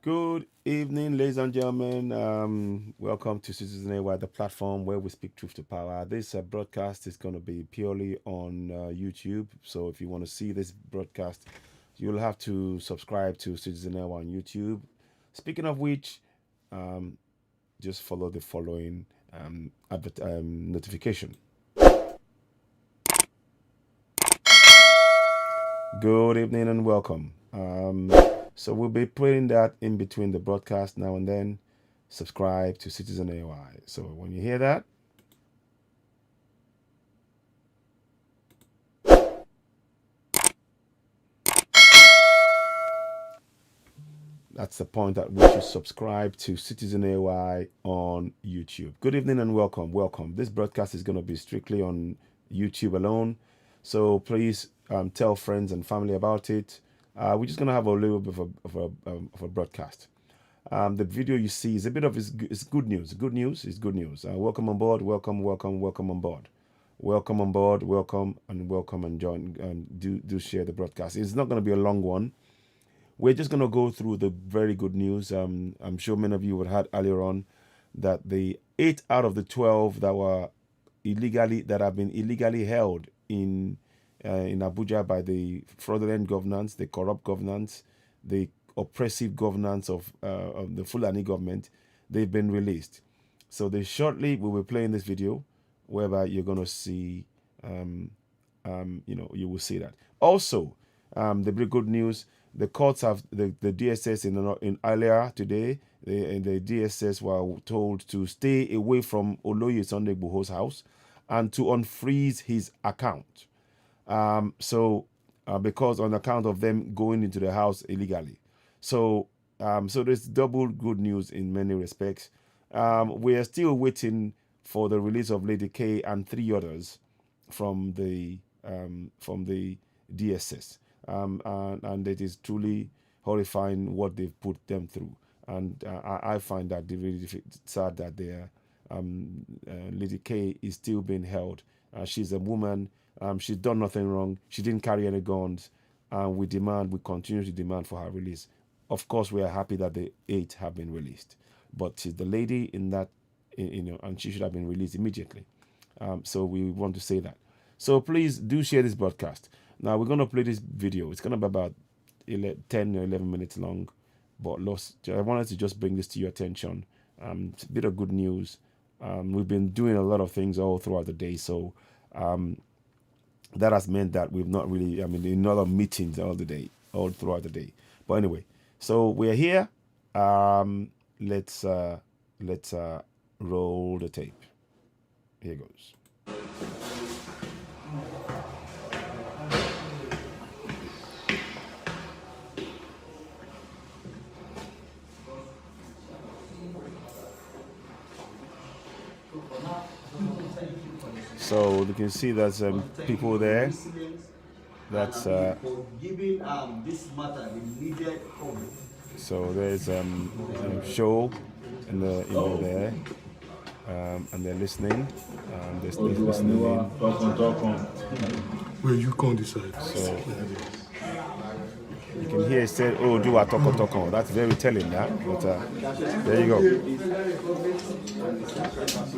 Good evening, ladies and gentlemen. Welcome to Citizen AY, the platform where we speak truth to power. This broadcast is going to be purely on YouTube. So if you want to see this broadcast, you'll have to subscribe to Citizen AY on YouTube. Speaking of which, um, just follow the following notification. Good evening and welcome. So we'll be putting that in between the broadcast now and then. Subscribe to Citizen AY. So when you hear that, that's the point at which you subscribe to Citizen AY on YouTube. Good evening and welcome. Welcome. This broadcast is going to be strictly on YouTube alone. So please tell friends and family about it. We're just going to have a little bit of a broadcast. The video you see is a bit of it's good news. Good news is good news. Welcome on board. Welcome on board. Welcome on board. Welcome and join. Do share the broadcast. It's not going to be a long one. We're just going to go through the very good news. I'm sure many of you would have heard earlier on that the 8 out of the 12 that have been illegally held in Abuja by the fraudulent governance, the corrupt governance, the oppressive governance of the Fulani government, they've been released. So shortly we will be playing this video, whereby you're going to see, you will see that. Also, the very good news: the courts have the DSS in earlier today. The DSS were told to stay away from Oloye Sunday Igboho's house and to unfreeze his account. Because on account of them going into the house illegally. So there's double good news in many respects. We are still waiting for the release of Lady K and 3 others from the DSS. And it is truly horrifying what they've put them through. And I find that really sad that Lady K is still being held. She's a woman. She's done nothing wrong. She didn't carry any guns. We continue to demand for her release. Of course, we are happy that the 8 have been released. But she's the lady in that, and she should have been released immediately. So we want to say that. So please do share this broadcast. Now we're going to play this video. It's going to be about 10 or 11 minutes long. But I wanted to just bring this to your attention. It's a bit of good news. We've been doing a lot of things all throughout the day. So that has meant that we've not really, in a lot of meetings all throughout the day. But anyway, so we're here. Let's roll the tape. Here goes. So you can see there's people there. That's giving this matter the needed coverage. So there's show in the there, and they're listening. They're listening in. Talk on. Where you can decide. So you can hear it said, "Oh, do I talk on?" That's very telling, that. But there you go.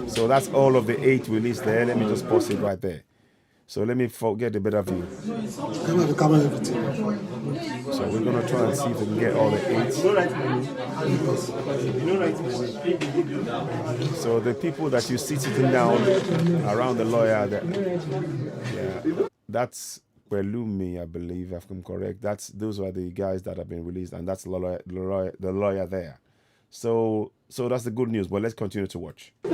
So that's all of the 8 released there. Let me just pause it right there. So let me get a better view. So we're going to try and see if we can get all the 8. So the people that you see sitting down around the lawyer, that's Pelumi, I believe, if I'm correct. Those are the guys that have been released, and that's the lawyer there. So that's the good news, but let's continue to watch. So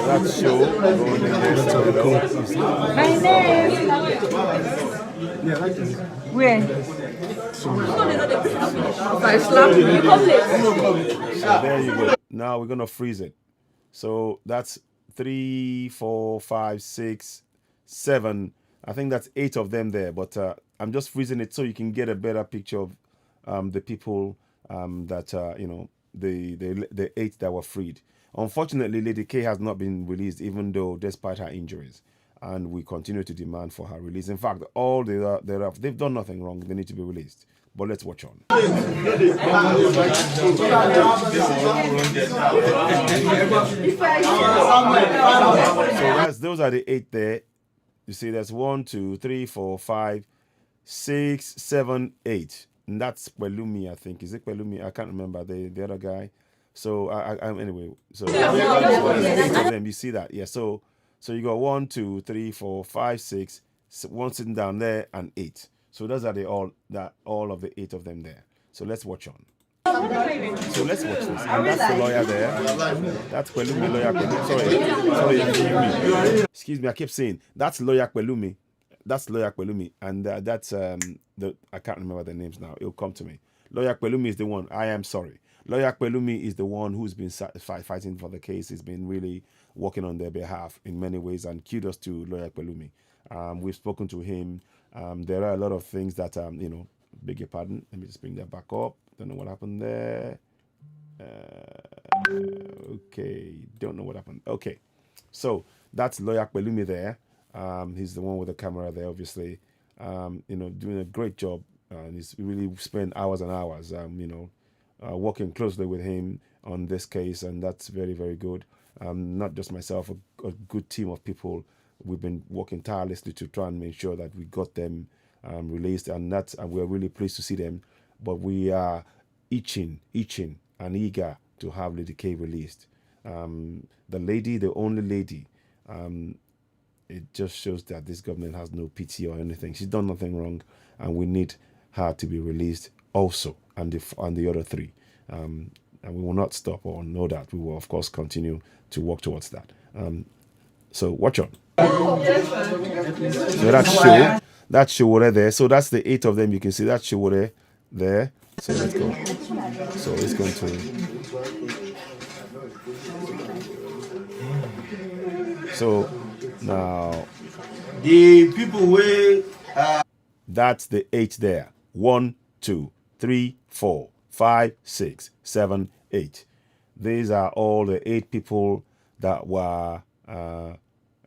that's show. My name. Where? If I slap you, you come late. So there you go. Now we're gonna freeze it. So that's 3, 4, 5, 6, 7. I think that's 8 of them there, but I'm just freezing it so you can get a better picture of the people that the 8 that were freed. Unfortunately, Lady K has not been released, even though despite her injuries. and we continue to demand for her release. In fact, all they've done nothing wrong. They need to be released. But let's watch on. So those are the 8 there. You see, there's 1, 2, 3, 4, 5, 6, 7, 8. And that's Pelumi, I think. Is it Pelumi? I can't remember the other guy. So anyway, so 8 of them, you see that? Yeah. So you got 1, 2, 3, 4, 5, 6, 1 sitting down there, and 8. So those are all of the 8 of them there. So let's watch on. So let's watch this. And that's the lawyer there. That's Pelumi, lawyer Pelumi. Sorry, excuse me. I keep saying that's lawyer Pelumi. That's lawyer Pelumi, and that's I can't remember the names now. It'll come to me. Lawyer Pelumi is the one. I am sorry. Lawyer Pelumi is the one who's been fighting for the case. He's been really working on their behalf in many ways, and kudos to lawyer Pelumi. We've spoken to him. There are a lot of things that beg your pardon. Let me just bring that back up. Don't know what happened there. Okay, don't know what happened. Okay, so that's lawyer Pelumi there. He's the one with the camera there, obviously. Doing a great job, and he's really spent hours and hours, working closely with him on this case, and that's very, very good. Not just myself, a good team of people. We've been working tirelessly to try and make sure that we got them released, and we're really pleased to see them. But we are itching and eager to have Lady K released. The only lady, it just shows that this government has no pity or anything. She's done nothing wrong, and we need her to be released also, and the other 3. And we will not stop or know that. We will, of course, continue to work towards that. So watch on. So that's Showore there. So that's the 8 of them. You can see that Showore there. So let's go. So it's going to. So now the people will. That's the 8 there. 1, 2, 3, 4, 5, 6, 7, 8. These are all the 8 people that were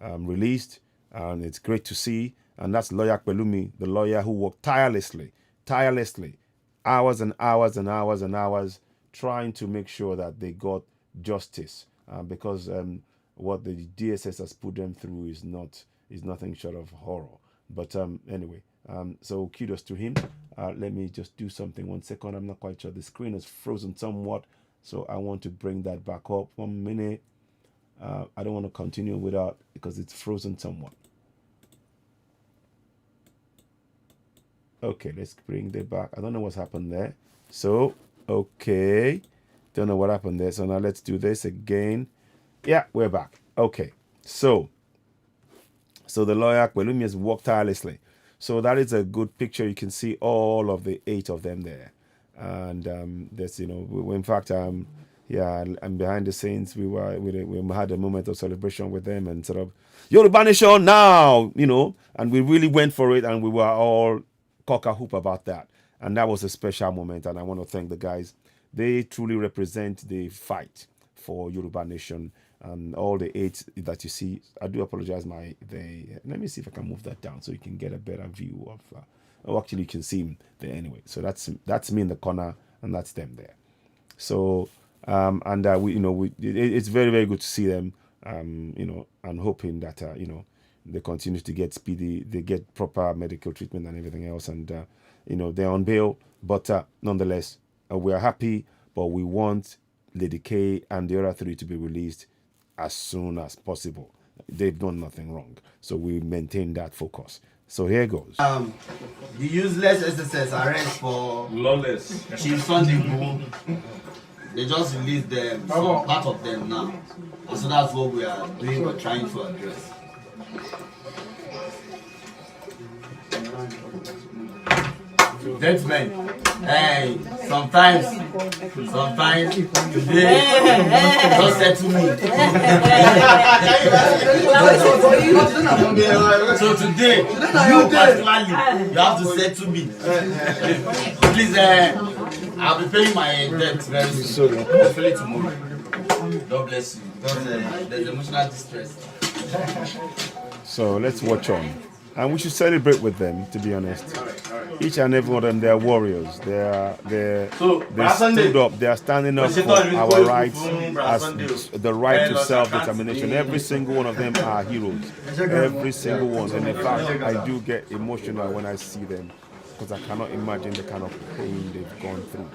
released, and it's great to see. And that's lawyer Pelumi, the lawyer who worked tirelessly, hours and hours and hours and hours, trying to make sure that they got justice, because what the DSS has put them through is nothing short of horror. But anyway, so kudos to him. Let me just do something. 1 second. I'm not quite sure. The screen is frozen somewhat, so I want to bring that back up. 1 minute. I don't want to continue without, because it's frozen somewhat. Okay, let's bring that back. I don't know what's happened there. So, okay. Don't know what happened there. So now let's do this again. Yeah, we're back. Okay. So the lawyer Pelumi has worked tirelessly. So that is a good picture. You can see all of the 8 of them there. And that's, in fact, and behind the scenes, we had a moment of celebration with them and sort of Yoruba Nation now, and we really went for it, and we were all cock-a-hoop about that. And that was a special moment, and I want to thank the guys. They truly represent the fight for Yoruba Nation. All the 8 that you see, I do apologize. Let me see if I can move that down so you can get a better view of. Actually, you can see them there anyway. So that's me in the corner, and that's them there. So it's very, very good to see them. And hoping that they continue to get speedy, they get proper medical treatment and everything else, and they're on bail. But nonetheless, we are happy. But we want Lady K and the other 3 to be released as soon as possible. They've done nothing wrong, so we maintain that focus. So here goes. The useless SSS arrest for Lawless. Chief Sunday. They just released them, so part of them now. And so that's what we are doing. We're trying to address. Gentlemen, hey, sometimes today, don't settle me. So today, you particularly, you have to settle me. Please, I'll be paying my debt very soon. Hopefully tomorrow. God bless you. There's emotional distress. So let's watch on. And we should celebrate with them, to be honest. Each and every one of them, they are warriors. They stood up. They are standing up for our rights, as the right to self-determination. Every single one of them are heroes. Every single one. And in fact, I do get emotional when I see them, because I cannot imagine the kind of pain they've gone through.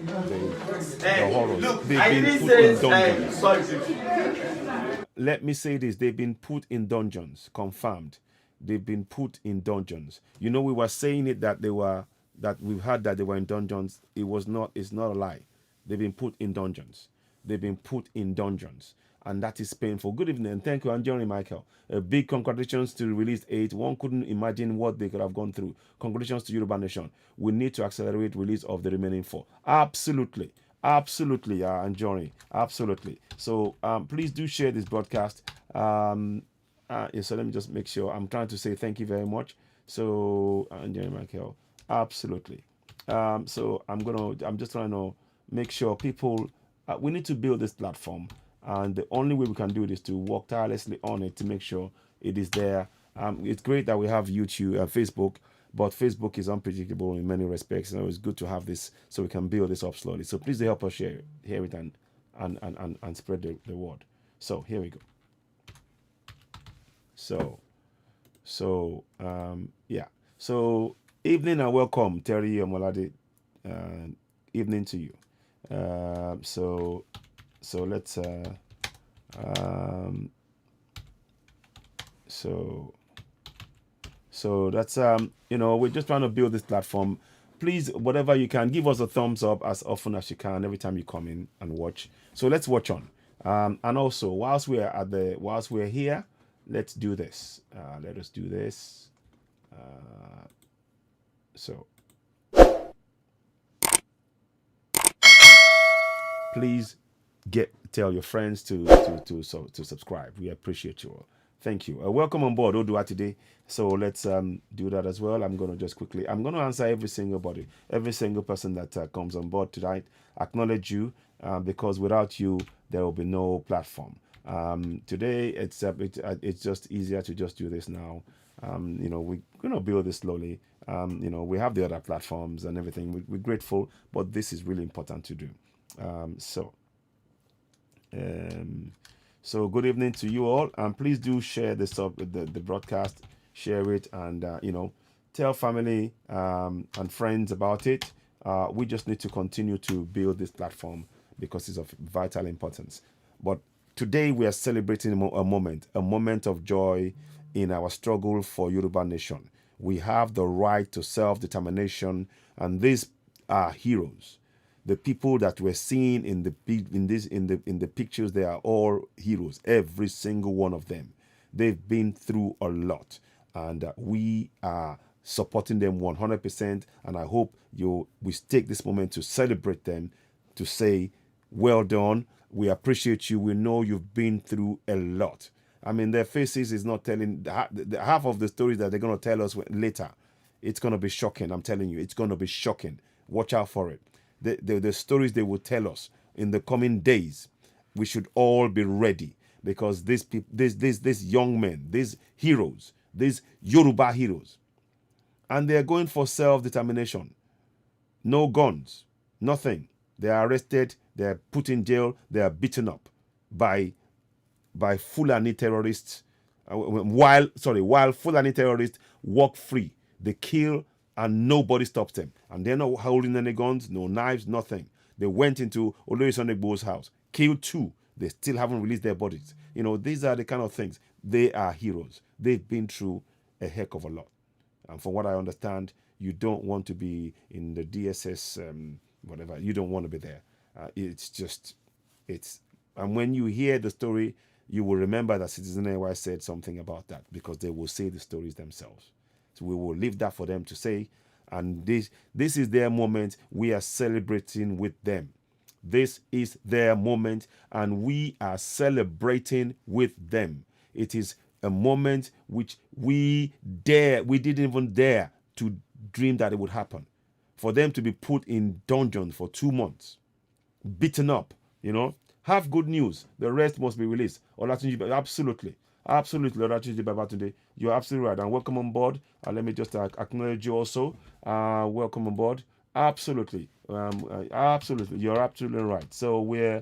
The horrors. They've been put in dungeons. Let me say this: they've been put in dungeons, confirmed. They've been put in dungeons. You know, we were saying it that we've heard that they were in dungeons. It's not a lie. They've been put in dungeons. They've been put in dungeons. And that is painful. Good evening, and thank you, Anjoni Michael. A big congratulations to Release 8. One couldn't imagine what they could have gone through. Congratulations to Yoruba Nation. We need to accelerate release of the remaining 4. Absolutely. Absolutely, Anjoni. Absolutely. So please do share this broadcast. So let me just make sure. I'm trying to say thank you very much. So Anjoni Michael. Absolutely. So I'm just trying to make sure people, we need to build this platform. And the only way we can do it is to work tirelessly on it to make sure it is there. It's great that we have YouTube, Facebook, but Facebook is unpredictable in many respects. So it's good to have this so we can build this up slowly. So please help us share it and spread the word. So here we go. So evening and welcome, Terry Omolade. Evening to you. So let's so that's we're just trying to build this platform. Please, whatever you can, give us a thumbs up as often as you can every time you come in and watch. So let's watch on. And also whilst we're here, let's do this. Let us do this. Please tell your friends to subscribe. We appreciate you all. Thank you. Welcome on board Odua today. So let's do that as well. I'm going to answer every single person that comes on board tonight. Acknowledge you because without you there will be no platform. Today it's just easier to just do this now. We're going to build this slowly. We have the other platforms and everything. We're grateful, but this is really important to do. So good evening to you all, and please do share the broadcast, share it, and tell family and friends about it. We just need to continue to build this platform because it's of vital importance. But today we are celebrating a moment of joy in our struggle for Yoruba Nation. We have the right to self-determination, and these are heroes. The people that we're seeing in the pictures, they are all heroes. Every single one of them. They've been through a lot, and we are supporting them 100%. And I hope we take this moment to celebrate them, to say, well done. We appreciate you. We know you've been through a lot. I mean, their faces is not telling half of the stories that they're going to tell us later. It's going to be shocking. I'm telling you, it's going to be shocking. Watch out for it. The stories they will tell us in the coming days, we should all be ready, because these young men, these heroes, these Yoruba heroes, and they're going for self-determination. No guns, nothing. They are arrested, they are put in jail, they are beaten up by Fulani terrorists. While Fulani terrorists walk free, they kill and nobody stops them. And they're not holding any guns, no knives, nothing. They went into Olori Sonegbo's house, killed 2. They still haven't released their bodies. These are the kind of things. They are heroes. They've been through a heck of a lot. And from what I understand, you don't want to be in the DSS, whatever. You don't want to be there. And when you hear the story, you will remember that Citizen AY said something about that, because they will say the stories themselves. So we will leave that for them to say. And this is their moment. We are celebrating with them. This is their moment, and we are celebrating with them. It is a moment which we didn't even dare to dream that it would happen. For them to be put in dungeon for 2 months, beaten up, have good news. The rest must be released. Absolutely. Absolutely, Olatunji Babatunde. You're absolutely right. And welcome on board. Let me just acknowledge you also. Welcome on board. Absolutely. Absolutely. You're absolutely right. So we're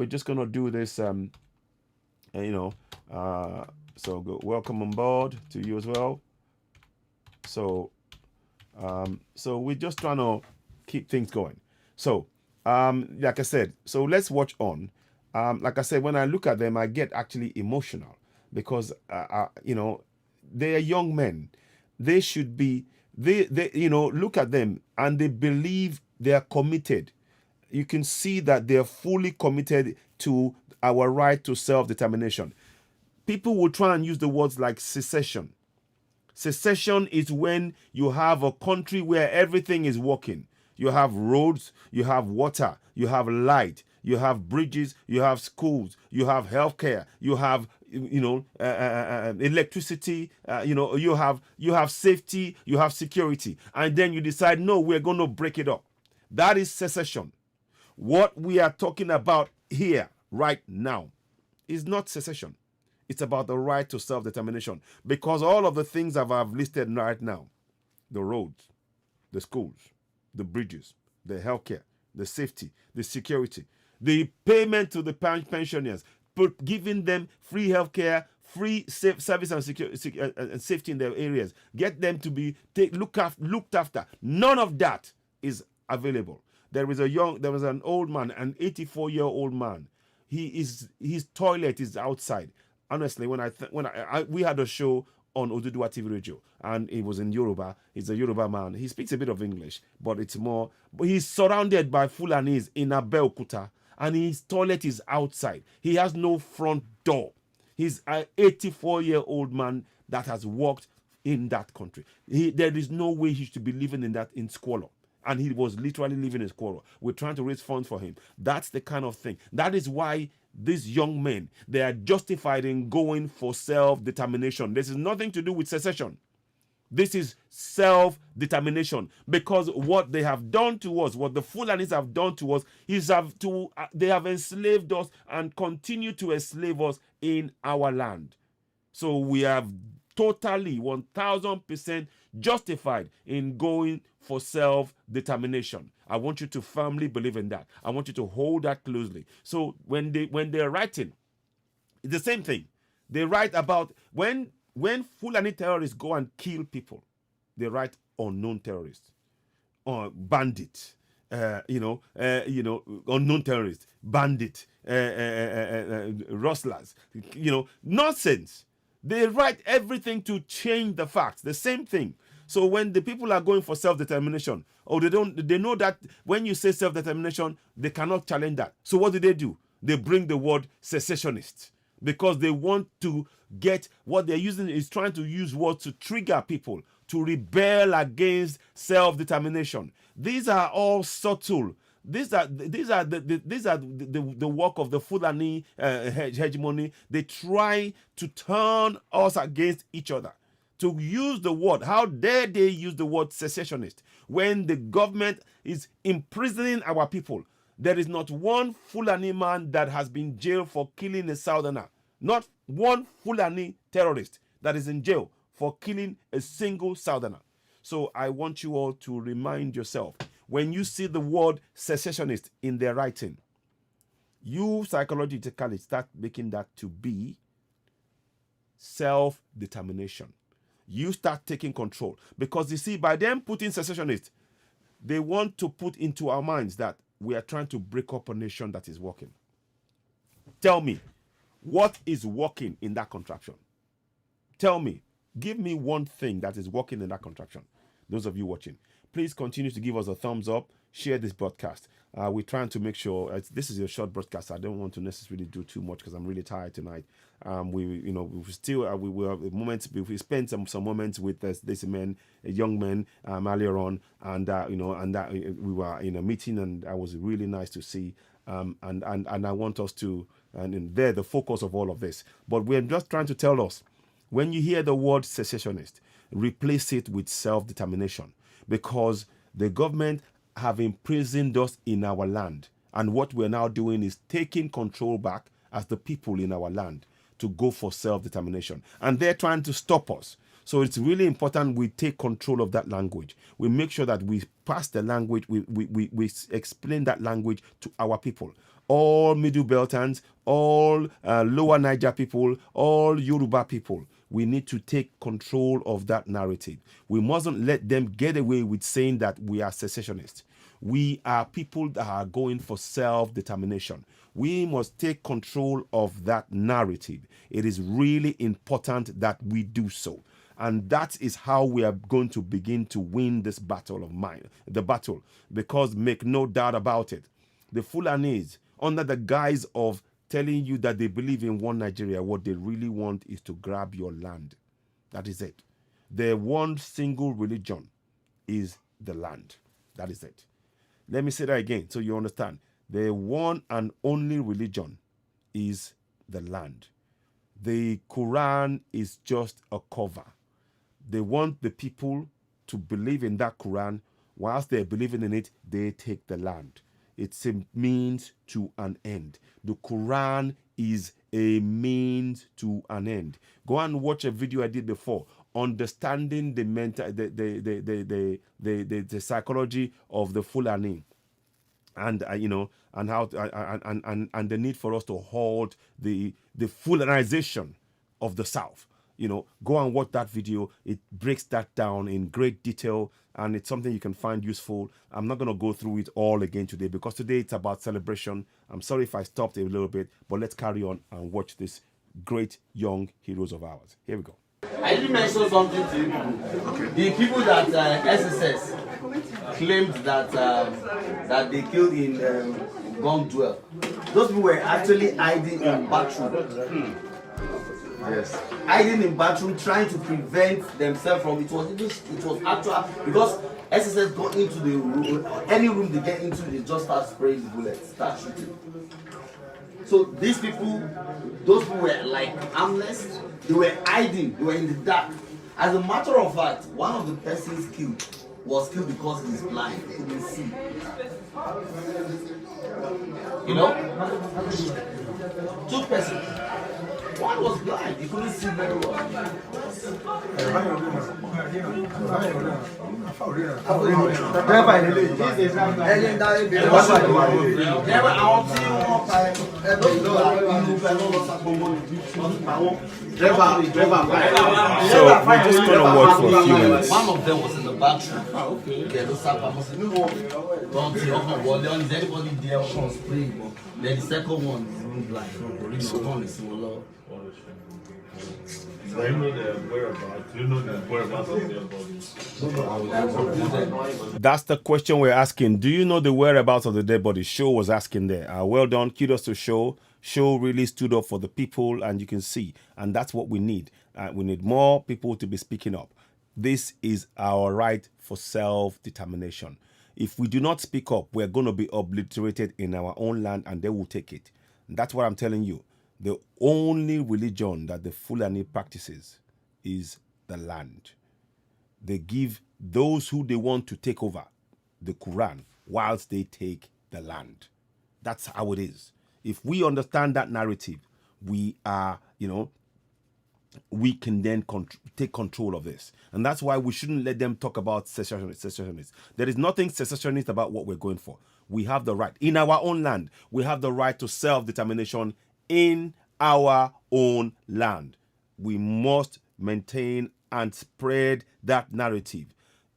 just gonna do this so welcome on board to you as well. So so we're just trying to keep things going. So like I said, so let's watch on. Like I said, when I look at them, I get actually emotional because they are young men. They should be they look at them and they believe they are committed. You can see that they're fully committed to our right to self-determination. People will try and use the words like secession. Secession is when you have a country where everything is working. You have roads, you have water, you have light, you have bridges, you have schools, you have healthcare, you have electricity, you have safety, you have security, and then you decide, no, we're going to break it up. That is secession. What we are talking about here right now is not secession. It's about the right to self-determination, because all of the things that I've listed right now, the roads, the schools, the bridges, the healthcare, the safety, the security, the payment to the pensioners, giving them free healthcare, free service and safety in their areas, get them to be looked after. None of that is available. There was an old man, an 84-year-old man. His toilet is outside. Honestly, we had a show on OduduwaTVRadio, and it was in Yoruba. He's a Yoruba man. He speaks a bit of English, but he's surrounded by Fulanis in Abeokuta, and his toilet is outside. He has no front door. He's an 84-year-old man that has worked in that country. There is no way he should be living in squalor. And he was literally living in squalor. We're trying to raise funds for him. That's the kind of thing. That is why these young men, they are justified in going for self-determination. This is nothing to do with secession. This is self-determination, because what they have done to us, what the Fulanis have done to us, is they have enslaved us and continue to enslave us in our land. So we have totally 1000% justified in going for self-determination. I want you to firmly believe in that. I want you to hold that closely. So when they're writing, it's the same thing. They write about when Fulani terrorists go and kill people, they write unknown terrorists, or bandit, unknown terrorists, bandit, rustlers, nonsense. They write everything to change the facts. The same thing. So when the people are going for self-determination, they know that when you say self-determination, they cannot challenge that. So what do? They bring the word secessionist, because they want to get what they're using is trying to use words to trigger people to rebel against self-determination. These are all subtle. These are the work of the Fulani hegemony. They try to turn us against each other, to use the word. How dare they use the word secessionist when the government is imprisoning our people? There is not one Fulani man that has been jailed for killing a southerner. Not one Fulani terrorist that is in jail for killing a single southerner. So I want you all to remind yourself, when you see the word secessionist in their writing, you psychologically start making that to be self-determination. You start taking control. Because you see, by them putting secessionist, they want to put into our minds that we are trying to break up a nation that is working. Tell me, what is working in that contraption? Tell me, give me one thing that is working in that contraption. Those of you watching, please continue to give us a thumbs up, share this broadcast. We're trying to make sure this is a short broadcast. I don't want to necessarily do too much because I'm really tired tonight. We spent some moments with this man, a young man, earlier on, and we were in a meeting, and that was really nice to see. And I want us to, and they're the focus of all of this. But we're just trying to tell us, when you hear the word secessionist, replace it with self-determination, because the government have imprisoned us in our land. And what we're now doing is taking control back as the people in our land to go for self-determination. And they're trying to stop us. So it's really important we take control of that language. We make sure that we pass the language, we explain that language to our people. All Middle Beltans, all Lower Niger people, all Yoruba people. We need to take control of that narrative. We mustn't let them get away with saying that we are secessionists. We are people that are going for self-determination. We must take control of that narrative. It is really important that we do so. And that is how we are going to begin to win this battle of mine, the battle. Because make no doubt about it, the Fulanis, under the guise of telling you that they believe in one Nigeria, what they really want is to grab your land. That is it. Their one single religion is the land. That is it. Let me say that again so you understand. Their one and only religion is the land. The Quran is just a cover. They want the people to believe in that Quran. Whilst they're believing in it, they take the land. It's a means to an end. The Quran is a means to an end. Go and watch a video I did before, understanding the mental, the psychology of the Fulani, and and how and the need for us to halt the Fulanization of the South. Go and watch that video. It breaks that down in great detail, and it's something you can find useful. I'm not going to go through it all again today because today it's about celebration. I'm sorry if I stopped a little bit, but let's carry on and watch these great young heroes of ours. Here we go. I didn't mention something to you people. Okay. The people that SSS claimed that they killed in Gongdwell, those people were actually hiding in bathroom. Yes. Hiding in bathroom, trying to prevent themselves from it was actual because SSS got into the room, any room they get into, they just start spraying bullets, start shooting. So these people, those who were like harmless, they were hiding, they were in the dark. As a matter of fact, one of the persons killed was killed because he's blind, he couldn't see. Two persons. One was blind, he couldn't see very well. So we're just going to watch for a few minutes. One of them was in the bathroom. Is anybody there on spray? Then the second one is blind. Do you know the whereabouts? Do you know the whereabouts of their body? That's the question we're asking. Do you know the whereabouts of the dead body? Show was asking there. Well done. Kudos to Show. Show really stood up for the people, and you can see. And that's what we need. We need more people to be speaking up. This is our right for self-determination. If we do not speak up, we're going to be obliterated in our own land, and they will take it. And that's what I'm telling you. The only religion that the Fulani practices is the land. They give those who they want to take over the Quran whilst they take the land. That's how it is. If we understand that narrative, we are, we can then take control of this. And that's why we shouldn't let them talk about secessionists. There is nothing secessionist about what we're going for. We have the right. In our own land, we have the right to self-determination in our own land. We must maintain and spread that narrative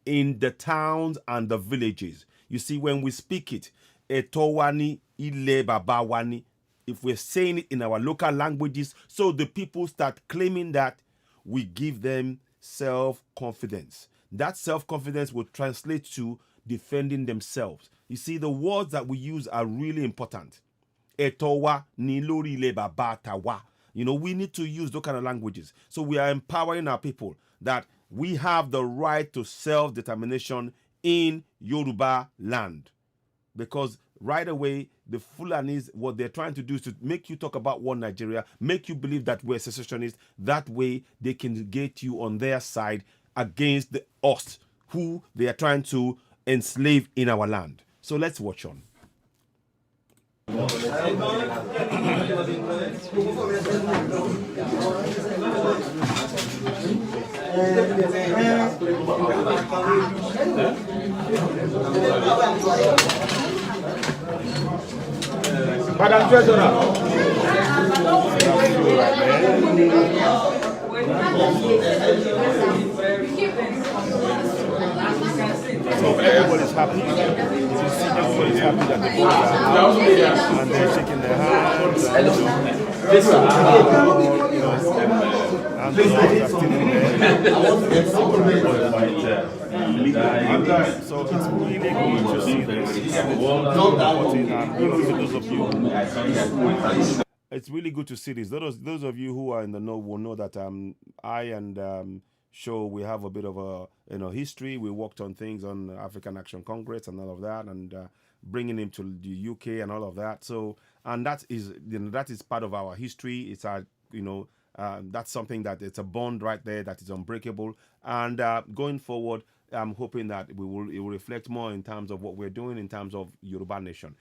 in the towns and the villages. You see, when we speak it, Etowani, Ile Babawani, if we're saying it in our local languages, so the people start claiming that, we give them self-confidence. That self-confidence will translate to defending themselves. You see, the words that we use are really important. Etowa ni lori le baba tawa. We need to use those kind of languages. So we are empowering our people that we have the right to self-determination in Yoruba land. Because right away, the Fulanis, what they're trying to do is to make you talk about one Nigeria, make you believe that we're secessionists. That way, they can get you on their side against us, who they are trying to enslave in our land. So let's watch on. Madam Treasurer. So everybody's happy. You see, everybody's happy that the boys are out and they're shaking their hands. And, and the boys are still in there. So it's really good to see this. It's really good to see this. Those of you who are in the know will know that I and Show, we have a bit of a history. We worked on things on African Action Congress and all of that, and bringing him to the UK and all of that. So, and that is part of our history. It's our that's something that it's a bond right there that is unbreakable. And going forward, I'm hoping that it will reflect more in terms of what we're doing in terms of Yoruba Nation.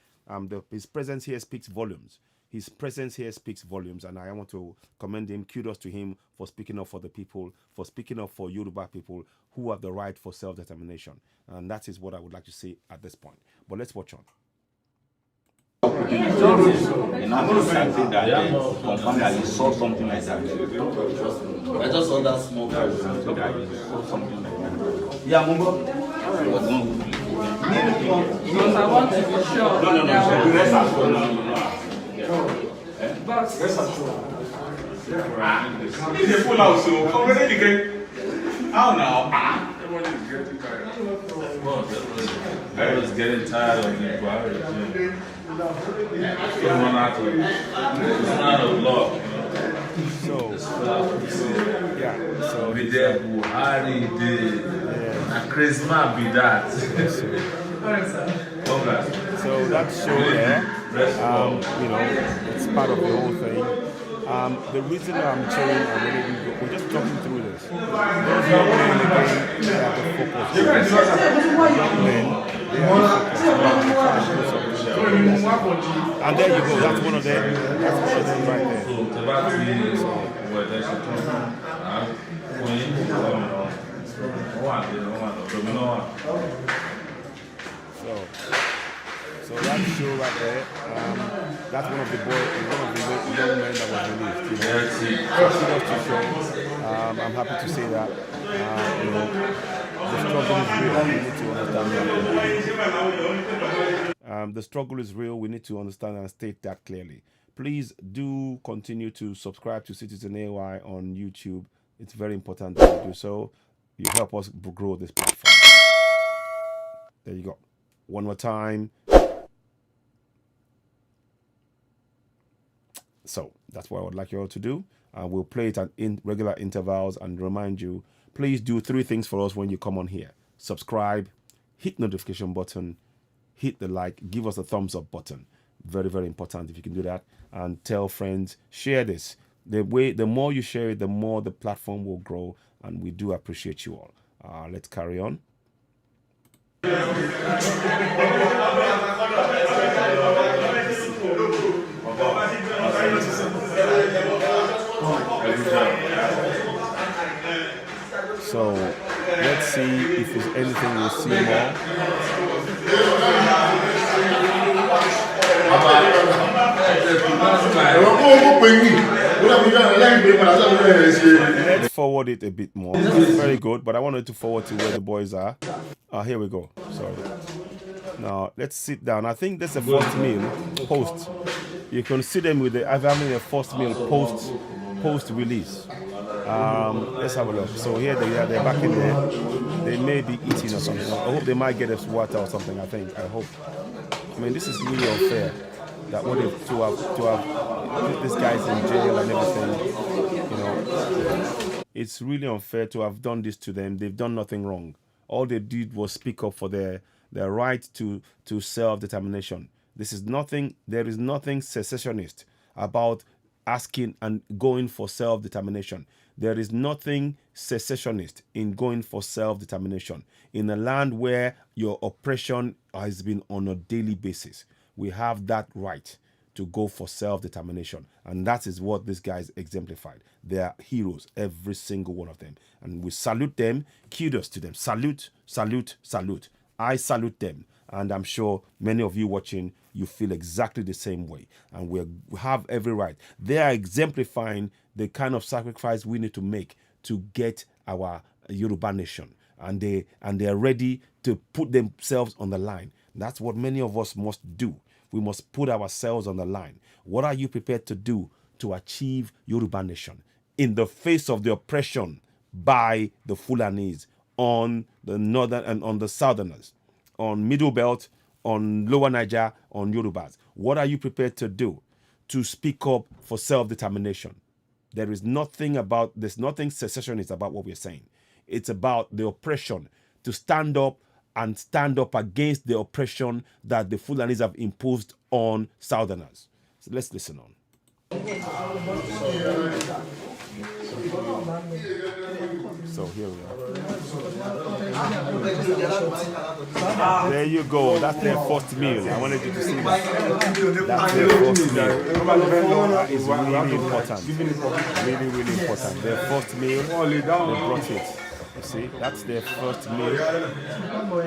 His presence here speaks volumes. His presence here speaks volumes, and I want to commend him. Kudos to him for speaking up for the people, for speaking up for Yoruba people who have the right for self-determination. And that is what I would like to say at this point. But let's watch on. And I'm not saying that confirm that you saw something like that. I just saw that small guy. Something that you saw something like that. Yeah, Mungo. Because I want to be sure. No. But It's a full house, so already get. How now? Everyone is getting tired. I was getting tired of the Buhari. Run out of love. So We did Buhari did. And Christmas be that. So that show there, it's part of the whole thing. The reason I'm cheering, we're just talking through this. Those young men, they have the focus. Young men, they have the focus. And there you go. That's one of them. That's one of them right there. So that show right there, that's one of the young men that was released. Kudos to show. I'm happy to say that. The struggle is real. We need to understand that. The struggle is real. We need to understand and state that clearly. Please do continue to subscribe to Citizen AY on YouTube. It's very important that you do so. You help us grow this platform. There you go. One more time. So that's what I would like you all to do. We'll play it at regular intervals and remind you, please do 3 things for us when you come on here. Subscribe, hit notification button, hit the like, give us a thumbs up button. Very, very important if you can do that. And tell friends, share this. The more you share it, the more the platform will grow, and we do appreciate you all. Let's carry on. So let's see if there's anything we'll see more. Let's forward it a bit more. Very good, but I wanted to forward to where the boys are. Here we go. Sorry. Now let's sit down. I think that's a first meal post. You can see them with having a first meal post release. Let's have a look. So here they are. They're back in there. They may be eating or something. I hope they might get us water or something. I hope. I mean, this is really unfair. That what if to have put these guys in jail and everything. It's really unfair to have done this to them. They've done nothing wrong. All they did was speak up for their right to self-determination. There is nothing secessionist about asking and going for self-determination. There is nothing secessionist in going for self-determination in a land where your oppression has been on a daily basis. We have that right to go for self-determination. And that is what these guys exemplified. They are heroes, every single one of them. And we salute them. Kudos to them. Salute, salute, salute. I salute them. And I'm sure many of you watching, you feel exactly the same way. And we have every right. They are exemplifying the kind of sacrifice we need to make to get our Yoruba nation. And they are ready to put themselves on the line. That's what many of us must do. We must put ourselves on the line. What are you prepared to do to achieve Yoruba nation in the face of the oppression by the Fulanis on the northern and on the southerners, on Middle Belt, on Lower Niger, on Yorubas? What are you prepared to do to speak up for self-determination? There's nothing secessionist about what we're saying. It's about the oppression, to stand up against the oppression that the Fulanis have imposed on Southerners. So let's listen on. So here we are. There you go. That's their first meal. I wanted you to see that. That's their first meal. That is really important. Really, really important. Their first meal, they brought it. You see, that's their first meal.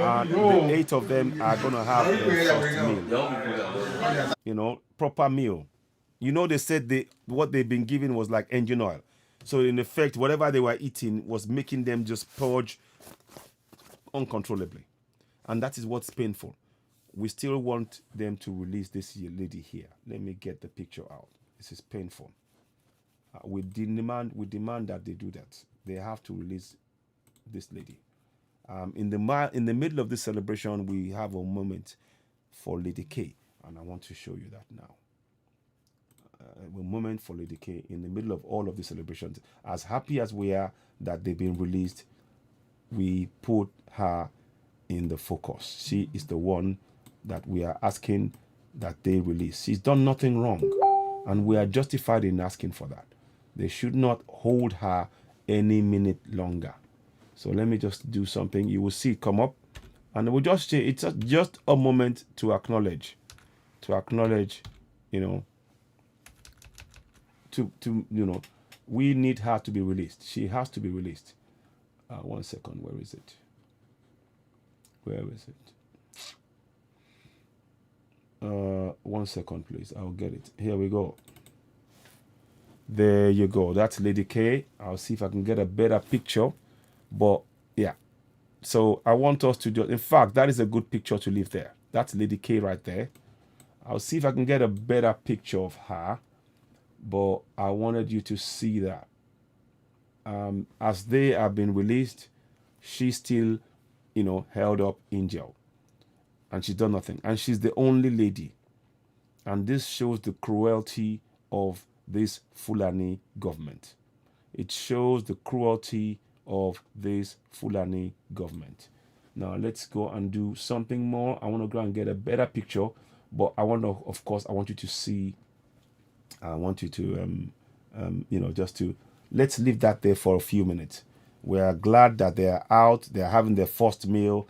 And the 8 of them are going to have their first meal. Proper meal. They said what they've been given was like engine oil. So in effect, whatever they were eating was making them just purge uncontrollably. And that is what's painful. We still want them to release this lady here. Let me get the picture out. This is painful. We demand that they do that. They have to release this lady. In the middle of this celebration, we have a moment for Lady K, and I want to show you that now. A moment for Lady K in the middle of all of the celebrations. As happy as we are that they've been released, we put her in the focus. She is the one that we are asking that they release. She's done nothing wrong, and we are justified in asking for that. They should not hold her any minute longer. So let me just do something. You will see it come up, and we'll just say it's just a moment to acknowledge, we need her to be released. She has to be released. 1 second. Where is it? Where is it? 1 second, please. I'll get it. Here we go. There you go. That's Lady K. I'll see if I can get a better picture. But yeah. So I want us to do. In fact, that is a good picture to leave there. That's Lady K right there. I'll see if I can get a better picture of her. But I wanted you to see that. As they have been released, she's still, held up in jail. And she's done nothing. And she's the only lady. And this shows the cruelty of this Fulani government. It shows the cruelty of this Fulani government. Now, let's go and do something more. I want to go and get a better picture. But I want you to see. I want you to, let's leave that there for a few minutes. We are glad that they are out. They are having their first meal.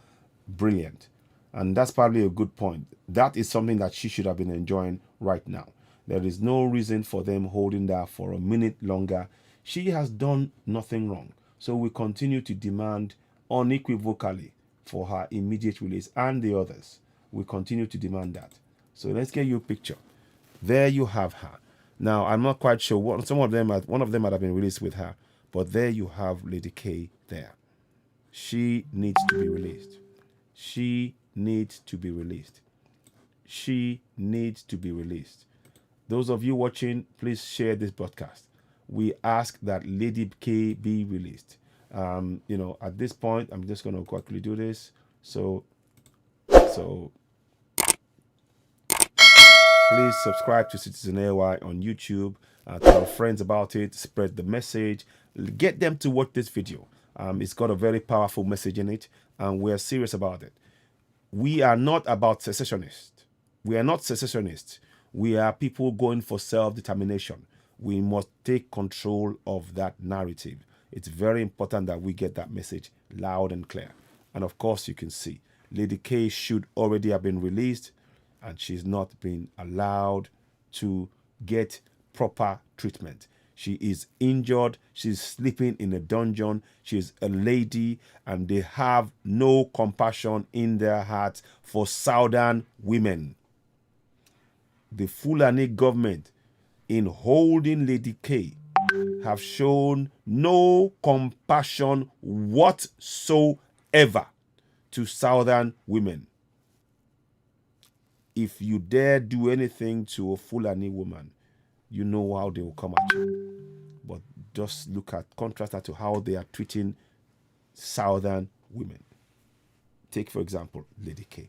Brilliant. And that's probably a good point. That is something that she should have been enjoying right now. There is no reason for them holding that for a minute longer. She has done nothing wrong. So we continue to demand unequivocally for her immediate release, and the others. We continue to demand that. So let's get you a picture. There you have her. Now, I'm not quite sure. One of them might have been released with her. But there you have Lady K there. She needs to be released. She needs to be released. She needs to be released. Those of you watching, please share this broadcast. We ask that Lady K be released. At this point, I'm just going to quickly do this. So please subscribe to Citizen AY on YouTube. Tell friends about it. Spread the message. Get them to watch this video. It's got a very powerful message in it, and we're serious about it. We are not about secessionists. We are not secessionists. We are people going for self-determination. We must take control of that narrative. It's very important that we get that message loud and clear. And of course, you can see Lady K should already have been released. and she's not been allowed to get proper treatment. She is injured. She's sleeping in a dungeon. She's a lady, and they have no compassion in their hearts for Southern women. The Fulani government, in holding Lady K, have shown no compassion whatsoever to Southern women. If you dare do anything to a Fulani woman, you know how they will come at you. But just contrast that to how they are treating Southern women. Take, for example, Lady K.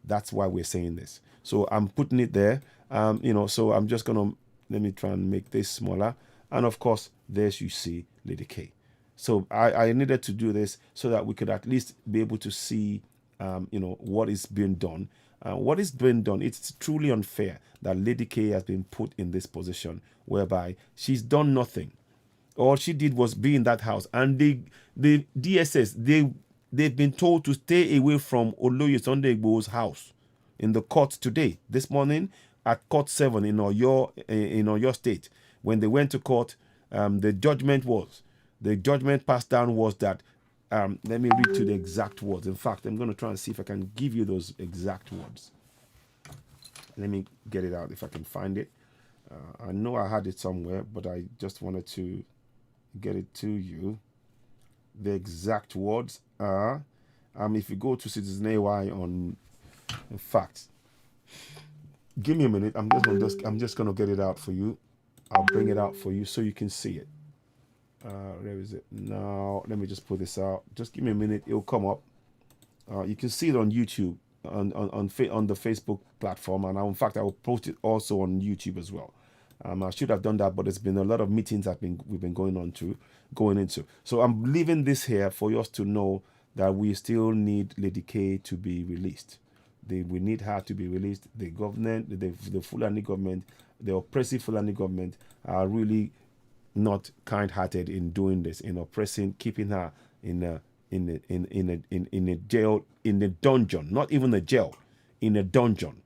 That's why we're saying this. So I'm putting it there. So I'm just going to, let me try and make this smaller. And of course, there you see Lady K. So I needed to do this so that we could at least be able to see, what is being done. What is being done, it's truly unfair that Lady K has been put in this position whereby she's done nothing. All she did was be in that house. And the DSS, they've been told to stay away from Oloye Sunday Igboho's house in the court today. This morning at Court 7 in Oyo State, when they went to court, the judgment passed down was that, let me read to the exact words. In fact, I'm going to try and see if I can give you those exact words. Let me get it out if I can find it. I know I had it somewhere, but I just wanted to get it to you. The exact words are, if you go to Citizen AY in fact, give me a minute. I'm just going to get it out for you. I'll bring it out for you so you can see it. Where is it now? Let me just put this out. Just give me a minute. It'll come up. You can see it on YouTube, on the Facebook platform, and in fact I will post it also on YouTube as well. I should have done that, but there's been a lot of meetings we've been going into. So I'm leaving this here for us to know that we still need Lady K to be released. We need her to be released. The government, the Fulani government, the oppressive Fulani government are really not kind-hearted in doing this, in oppressing, keeping her in a jail, in a dungeon, not even a jail, in a dungeon.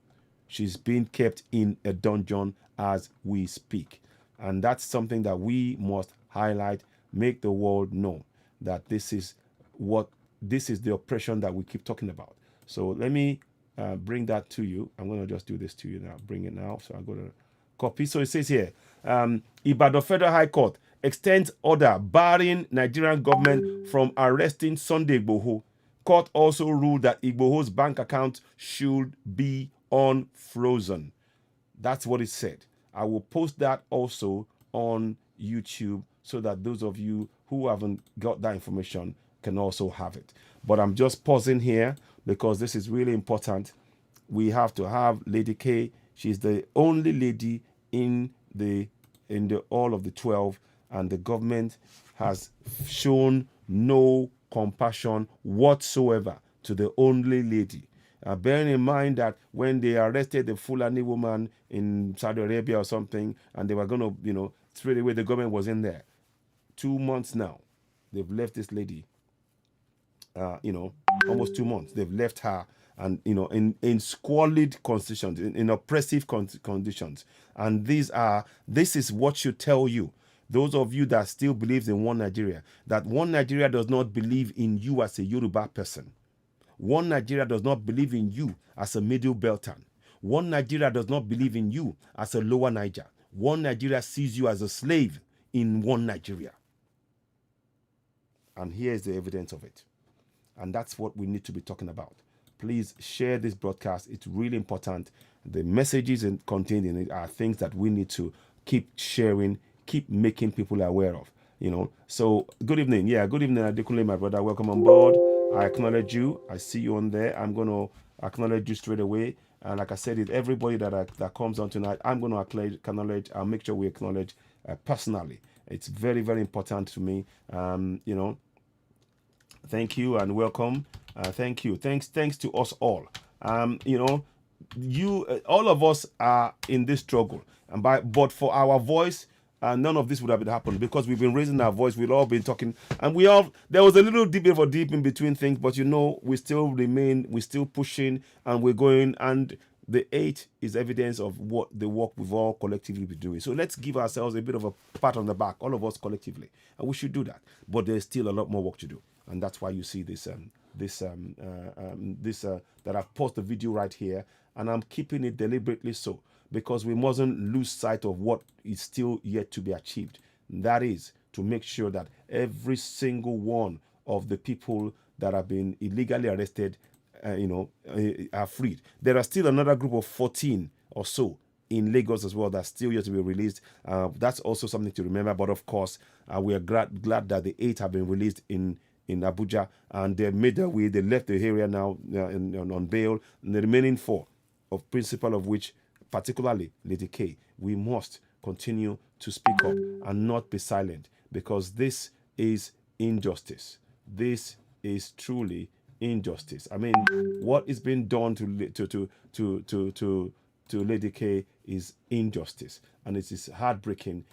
She's being kept in a dungeon as we speak. And that's something that we must highlight, make the world know that this is the oppression that we keep talking about. So let me bring that to you. I'm going to just do this to you now. Bring it now. So I'm going to copy. So it says here, Ibadan Federal High Court extends order barring Nigerian government from arresting Sunday Igboho. Court also ruled that Igboho's bank account should be unfrozen. That's what it said. I will post that also on YouTube so that those of you who haven't got that information can also have it. But I'm just pausing here because this is really important. We have to have Lady K. She's the only lady in the all of the 12, and the government has shown no compassion whatsoever to the only lady. Bearing in mind that when they arrested the Fulani woman in Saudi Arabia or something, and they were going to, straight away the government was in there. 2 months now, they've left this lady, almost 2 months. They've left her, and, in squalid conditions, in oppressive conditions. And this is what should tell you, those of you that still believes in one Nigeria, that one Nigeria does not believe in you as a Yoruba person. One Nigeria does not believe in you as a Middle Beltan. One Nigeria does not believe in you as a Lower Niger. One Nigeria sees you as a slave in one Nigeria. And here is the evidence of it. And that's what we need to be talking about. Please share this broadcast. It's really important. The messages contained in it are things that we need to keep sharing, keep making people aware of. So good evening. Yeah, good evening, Adekunle, my brother. Welcome on board. I acknowledge you. I see you on there. I'm going to acknowledge you straight away. And like I said, everybody that comes on tonight, I'm going to acknowledge. I'll make sure we acknowledge personally. It's very, very important to me. Thank you and welcome. Thank you. Thanks to us all. All of us are in this struggle, but for our voice, none of this would have happened because we've been raising our voice. We've all been talking, and there was a little deep in between things, but we still remain, we're still pushing, and we're going. And The 8 is evidence of what the work we've all collectively been doing. So let's give ourselves a bit of a pat on the back, all of us collectively, and we should do that. But there's still a lot more work to do, and that's why you see that I've posted the video right here, and I'm keeping it deliberately so, because we mustn't lose sight of what is still yet to be achieved. And that is to make sure that every single one of the people that have been illegally arrested are freed. There are still another group of 14 or so in Lagos as well that's still yet to be released. That's also something to remember. But of course, we are glad that the 8 have been released in Abuja, and they made their way. They left the area now on bail. And the remaining 4, of principle of which, particularly Lady K, we must continue to speak up and not be silent, because this is injustice. This is truly injustice. I mean, what is being done to Lady K is injustice, and it is heartbreaking.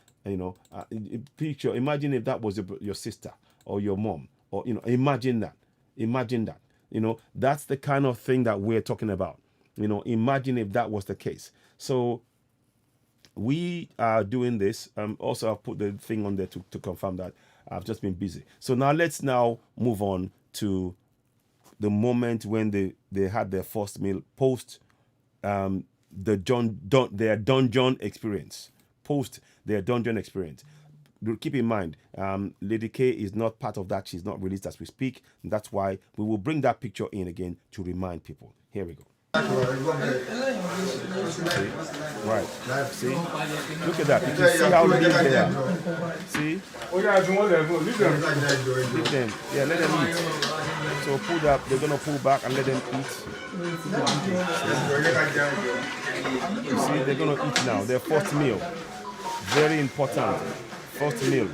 Picture, imagine if that was your sister or your mom, or imagine that. That's the kind of thing that we're talking about. Imagine if that was the case. So we are doing this. Also, I've put the thing on there to confirm that I've just been busy. So now let's move on to the moment when they had their first meal post their dungeon experience. Post their dungeon experience. Keep in mind, Lady K is not part of that. She's not released as we speak. And that's why we will bring that picture in again to remind people. Here we go. See? Right. See? Look at that. You can see how lean they are. See? Leave them. Yeah, let them eat. So pull that. They're gonna pull back and let them eat. You see, they're gonna eat now. Their first meal. Very important. First meal.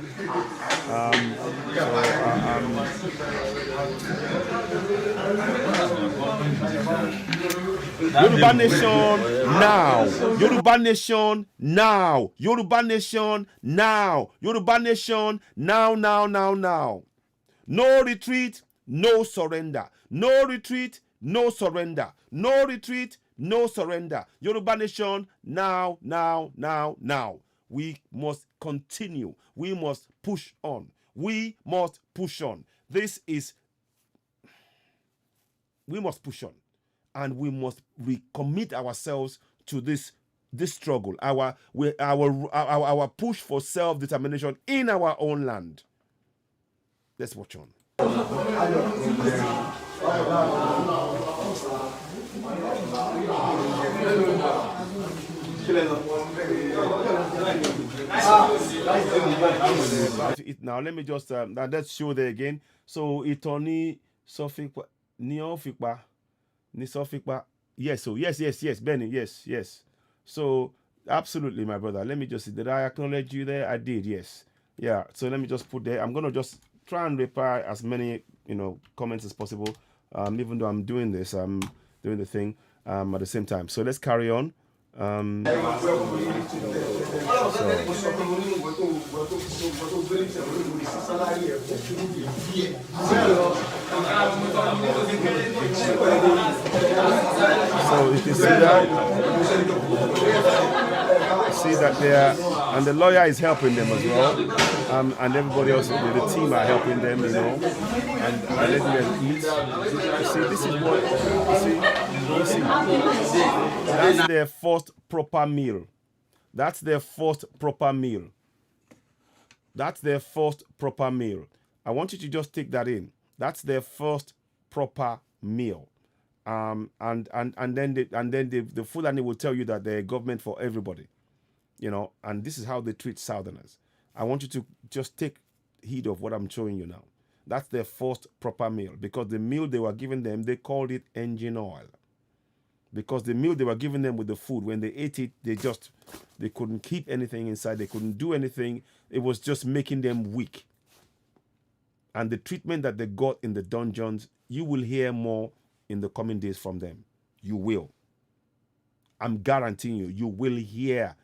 Yoruba Nation now. Yoruba Nation now. Yoruba Nation now. Yoruba Nation now. No retreat, no surrender. No retreat, no surrender. No retreat, no surrender. Yoruba Nation now. We must continue. We must push on. We must push on. We must push on. And we must recommit ourselves to this struggle. Our push for self-determination in our own land. Let's watch on. Now let me just let's show there again. So Itoni Sofikpa Niofikpa Nisofikpa. Yes, so yes, Benny, yes. So absolutely, my brother. Let me just see. Did I acknowledge you there? I did, yes. Yeah. So let me just put there. I'm gonna just try and reply as many comments as possible. Even though I'm doing this, I'm doing the thing at the same time. So let's carry on. So you can see that there, and the lawyer is helping them as well, and everybody else, the team are helping them, and letting them eat. You see, this is what you see. That's their first proper meal. That's their first proper meal. I want you to just take that in. That's their first proper meal. And then the Fulani will tell you that they're a government for everybody, and this is how they treat Southerners. I want you to just take heed of what I'm showing you now. That's their first proper meal, because the meal they were giving them, they called it engine oil. Because the meal they were giving them with the food, when they ate it, they couldn't keep anything inside. They couldn't do anything. It was just making them weak. And the treatment that they got in the dungeons, you will hear more in the coming days from them. You will. I'm guaranteeing you will hear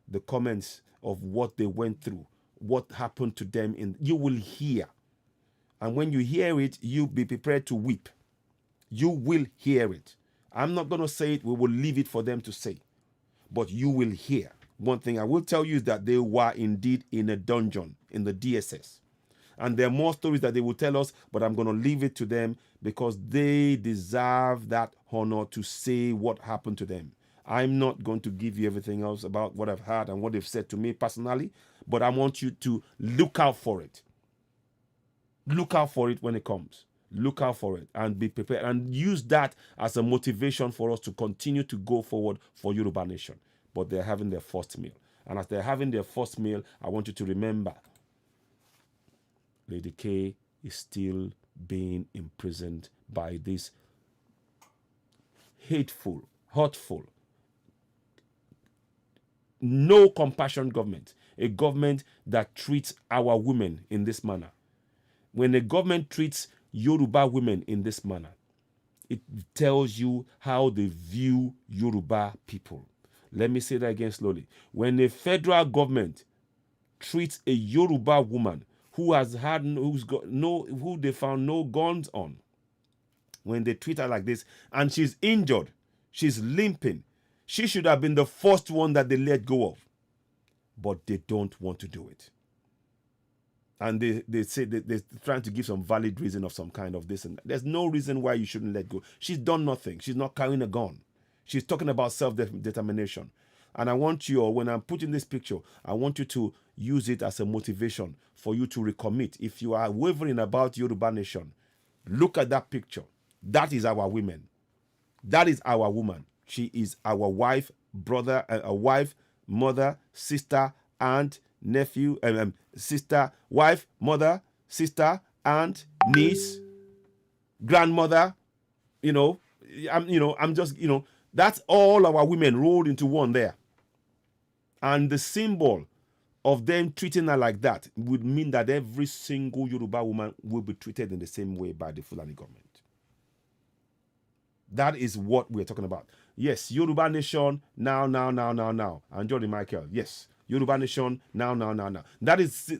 the comments of what they went through, what happened to them. You will hear. And when you hear it, you be prepared to weep. You will hear it. I'm not going to say it. We will leave it for them to say. But you will hear. One thing I will tell you is that they were indeed in a dungeon in the DSS. And there are more stories that they will tell us, but I'm going to leave it to them because they deserve that honor to say what happened to them. I'm not going to give you everything else about what I've heard and what they've said to me personally, but I want you to look out for it. Look out for it when it comes. Look out for it and be prepared and use that as a motivation for us to continue to go forward for Yoruba Nation. But they're having their first meal. And as they're having their first meal, I want you to remember Lady K is still being imprisoned by this hateful, hurtful, no compassion government. A government that treats our women in this manner. When a government treats Yoruba women in this manner, it tells you how they view Yoruba people. Let me say that again slowly. When a federal government treats a Yoruba woman who they found no guns on, when they treat her like this and she's injured, she's limping, she should have been the first one that they let go of. But they don't want to do it. And they say they're trying to give some valid reason of some kind of this and that. There's no reason why you shouldn't let go. She's done nothing. She's not carrying a gun. She's talking about self-determination. And I want you, when I'm putting this picture, I want you to use it as a motivation for you to recommit. If you are wavering about Yoruba Nation, look at that picture. That is our women. That is our woman. She is our wife, brother, a wife, mother, sister, aunt, nephew, sister, wife, mother, sister, aunt, niece, grandmother. I'm just, that's all our women rolled into one there. And the symbol of them treating her like that would mean that every single Yoruba woman will be treated in the same way by the Fulani government. That is what we're talking about. Yes, Yoruba Nation, now. And Jody Michael, yes. Yoruba Nation, now. That is,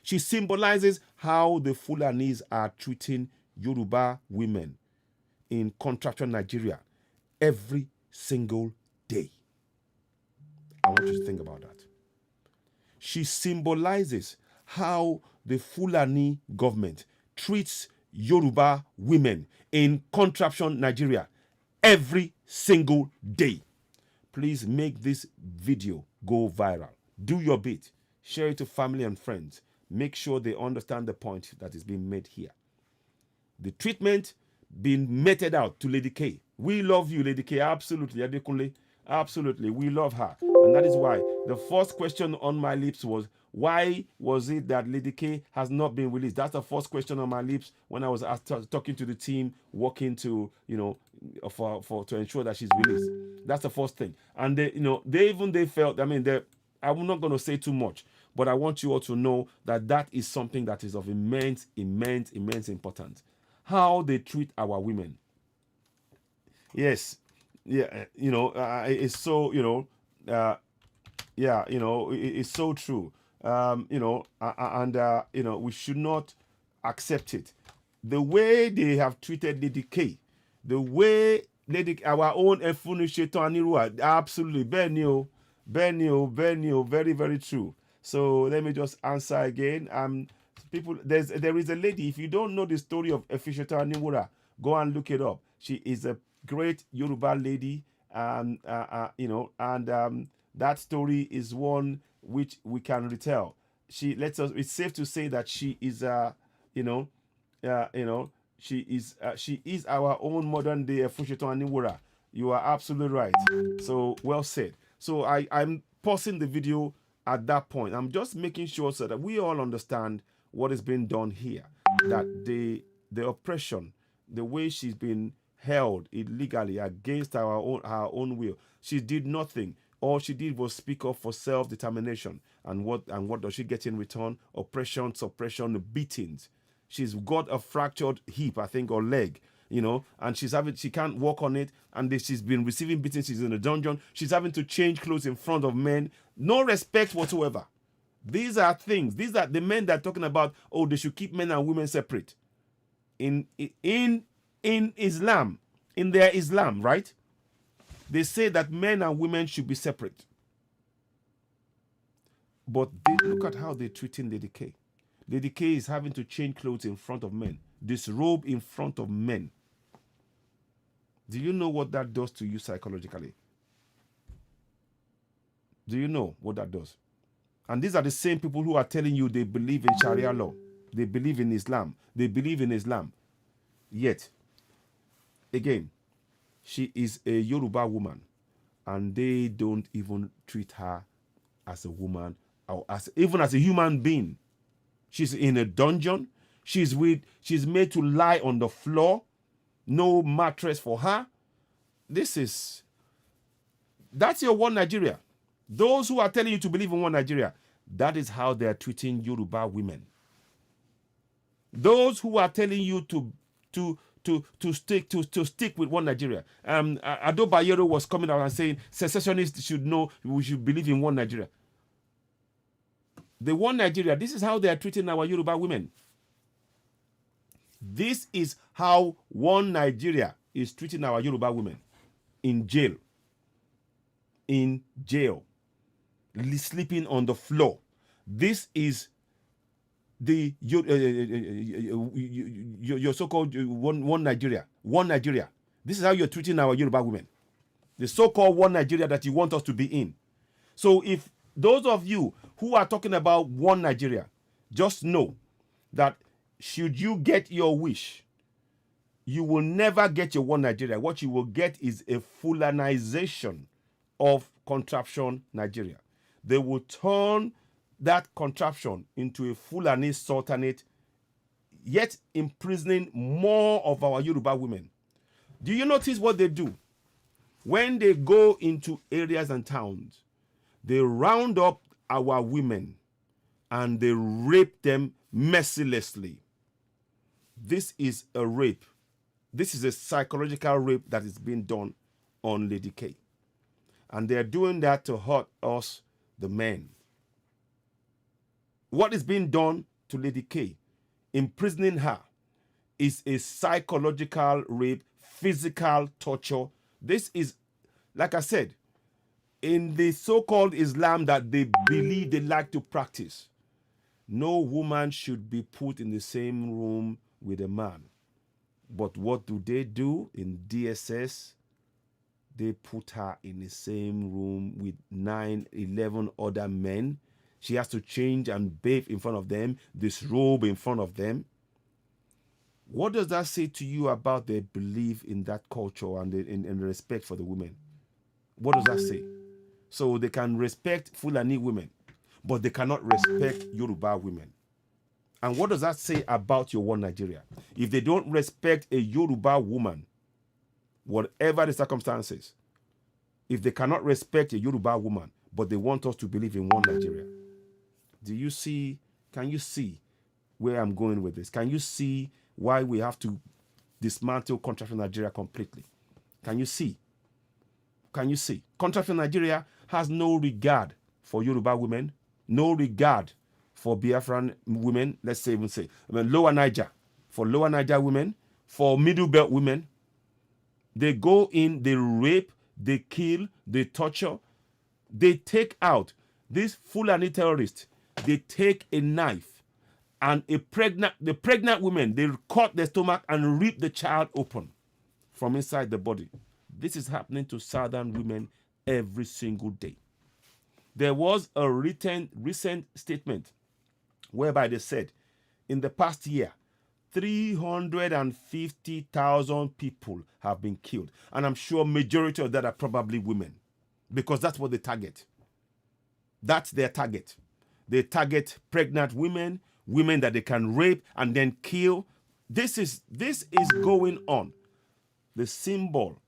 she symbolizes how the Fulanis are treating Yoruba women in contractual Nigeria every single day. I want you to think about that. She symbolizes how the Fulani government treats Yoruba women in contraption Nigeria every single day. Please make this video go viral. Do your bit. Share it to family and friends. Make sure they understand the point that is being made here. The treatment being meted out to Lady K. We love you, Lady K. Absolutely, Adekunle. Absolutely, we love her. And that is why the first question on my lips was, why was it that Lady K has not been released? That's the first question on my lips when I was talking to the team, working to, to ensure that she's released. That's the first thing. And they felt, I'm not going to say too much, but I want you all to know that is something that is of immense importance. How they treat our women. Yes. Yeah, it's so, it's so true. We should not accept it. The way they have treated Lady K, the way our own Efunisheto Anirua, absolutely, Benio, very, very true. So let me just answer again. People, there is a lady. If you don't know the story of Efunisheto Anirua, go and look it up. She is a great Yoruba lady, that story is one which we can retell. It's safe to say that she is she is our own modern day Efunisheto Aniwura. You are absolutely right. So well said. So I'm pausing the video at that point. I'm just making sure so that we all understand what is being done here. That the oppression, the way she's been held illegally against her own will. She did nothing. All she did was speak up for self-determination. And what does she get in return? Oppression, suppression, beatings. She's got a fractured hip, I think, or leg, and she can't walk on it, and she's been receiving beatings. She's in a dungeon. She's having to change clothes in front of men. No respect whatsoever. These are the men that are talking about, they should keep men and women separate. In Islam, In their Islam, right? They say that men and women should be separate. But look at how they're treating Lady K. Lady K is having to change clothes in front of men, disrobe in front of men. Do you know what that does to you psychologically? Do you know what that does? And these are the same people who are telling you they believe in Sharia law. They believe in Islam. They believe in Islam. Yet, again, she is a Yoruba woman, and they don't even treat her as a woman or even as a human being. She's in a dungeon. She's made to lie on the floor. No mattress for her. That's your one Nigeria. Those who are telling you to believe in one Nigeria, that is how they are treating Yoruba women. Those who are telling you to stick with one Nigeria. Abuja Yoruba was coming out and saying secessionists should know we should believe in one Nigeria. The one Nigeria, this is how they are treating our Yoruba women. This is how one Nigeria is treating our Yoruba women in jail. In jail. Sleeping on the floor. This is your so-called one Nigeria. One Nigeria. This is how you're treating our Yoruba women. The so-called one Nigeria that you want us to be in. So if those of you who are talking about one Nigeria, just know that should you get your wish, you will never get your one Nigeria. What you will get is a Fulanization of contraption Nigeria. They will turn that contraption into a Fulani sultanate, yet imprisoning more of our Yoruba women. Do you notice what they do? When they go into areas and towns, they round up our women and they rape them mercilessly. This is a rape. This is a psychological rape that is being done on Lady K. And they're doing that to hurt us, the men. What is being done to Lady K, imprisoning her, is a psychological rape, physical torture. This is, like I said, in the so-called Islam that they believe they like to practice, no woman should be put in the same room with a man. But what do they do in DSS? They put her in the same room with 9, 11 other men. She has to change and bathe in front of them, disrobe in front of them. What does that say to you about their belief in that culture and the respect for the women? What does that say? So they can respect Fulani women, but they cannot respect Yoruba women. And what does that say about your one Nigeria? If they don't respect a Yoruba woman, whatever the circumstances, if they cannot respect a Yoruba woman, but they want us to believe in one Nigeria, can you see where I'm going with this? Can you see why we have to dismantle contraction Nigeria completely? Can you see? Can you see? Contraction Nigeria has no regard for Yoruba women, no regard for Biafran women, Lower Niger, for Lower Niger women, for Middle Belt women. They go in, they rape, they kill, they torture, they take out these Fulani terrorists. They take a knife and the pregnant women, they cut their stomach and rip the child open from inside the body. This is happening to Southern women every single day. There was a recent statement whereby they said in the past year, 350,000 people have been killed. And I'm sure majority of that are probably women, because that's what they target. That's their target. They target pregnant women, women that they can rape and then kill. This is going on. The symbol,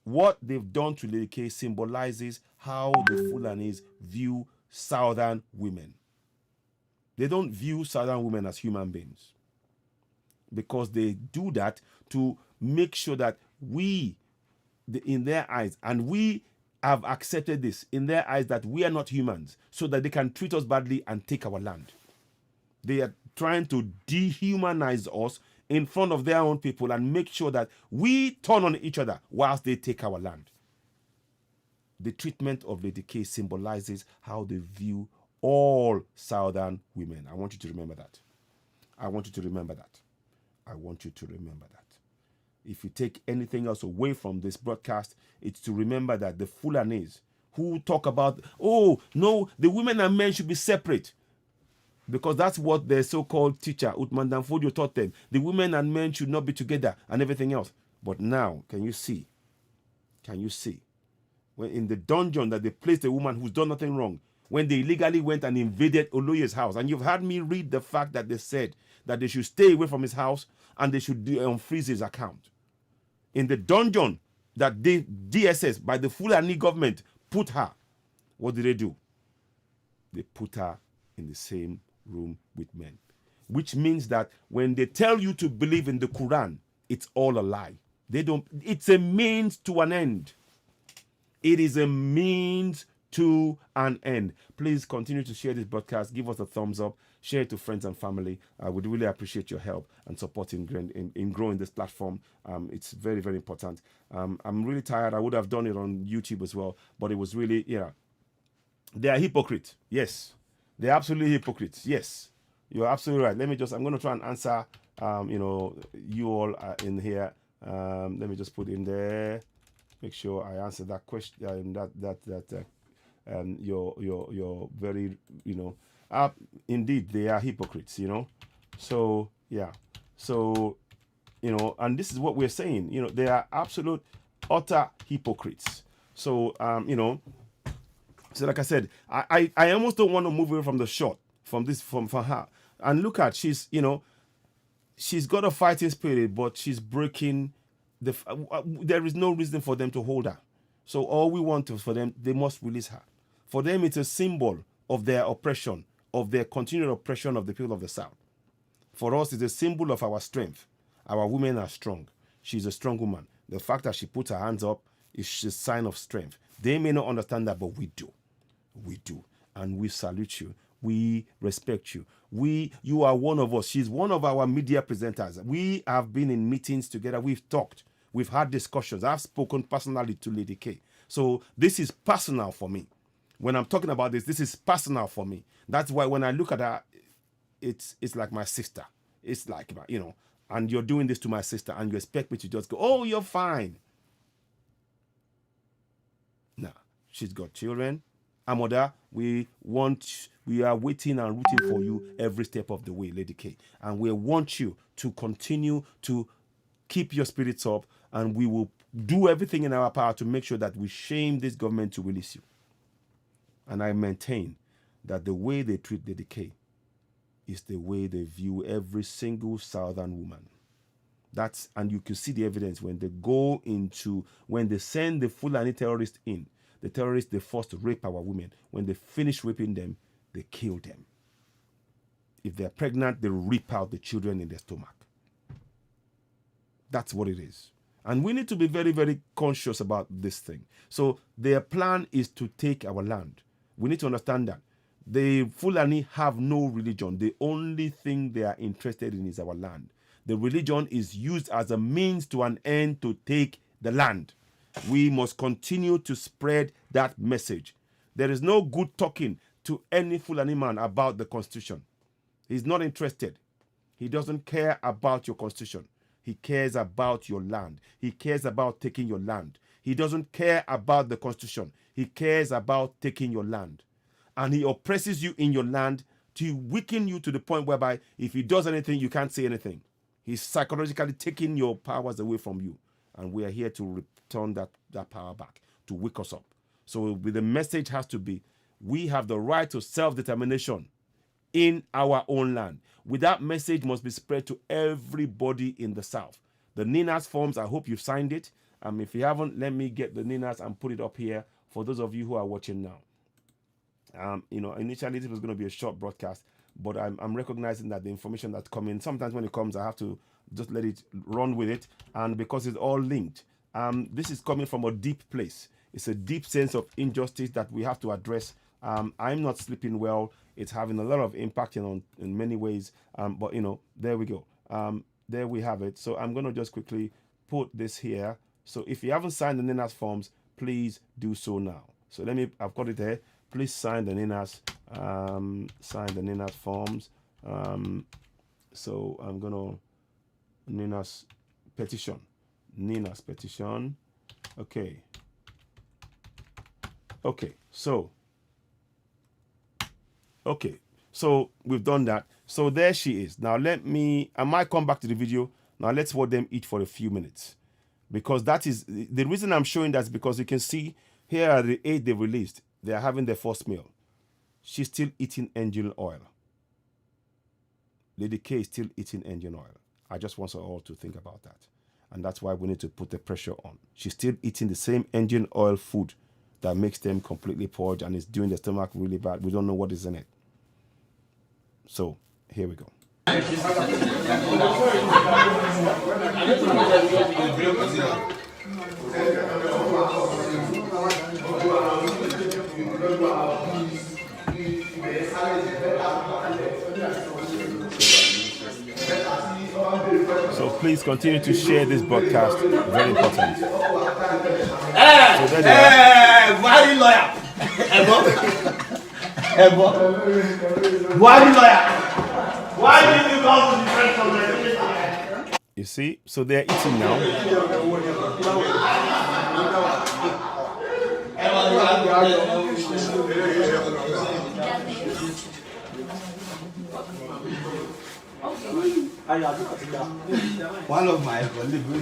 what they've done to Lady K, symbolizes how the Fulanis view Southern women. They don't view Southern women as human beings, because they do that to make sure that in their eyes, and we have accepted this in their eyes, that we are not humans, so that they can treat us badly and take our land. They are trying to dehumanize us in front of their own people and make sure that we turn on each other whilst they take our land. The treatment of Lady K symbolizes how they view all Southern women. I want you to remember that. I want you to remember that. I want you to remember that. If you take anything else away from this broadcast, it's to remember that the Fulanis who talk about, oh, no, the women and men should be separate, because that's what their so-called teacher, Uthman Danfodio, taught them. The women and men should not be together and everything else. But now, can you see? Can you see? When in the dungeon that they placed a woman who's done nothing wrong, when they illegally went and invaded Oloye's house, and you've had me read the fact that they said that they should stay away from his house and they should unfreeze his account. In the dungeon that the DSS, by the Fulani government, put her, what did they do? They put her in the same room with men. Which means that when they tell you to believe in the Quran, it's all a lie. They don't, it's a means to an end. It is a means to an end. Please continue to share this broadcast. Give us a thumbs up. Share it to friends and family. I would really appreciate your help and support in growing this platform. It's very, very important. I'm really tired. I would have done it on YouTube as well, but it was really, they are hypocrites. Yes. They're absolutely hypocrites. Yes. You're absolutely right. I'm going to try and answer, you all in here. Let me just put in there. Make sure I answer that question. You're very, indeed they are hypocrites, So yeah, so and this is what we're saying. They are absolute, utter hypocrites. So so like I said, I almost don't want to move away from the shot from her. And look at, she's got a fighting spirit, but she's breaking. There is no reason for them to hold her. So all we want is for them, they must release her. For them, it's a symbol of their oppression, of their continued oppression of the people of the South. For us, it's a symbol of our strength. Our women are strong. She's a strong woman. The fact that she puts her hands up is a sign of strength. They may not understand that, but we do. We do. And we salute you. We respect you. You are one of us. She's one of our media presenters. We have been in meetings together. We've talked. We've had discussions. I've spoken personally to Lady K. So this is personal for me. When I'm talking about this is personal for me. That's why when I look at her, it's like my sister. It's like, and you're doing this to my sister and you expect me to just go, oh, you're fine. Nah, she's got children. Amoda, we are waiting and rooting for you every step of the way, Lady K. And we want you to continue to keep your spirits up, and we will do everything in our power to make sure that we shame this government to release you. And I maintain that the way they treat Lady K is the way they view every single Southern woman. And you can see the evidence when they send the Fulani terrorists in. The terrorists, they forced to rape our women. When they finish raping them, they kill them. If they're pregnant, they rip out the children in their stomach. That's what it is. And we need to be very, very conscious about this thing. So their plan is to take our land. We need to understand that. The Fulani have no religion. The only thing they are interested in is our land. The religion is used as a means to an end to take the land. We must continue to spread that message. There is no good talking to any Fulani man about the Constitution. He's not interested. He doesn't care about your Constitution. He cares about your land. He cares about taking your land. He doesn't care about the Constitution. He cares about taking your land. And he oppresses you in your land to weaken you to the point whereby if he does anything, you can't say anything. He's psychologically taking your powers away from you. And we are here to return that power back, to wake us up. So the message has to be, we have the right to self-determination in our own land. With that message must be spread to everybody in the South. The NINAS forms, I hope you've signed it. If you haven't, let me get the NINAS and put it up here for those of you who are watching now. Initially this was going to be a short broadcast, but I'm recognizing that the information that's coming, sometimes when it comes, I have to just let it run with it. And because it's all linked, this is coming from a deep place. It's a deep sense of injustice that we have to address. I'm not sleeping well. It's having a lot of impact in many ways. But there we go. there we have it. So I'm going to just quickly put this here. So if you haven't signed the NINAS forms, please do so now. So I've got it there. Please sign the NINAS, forms. So I'm going to NINAS petition. Okay. So we've done that. So there she is. Now I might come back to the video. Now let's watch them eat for a few minutes, because that is the reason I'm showing that, is because you can see here are the 8 they released. They are having their first meal. She's still eating engine oil. Lady K is still eating engine oil. I just want us all to think about that. And that's why we need to put the pressure on. She's still eating the same engine oil food that makes them completely purge and is doing the stomach really bad. We don't know what is in it. So here we go. So please continue to share this broadcast. Very important. So there they are. Why lawyer? Why lawyer? Why did you come to defend from the? You see, so they're eating now. One of my colleagues will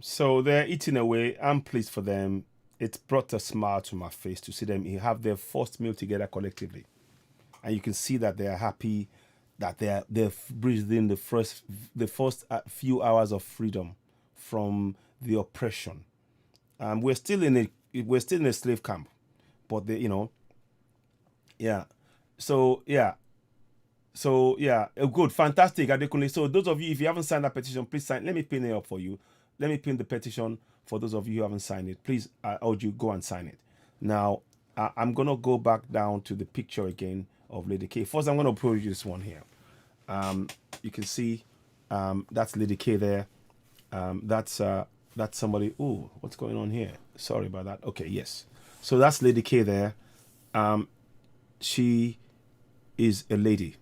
So they're eating away. I'm pleased for them. It brought a smile to my face to see them have their first meal together collectively, and you can see that they are happy, that they're breathing the first few hours of freedom from the oppression. We're still in a slave camp, but they, good, fantastic, Adekunle. So those of you, if you haven't signed that petition, please sign. Let me pin it up for you. Let me pin the petition for those of you who haven't signed it. Please, I urge you, go and sign it. Now, I'm going to go back down to the picture again of Lady K. First, I'm going to approach this one here. You can see that's Lady K there. That's somebody. Oh, what's going on here? Sorry about that. Okay, yes. So that's Lady K there. She is a lady,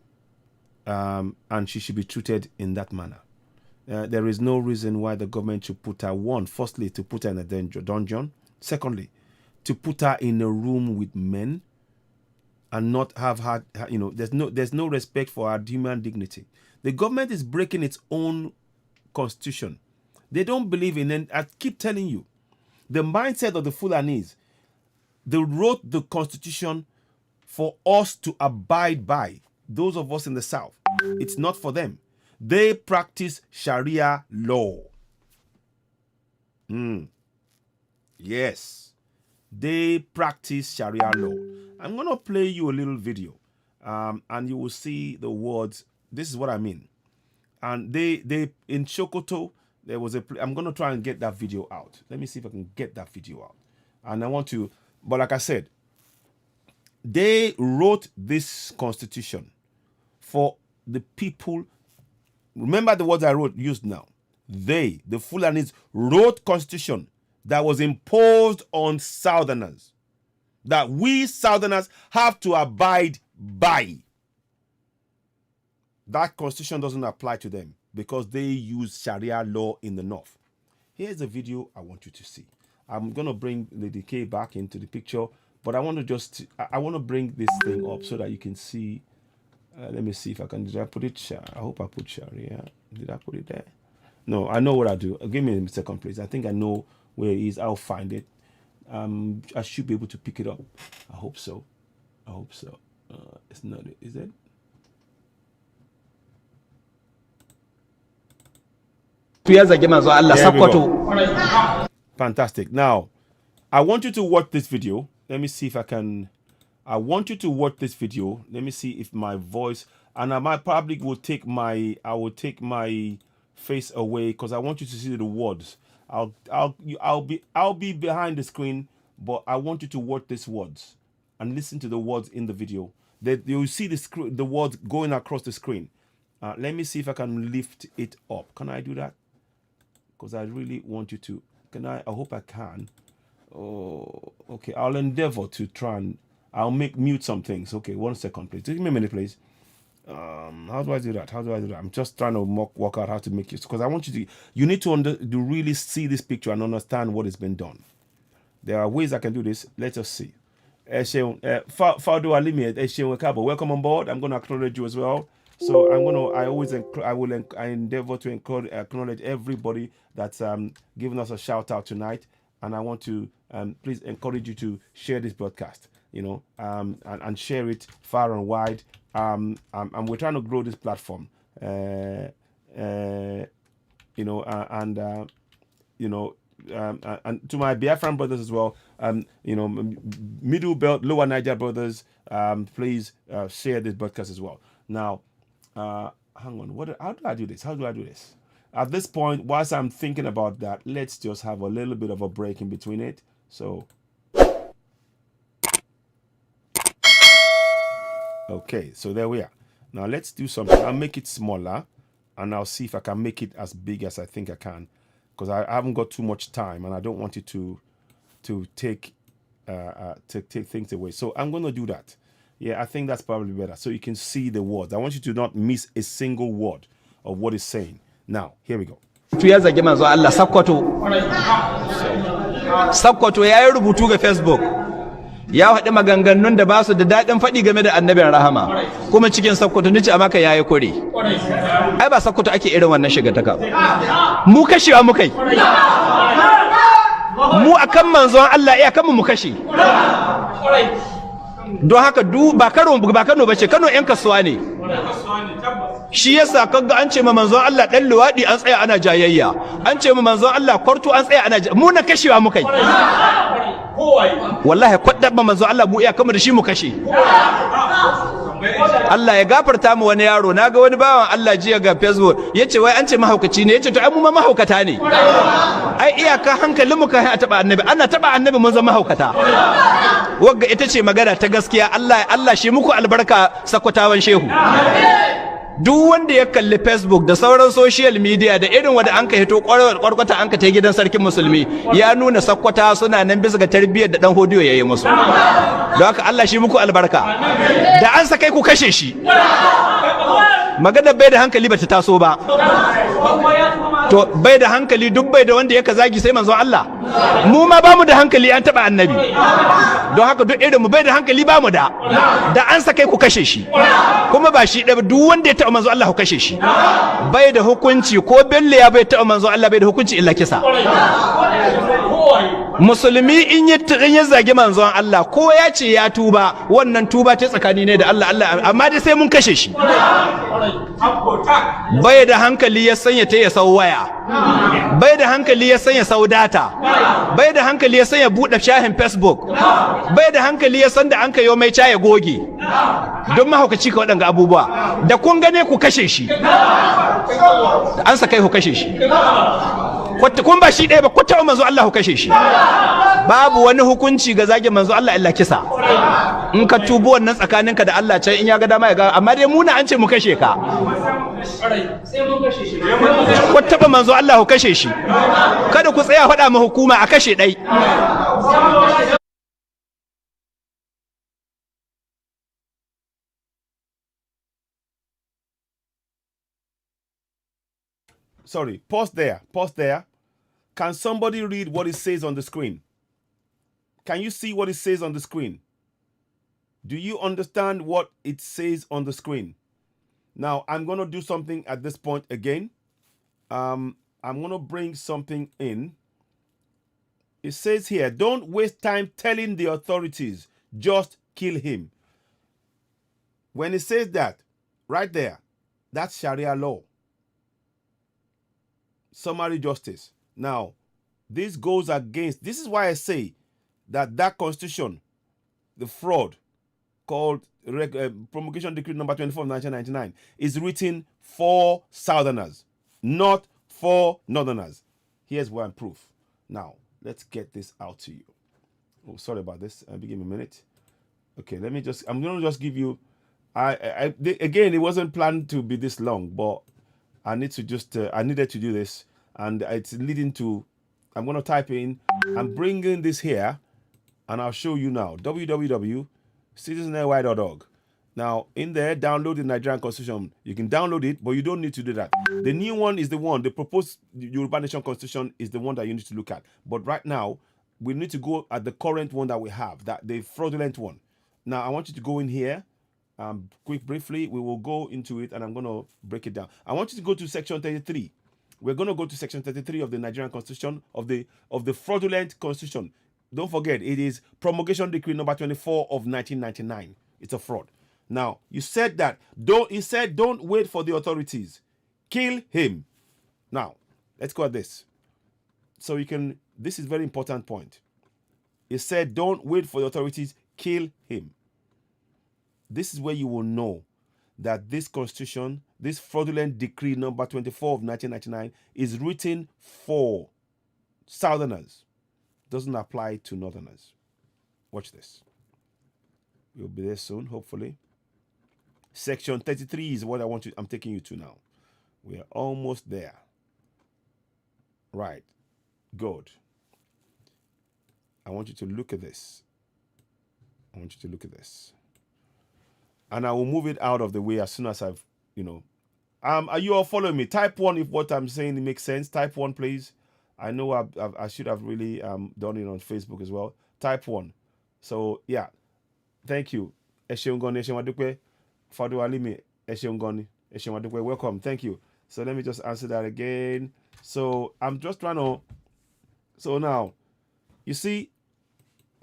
and she should be treated in that manner. There is no reason why the government should put her, firstly, to put her in a dungeon. Secondly, to put her in a room with men and not have her, there's no respect for her human dignity. The government is breaking its own constitution. They don't believe in it. I keep telling you, the mindset of the Fulanis, they wrote the constitution for us to abide by. Those of us in the South, it's not for them. They practice Sharia law. Yes, they practice Sharia law. I'm going to play you a little video, and you will see the words. This is what I mean. And they in Sokoto, there was I'm going to try and get that video out. Let me see if I can get that video out. And I want to, but like I said, they wrote this constitution for the people. Remember the words I used now. The Fulanis, wrote constitution that was imposed on Southerners, that we Southerners have to abide by. That constitution doesn't apply to them because they use Sharia law in the North. Here's a video I want you to see. I'm going to bring Lady K back into the picture, but I want to bring this thing up so that you can see. Let me see if I can. Did I put it? I hope I put Sharia. Did I put it there? No, I know what I do. Give me a second, please. I think I know where it is. I'll find it. I should be able to pick it up. I hope so. It's not, is it? ya zagi manzo Allah There we Sakkwato. Fantastic. Now, I want you to watch this video. Let me see if I can. I want you to watch this video. Let me see if my voice, and I might probably will take my, I will take my face away because I want you to see the words. I'll be behind the screen, but I want you to watch these words and listen to the words in the video. That you'll see the words going across the screen. Let me see if I can lift it up. Can I do that? Because I really want you to. Can I? I hope I can. Oh, okay. I'll endeavor to try and I'll mute some things. Okay, 1 second, please. Give me a minute, please. How do I do that? How do I do that? I'm just trying to work out how to make it, because I want you to. You need to really see this picture and understand what has been done. There are ways I can do this. Let us see. Fado Alimi, welcome on board. I'm going to acknowledge you as well. So I endeavor to acknowledge everybody that's giving us a shout out tonight, and I want to please encourage you to share this broadcast, and share it far and wide. And we're trying to grow this platform, and to my Biafran brothers as well, Middle Belt, Lower Niger brothers, please share this broadcast as well. Now, hang on. How do I do this? How do I do this? At this point, whilst I'm thinking about that, let's just have a little bit of a break in between it. So, okay, so there we are. Now let's do something. I'll make it smaller, and I'll see if I can make it as big as I think I can, because I haven't got too much time, and I don't want it to take things away. So I'm going to do that. Yeah, I think that's probably better. So you can see the words. I want you to not miss a single word of what it's saying. Now, here we go. Ya zagi manzo Allah Sakkwato. Sakkwato ya yi rubutu ga Facebook. Ya faɗi maganganun da ba su da daɗin faɗi game da annabin rahama. Kuma cikin Sakkwato nace a maka yayi kure. Ai ba Sakkwato ake irin wannan shigataka. Mu kashewa mu kai. Mu akan manzon Allah iya kan mu kashe. Don haka ba Kano bace, Kano yan kasuwa ne. Shi yasa kaga an ce ma manzon Allah dan luwadi an tsaya ana jayayya, an ce ma manzon Allah kwarto an tsaya ana mu na kashewa mu kai. Wallahi kwadda ma manzon Allah mu iya kamar da shi mu kashe. Allah ya gafarta mu wani yaro, naga wani bawan Allah jiya ga Facebook yace wai an ce mahaukaci ne, yace to ai mu ma mahaukata ne. Ai iyaka hankalin mu kai a taba annabi, ana taba annabi mun zama mahaukata. Wagga ita ce magana ta gaskiya. Allah shi muku albarka Sakkwatawan shehu. Duk wanda ya kalli Facebook da sauran social media da irin wanda an ka hito kwarkwata an ka ta gidan sarkin musulmi, ya nuna Sakkwata suna nan bisa ga tarbiyyar da dan hodiyo yayi musu. Don haka Allah shi muku albarka. Da an sakai ku kashe shi. Magana bai da hankali bata taso ba. To bai da hankali duk bai da wanda yaka zagi sai manzon Allah. Mu ma bamu da hankali an taba annabi. Don haka duk irin mu bai da hankali bamu da. Da an sakai ku kashe shi. Kuma ba shi da duk wanda ya taba manzon Allah ku kashe shi. Bai da hukunci ko belle ya bai taba manzon Allah bai da hukunci illa kisa. Musulmi in ya zagi manzon Allah ko ya ce ya tuba, wannan tuba ta tsakani ne da Allah, amma dai sai mun kashe shi. Bai da hankali ya sanya ta ya sau waya, bai da hankali ya sanya sau data, bai da hankali ya sanya buɗe shahin Facebook, bai da hankali ya san da an kayo mai ya goge. Don mahaukaci ka waɗanga abubuwa da kun gane ku kashe shi, an sa kai ku kashe shi. Kun ba shi ɗaya ba, kwata manzo Allah ku kashe shi. Babu wani hukunci ga zagin manzo Allah illa kisa. In ka tubo wannan tsakaninka da Allah can in ya ga dama ya ga, amma dai muna an ce mu kashe ka. Kwata ba manzo Allah ku kashe shi. Kada ku tsaya faɗa ma hukuma a kashe ɗai. Sorry, pause there. Can somebody read what it says on the screen? Can you see what it says on the screen? Do you understand what it says on the screen? Now, I'm going to do something at this point again. I'm going to bring something in. It says here, don't waste time telling the authorities, just kill him. When it says that, right there, that's Sharia law. Summary justice. Now, this goes against, this is why I say that constitution, the fraud called Promulgation Decree number 24 of 1999, is written for Southerners, not for Northerners. Here's one proof. Now, let's get this out to you. Oh, sorry about this. Give me a minute. Okay, I'm going to just give you, again, it wasn't planned to be this long, but I need to just, I needed to do this, and it's leading to, I'm going to type in, I'm bringing this here, and I'll show you now, www.citizeny.org. Now, in there, download the Nigerian Constitution. You can download it, but you don't need to do that. The new one is the one, the proposed Yoruba Nation Constitution is the one that you need to look at. But right now, we need to go at the current one that we have, that the fraudulent one. Now, I want you to go in here. Briefly, we will go into it, and I'm going to break it down. I want you to go to section 33. We're going to go to section 33 of the Nigerian Constitution, of the fraudulent Constitution. Don't forget, it is Promulgation Decree number 24 of 1999. It's a fraud. Now, you said that. He said, don't wait for the authorities. Kill him. Now, let's go at this. So you can, this is a very important point. He said, don't wait for the authorities. Kill him. This is where you will know that this constitution, this fraudulent decree number 24 of 1999 is written for Southerners. Doesn't apply to Northerners. Watch this. We'll be there soon, hopefully. Section 33 is what I'm taking you to now. We are almost there. Right. Good. I want you to look at this. And I will move it out of the way as soon as I've, are you all following me? Type 1 if what I'm saying makes sense. Type 1, please. I know I should have really done it on Facebook as well. Type 1. So, yeah. Thank you. Welcome. Thank you. So let me just answer that again. So I'm just trying to. So now, you see,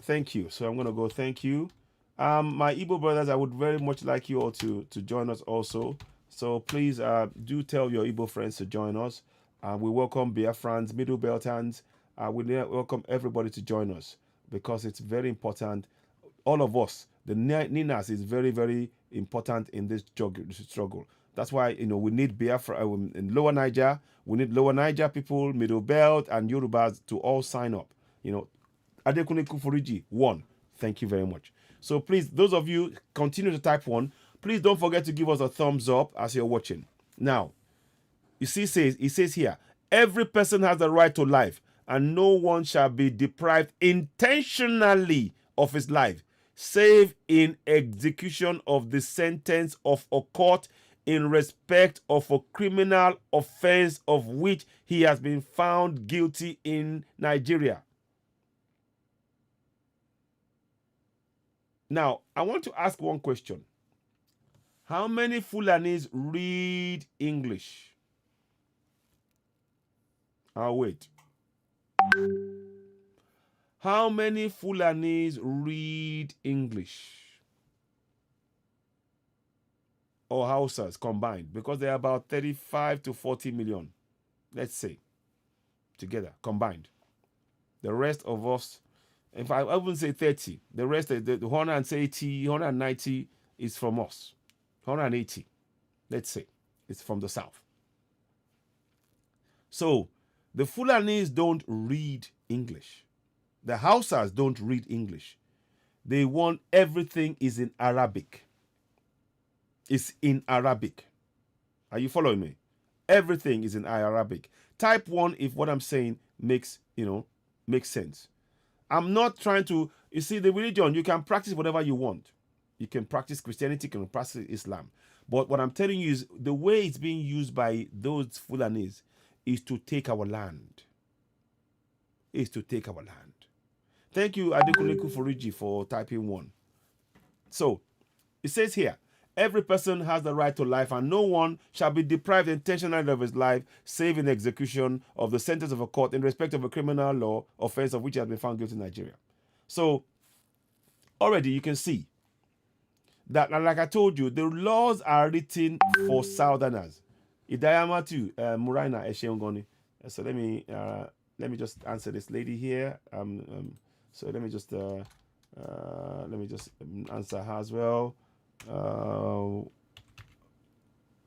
thank you. So I'm going to go thank you. My Igbo brothers, I would very much like you all to join us also. So please do tell your Igbo friends to join us. We welcome Biafrans, Middle Beltans. We welcome everybody to join us because it's very important. All of us, the Ninas is very, very important in this struggle. That's why, we need Biafra in Lower Niger. We need Lower Niger people, Middle Belt, and Yorubas to all sign up. Adekunle Kuforiji, 1. Thank you very much. So please, those of you continue to type 1. Please don't forget to give us a thumbs up as you're watching. Now, it says here, every person has the right to life, and no one shall be deprived intentionally of his life, save in execution of the sentence of a court in respect of a criminal offense of which he has been found guilty in Nigeria. Now, I want to ask one question. How many Fulanis read English? I'll wait. How many Fulanis read English? Or Hausas combined? Because they're about 35 to 40 million. Let's say. Together, combined. The rest of us, if I wouldn't say 30, the rest, the 180, 190 is from us. 180, let's say, it's from the south. So, the Fulanis don't read English. The Hausas don't read English. They want everything is in Arabic. It's in Arabic. Are you following me? Everything is in Arabic. Type 1 if what I'm saying makes sense. I'm not trying to, you see, the religion, you can practice whatever you want. You can practice Christianity, you can practice Islam. But what I'm telling you is the way it's being used by those Fulanis is to take our land. Thank you, Adekunle Kuforiji, for typing 1. So, it says here, every person has the right to life, and no one shall be deprived intentionally of his life, save in execution of the sentence of a court in respect of a criminal law offense of which he has been found guilty in Nigeria. So, already you can see that, like I told you, the laws are written for Southerners. Idayama too, Muraina Esheongoni. So let me just answer this lady here. So let me just answer her as well.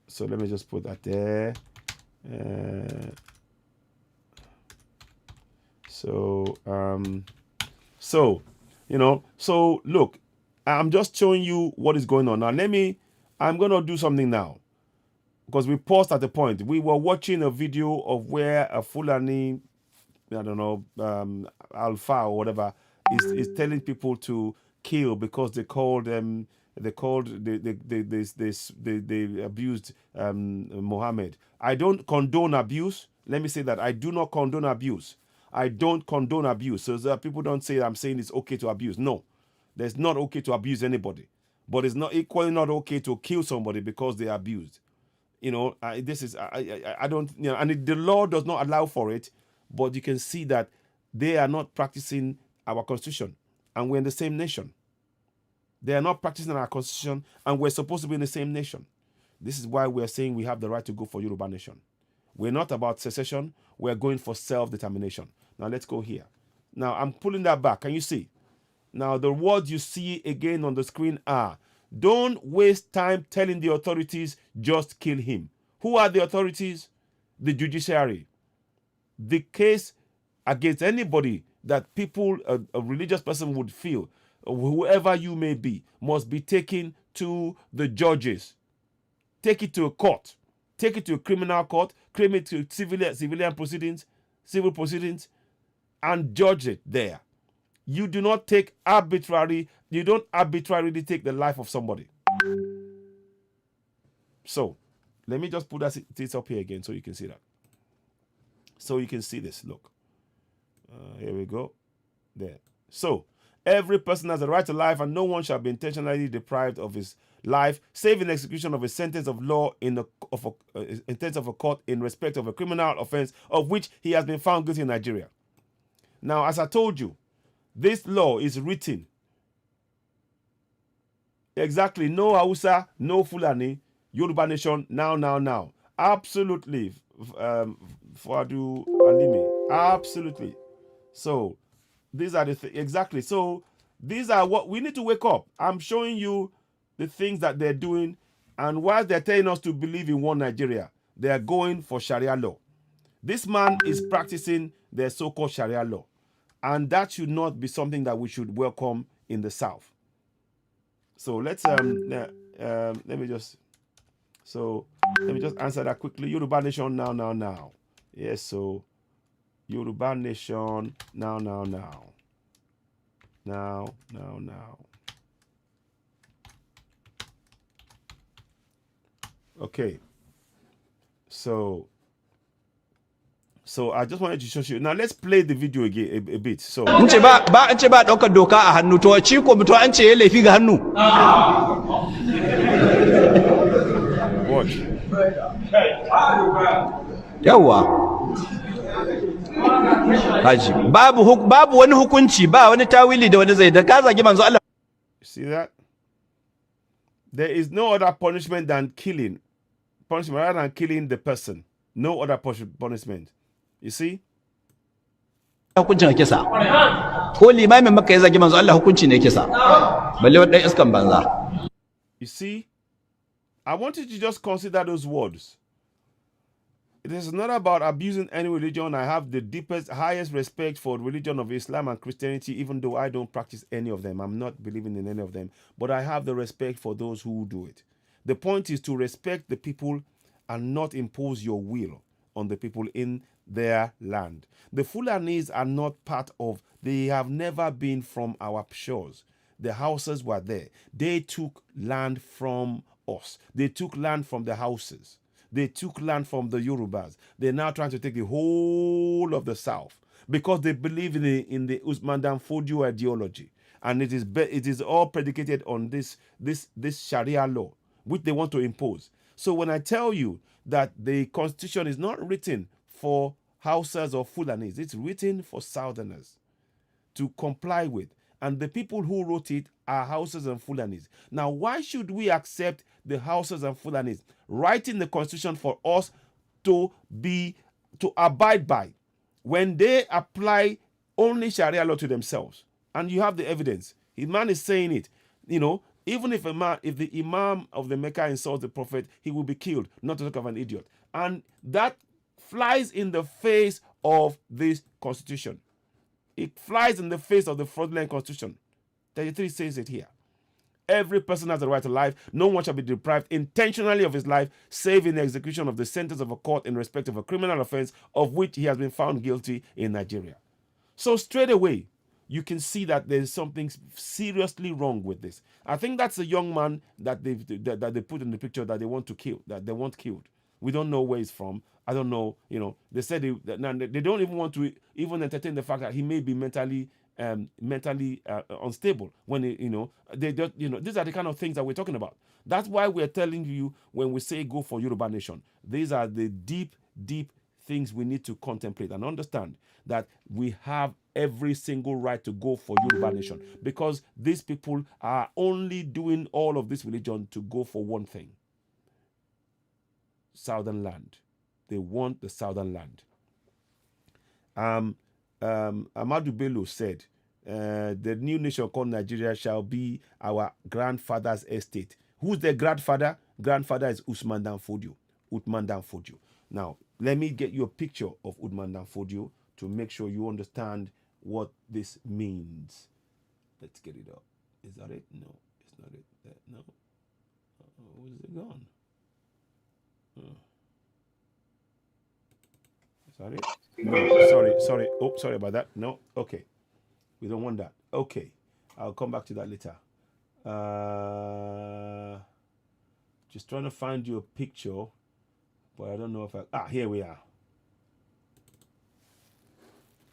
So let me just put that there. So look, I'm just showing you what is going on. Now I'm going to do something now, because we paused at the point. We were watching a video of where a Fulani, I don't know, Alpha or whatever, is telling people to kill because they abused Muhammad. I don't condone abuse. Let me say that I do not condone abuse. I don't condone abuse. So that people don't say I'm saying it's okay to abuse. No, it's not okay to abuse anybody. But it's not equally not okay to kill somebody because they abused. I don't, and the law does not allow for it. But you can see that they are not practicing our constitution, and we're in the same nation. They are not practicing our constitution, and we're supposed to be in the same nation. This is why we're saying we have the right to go for Yoruba nation. We're not about secession. We're going for self-determination. Now let's go here. Now I'm pulling that back. Can you see? Now the words you see again on the screen are, don't waste time telling the authorities, just kill him. Who are the authorities? The judiciary. The case against anybody that people, a religious person would feel, whoever you may be, must be taken to the judges. Take it to a court. Take it to a criminal court. Claim it to civil proceedings, and judge it there. You do not take you don't arbitrarily take the life of somebody. So, let me just put this up here again so you can see that. So you can see this, look. Here we go. There. So, every person has a right to life, and no one shall be intentionally deprived of his life, save in execution of a sentence of law in sentence of a court in respect of a criminal offense of which he has been found guilty in Nigeria. Now, as I told you, this law is written. Exactly. No Hausa, no Fulani, Yoruba nation, now. Absolutely. Fuadu Alimi. Absolutely. So, these are the exactly. So, these are what we need to wake up. I'm showing you the things that they're doing, and while they're telling us to believe in one Nigeria, they are going for Sharia law. This man is practicing their so-called Sharia law, and that should not be something that we should welcome in the South. So let me just answer that quickly. Yoruba nation now. Yes, so Yoruba nation now. Okay. So I just wanted to show you. Now let's play the video again a bit. So in ce ba daukar doka a hannu, to ci ko mutu an ce ya laifi ga hannu. Watch. Yawwa. Haji, babu wani hukunci, ba wani tawili da wani zai da ka zagi manzo Allah. See that? There is no other punishment than killing. Punishment rather than killing the person. No other punishment. You see? Hukuncin kisa. Ko limamin Makka ya zagi manzo Allah, hukunci ne kisa. Balle wani dan iskan banza. You see? I want you to just consider those words. It is not about abusing any religion. I have the deepest, highest respect for the religion of Islam and Christianity, even though I don't practice any of them. I'm not believing in any of them. But I have the respect for those who do it. The point is to respect the people and not impose your will on the people in their land. The Fulanis are not part of, they have never been from our shores. The houses were there. They took land from us. They took land from the houses. They took land from the Yorubas. They're now trying to take the whole of the South because they believe in the Usman Dan Fodio ideology. And it is all predicated on this Sharia law, which they want to impose. So when I tell you that the constitution is not written for Hausas or Fulanis, it's written for Southerners to comply with. And the people who wrote it are Hausas and Fulanis. Now, why should we accept the Hausas and Fulanis writing the constitution for us to abide by when they apply only Sharia law to themselves? And you have the evidence. The man is saying it. Even if the Imam of the Mecca insults the Prophet, he will be killed, not to talk of an idiot. And that flies in the face of this constitution. It flies in the face of the fraudulent constitution. 33 says it here. Every person has the right to life. No one shall be deprived intentionally of his life, save in the execution of the sentence of a court in respect of a criminal offense of which he has been found guilty in Nigeria. So straight away, you can see that there's something seriously wrong with this. I think that's a young man that they put in the picture that they want to kill, that they want killed. We don't know where he's from. I don't know. They said they don't even want to even entertain the fact that he may be mentally unstable. When they just these are the kind of things that we're talking about. That's why we're telling you when we say go for Yoruba Nation. These are the deep things we need to contemplate and understand, that we have every single right to go for Yoruba Nation, because these people are only doing all of this religion to go for one thing: Southern land. They want the Southern land. Amadu Bello said, the new nation called Nigeria shall be our grandfather's estate. Who's their grandfather? Grandfather is Usman Dan Fodio. Uthman Dan Fodio. Now, let me get you a picture of Uthman Dan Fodio to make sure you understand what this means. Let's get it up. Is that it? No, it's not it. No. Where's it gone? Is that it? No, sorry. Oh, sorry about that. No, okay. We don't want that. Okay. I'll come back to that later. Just trying to find you a picture, but I don't know if here we are.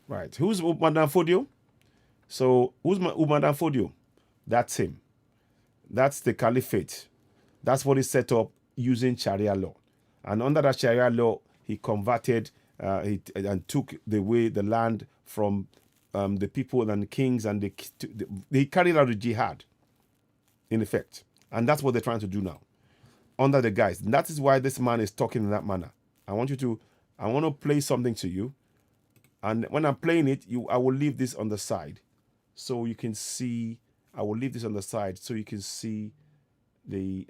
Right. Who's Uthman Fodio? So, who's Uthman Fodio? That's him. That's the caliphate. That's what he set up using Sharia law. And under that Sharia law, he converted and took the land from the people and the kings, and they carried out the jihad, in effect. And that's what they're trying to do now, under the guise. And that is why this man is talking in that manner. I want to play something to you. And when I'm playing it, I will leave this on the side so you can see. I will leave this on the side so you can see the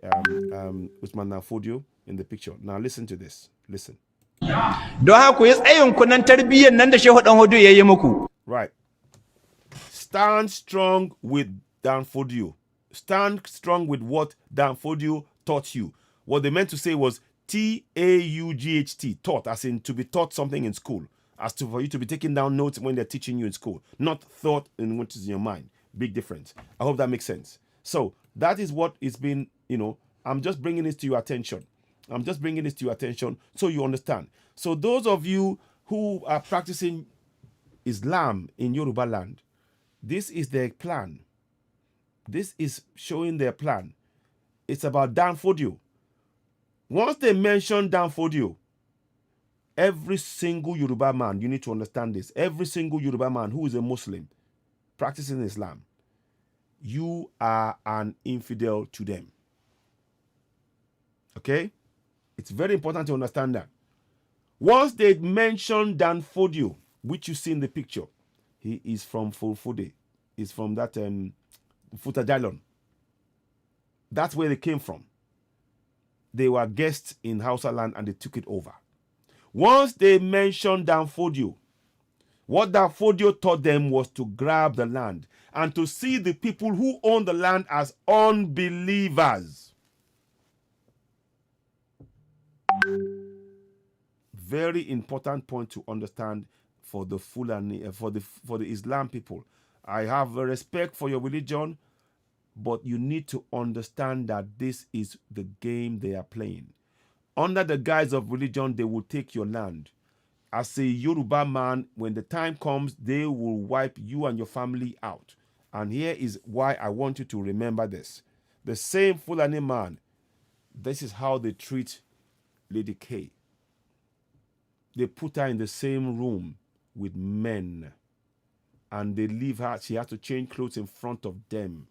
Usman Fodio in the picture. Now listen to this. Listen. Don haka ku yi tsayin ku nan tarbiyyar nan da Shehu Dan Hudu ya yi muku. Right. Stand strong with Dan Fodio. Stand strong with what Dan Fodio taught you. What they meant to say was TAUGHT, taught, as in to be taught something in school, as to for you to be taking down notes when they're teaching you in school, not thought in what is in your mind. Big difference. I hope that makes sense. So that is what it's been, I'm just bringing this to your attention. I'm just bringing this to your attention so you understand. So those of you who are practicing Islam in Yoruba land, this is their plan. This is showing their plan. It's about Dan Fodio. Once they mention Dan Fodio, every single Yoruba man, you need to understand this, every single Yoruba man who is a Muslim practicing Islam, you are an infidel to them. Okay? It's very important to understand that. Once they mention Dan Fodio, which you see in the picture, he is from Fulfude. He's from that Futajalon. That's where they came from. They were guests in Hausa land and they took it over. Once they mentioned Dan Fodio, what Dan Fodio taught them was to grab the land and to see the people who own the land as unbelievers. Very important point to understand for the Fulani, for the Islam people. I have a respect for your religion, but you need to understand that this is the game they are playing. Under the guise of religion, they will take your land. As a Yoruba man, when the time comes, they will wipe you and your family out. And here is why I want you to remember this. The same Fulani man, this is how they treat Lady K. They put her in the same room with men. and they leave her. She had to change clothes in front of them.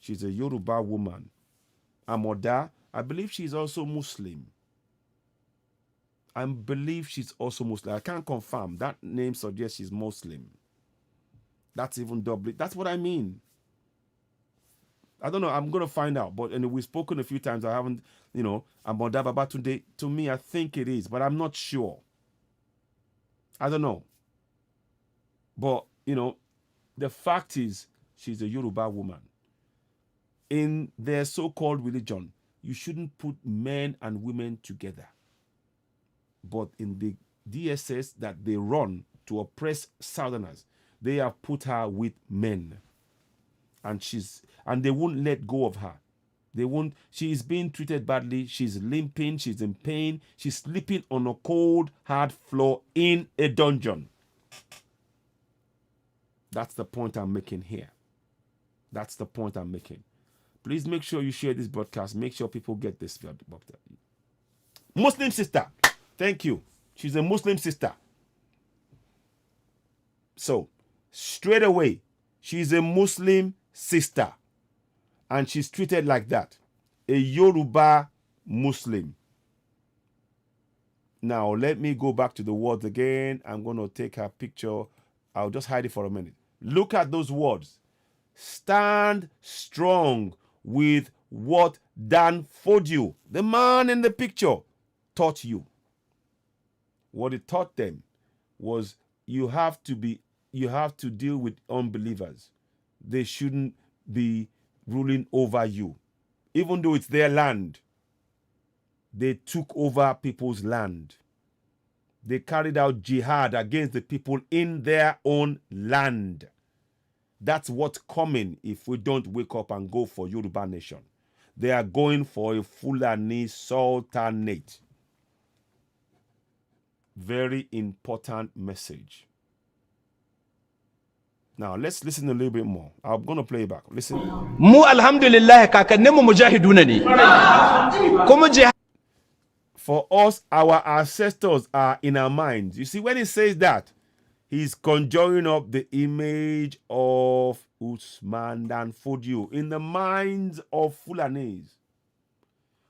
She's a Yoruba woman. Amoda, I believe she's also Muslim. I believe she's also Muslim. I can't confirm. That name suggests she's Muslim. That's even doubly. That's what I mean. I don't know. I'm going to find out. But and we've spoken a few times. I haven't, Amoda Babatunde. To me, I think it is, but I'm not sure. I don't know. But, the fact is, she's a Yoruba woman. In their so-called religion, you shouldn't put men and women together. But in the DSS that they run to oppress Southerners, they have put her with men. And they won't let go of her. She is being treated badly. She's limping. She's in pain. She's sleeping on a cold, hard floor in a dungeon. That's the point I'm making here. That's the point I'm making. Please make sure you share this broadcast. Make sure people get this. Muslim sister. Thank you. She's a Muslim sister. So, straight away, she's a Muslim sister. And she's treated like that. A Yoruba Muslim. Now, let me go back to the words again. I'm going to take her picture. I'll just hide it for a minute. Look at those words. Stand strong with what Dan Fodio, the man in the picture, taught you. What it taught them was you have to deal with unbelievers. They shouldn't be ruling over you. Even though it's their land, they took over people's land. They carried out jihad against the people in their own land. That's what's coming if we don't wake up and go for Yoruba nation. They are going for a Fulani sultanate. Very important message. Now, let's listen a little bit more. I'm going to play it back. Listen. Mu alhamdulillah kakanninmu mujahiduna ne. Kuma jihad. For us, our ancestors are in our minds. You see, when he says that, he's conjuring up the image of Usman Dan Fodio in the minds of Fulanis.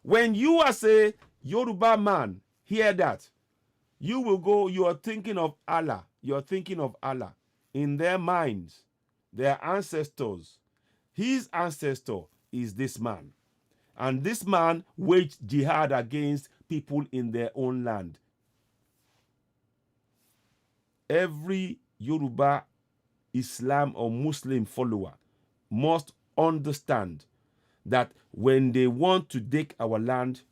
When you as a Yoruba man hear that, you are thinking of Allah. You're thinking of Allah. In their minds, their ancestors, his ancestor is this man. And this man waged jihad against people in their own land. Every Yoruba, Islam or Muslim follower must understand that when they want to take our land,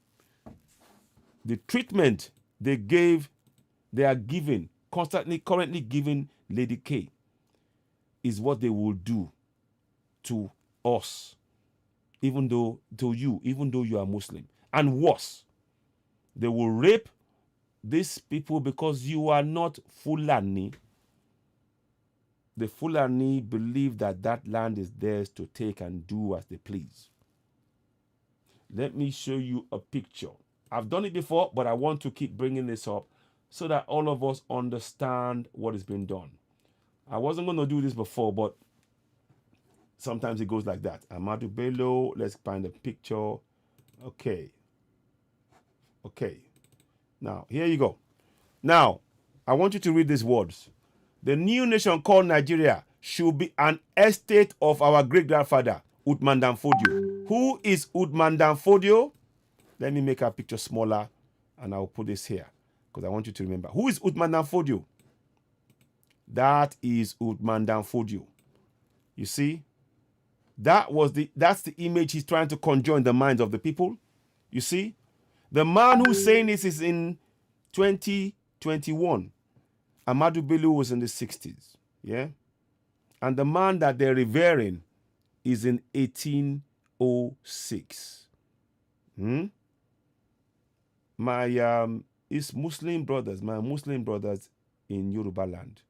the treatment they are currently giving Lady K is what they will do to us, even though you are Muslim. And worse, they will rape these people because you are not Fulani. The Fulani believe that land is theirs to take and do as they please. Let me show you a picture. I've done it before, but I want to keep bringing this up so that all of us understand what is being done. I wasn't going to do this before, but sometimes it goes like that. Amadou Bello, let's find a picture. Okay. Now, here you go. Now, I want you to read these words. The new nation called Nigeria should be an estate of our great-grandfather, Uthman Dan Fodio. Who is Uthman Dan Fodio? Let me make our picture smaller, and I'll put this here, because I want you to remember. Who is Uthman Dan Fodio? That is Uthman Dan Fodio. You see? That's the image he's trying to conjure in the minds of the people. You see? The man who's saying this is in 2021. Amadou Bello was in the 60s. Yeah? And the man that they're revering is in 1806. My Muslim brothers in Yoruba land,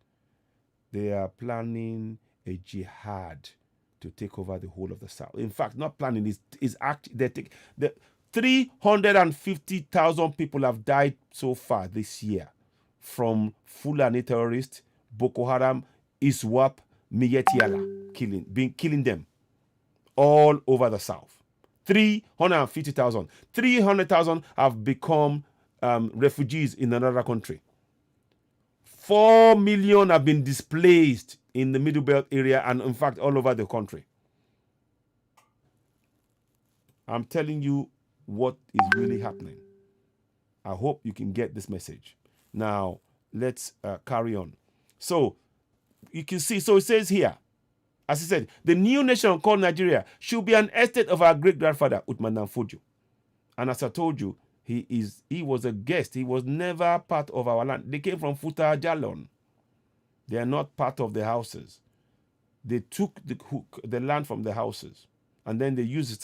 they are planning a jihad to take over the whole of the South. In fact, not planning, is actually, 350,000 people have died so far this year from Fulani terrorists, Boko Haram, ISWAP, Miyetti killing them all over the south. 350,000. 300,000 have become refugees in another country. 4 million have been displaced in the Middle Belt area and, in fact, all over the country. I'm telling you what is really happening. I hope you can get this message. Now, let's carry on. So, you can see, so it says here, as I said, the new nation called Nigeria should be an estate of our great-grandfather, Uthman Danfodio. And as I told you, he was a guest. He was never part of our land. They came from Futa Jalon. They are not part of the houses. They took the land from the houses, and then they used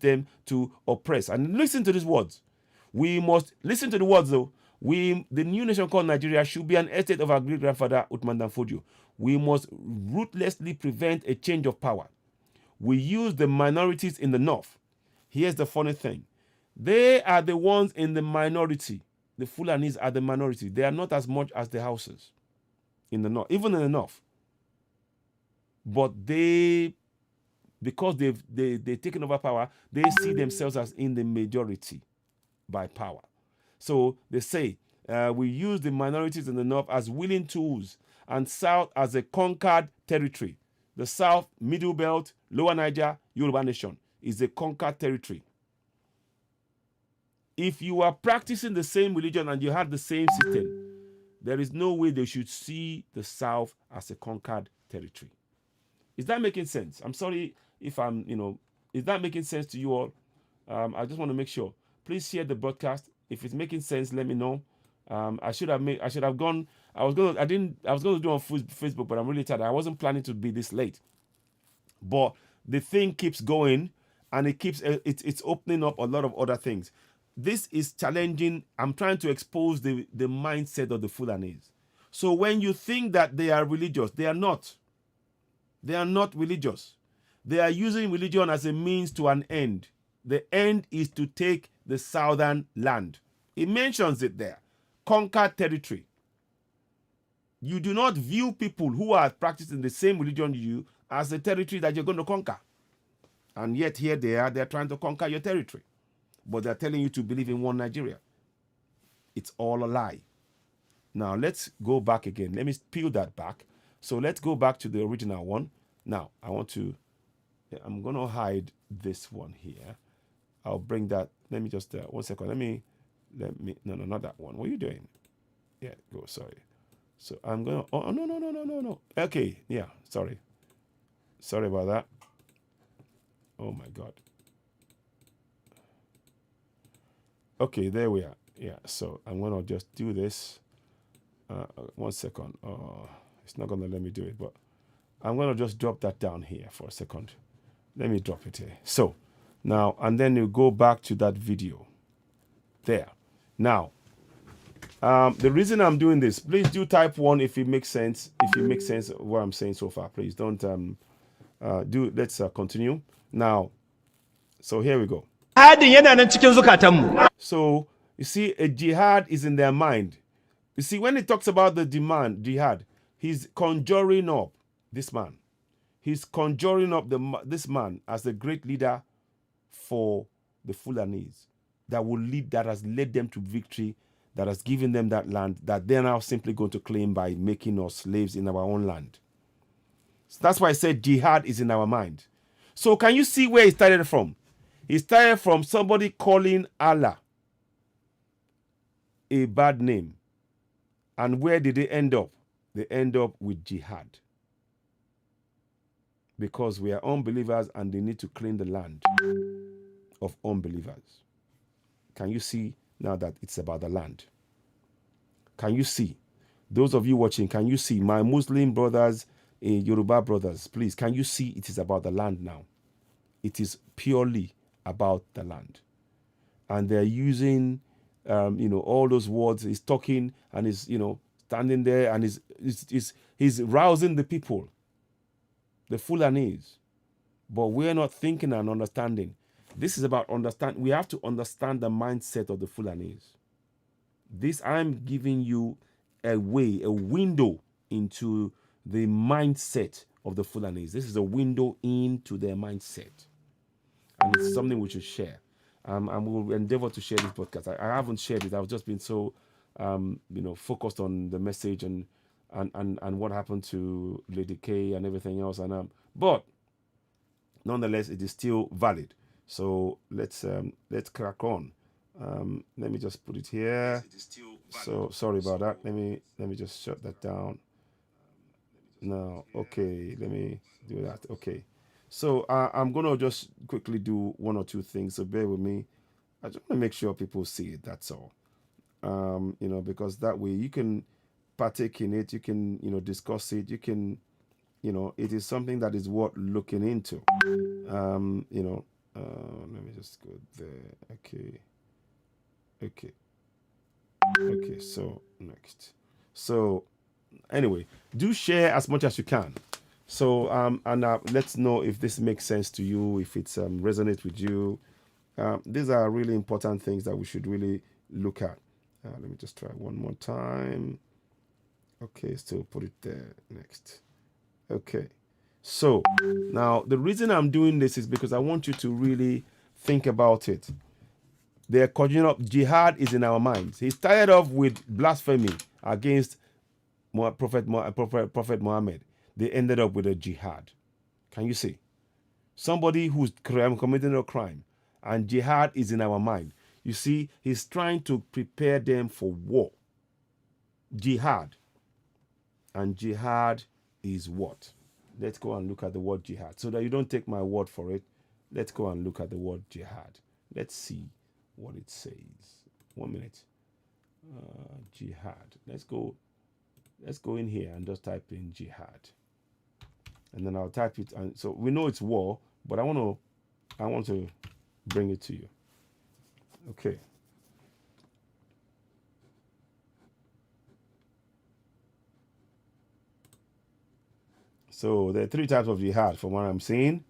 them to oppress. And listen to these words. We must listen to the words, though. The new nation called Nigeria should be an estate of our great-grandfather, Uthman Danfodio. We must ruthlessly prevent a change of power. We use the minorities in the north. Here's the funny thing. They are the ones in the minority. The Fulanis are the minority. They are not as much as the houses in the north, even in the north. But because they've taken over power, they see themselves as in the majority by power. So they say, we use the minorities in the north as willing tools and south as a conquered territory. The south, Middle Belt, Lower Niger, Yoruba Nation is a conquered territory. If you are practicing the same religion and you had the same system, there is no way they should see the south as a conquered territory. Is that making sense? I'm sorry if is that making sense to you all? I just want to make sure. Please share the broadcast. If it's making sense, let me know. I was going to do it on Facebook, but I'm really tired. I wasn't planning to be this late. But the thing keeps going, and it's opening up a lot of other things. This is challenging. I'm trying to expose the mindset of the Fulanese. So when you think that they are religious, they are not. They are not religious. They are using religion as a means to an end. The end is to take the southern land. It mentions it there. Conquered territory. You do not view people who are practicing the same religion you as a territory that you're going to conquer. And yet here they're trying to conquer your territory. But they're telling you to believe in one Nigeria. It's all a lie. Now, let's go back again. Let me peel that back. So let's go back to the original one. Now, I'm going to hide this one here. I'll bring that. Let me just, 1 second. No, not that one. What are you doing? Yeah, go, sorry. So I'm going to, no. Okay, yeah, sorry. Sorry about that. Oh my God. Okay, there we are. Yeah, so I'm going to just do this. 1 second. It's not going to let me do it, but I'm going to just drop that down here for a second. Let me drop it here. So now, and then you go back to that video. There. Now, the reason I'm doing this, please do type 1 if it makes sense. If it makes sense what I'm saying so far, please don't let's continue. Now, so here we go. So, you see, a jihad is in their mind. You see, when he talks about the jihad, he's conjuring up this man. He's conjuring up this man as a great leader for the Fulanese that has led them to victory, that has given them that land that they're now simply going to claim by making us slaves in our own land. So that's why I said jihad is in our mind. So can you see where he started from? He started from somebody calling Allah a bad name. And where did they end up? They end up with jihad. Because we are unbelievers and they need to clean the land of unbelievers. Can you see now that it's about the land? Can you see? Those of you watching, can you see? My Muslim brothers, Yoruba brothers, please, can you see it is about the land now? It is purely about the land. And they're using, all those words. He's talking and he's, standing there and he's rousing the people, the Fulanese. But we're not thinking and understanding. This is about understand. We have to understand the mindset of the Fulanese. I'm giving you a window into the mindset of the Fulanis. This is a window into their mindset. And it's something we should share. And we'll endeavor to share this podcast. I haven't shared it. I've just been so, focused on the message and what happened to Lady K and everything else. But nonetheless, it is still valid. So let's crack on. Let me just put it here. So sorry about that. Let me just shut that down. No, okay. Let me do that. Okay. So I'm gonna just quickly do one or two things. So bear with me. I just want to make sure people see it. That's all. Because that way you can partake in it. You can discuss it. You can it is something that is worth looking into. Let me just go there. Okay. So next. So anyway, do share as much as you can. So let's know if this makes sense to you, if it's resonates with you. These are really important things that we should really look at. Let me just try one more time. Okay, still put it there. Next. Okay. So now the reason I'm doing this is because I want you to really think about it. They're conjuring up jihad is in our minds. He started off with blasphemy against Prophet Muhammad. They ended up with a jihad. Can you see? Somebody who's committing a crime, and jihad is in our mind. You see, he's trying to prepare them for war. Jihad. And jihad is what? Let's go and look at the word jihad. So that you don't take my word for it, let's go and look at the word jihad. Let's see what it says. 1 minute. Jihad. Let's go in here and just type in jihad. And then I'll type it. And so we know it's war, but I want to bring it to you. Okay. So there are 3 types of jihad from what I'm seeing.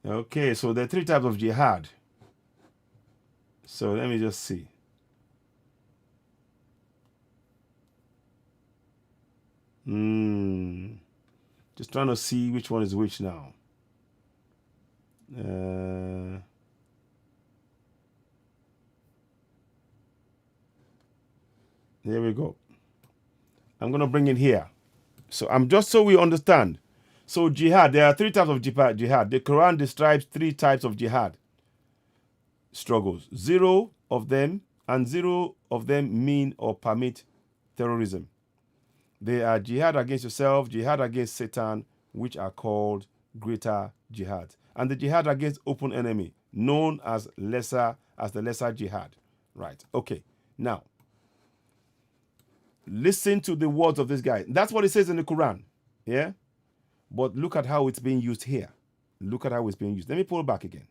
Okay, so there are 3 types of jihad. So let me just see. Just trying to see which one is which now. There we go. I'm going to bring it here. So I'm just so we understand. So jihad, there are 3 types of jihad. The Quran describes 3 types of jihad struggles. 0 of them mean or permit terrorism. They are jihad against yourself, jihad against Satan, which are called greater jihad. And the jihad against open enemy, known as the lesser jihad. Right. Okay. Now, listen to the words of this guy. That's what it says in the Quran. Yeah? But look at how it's being used here. Look at how it's being used. Let me pull it back again.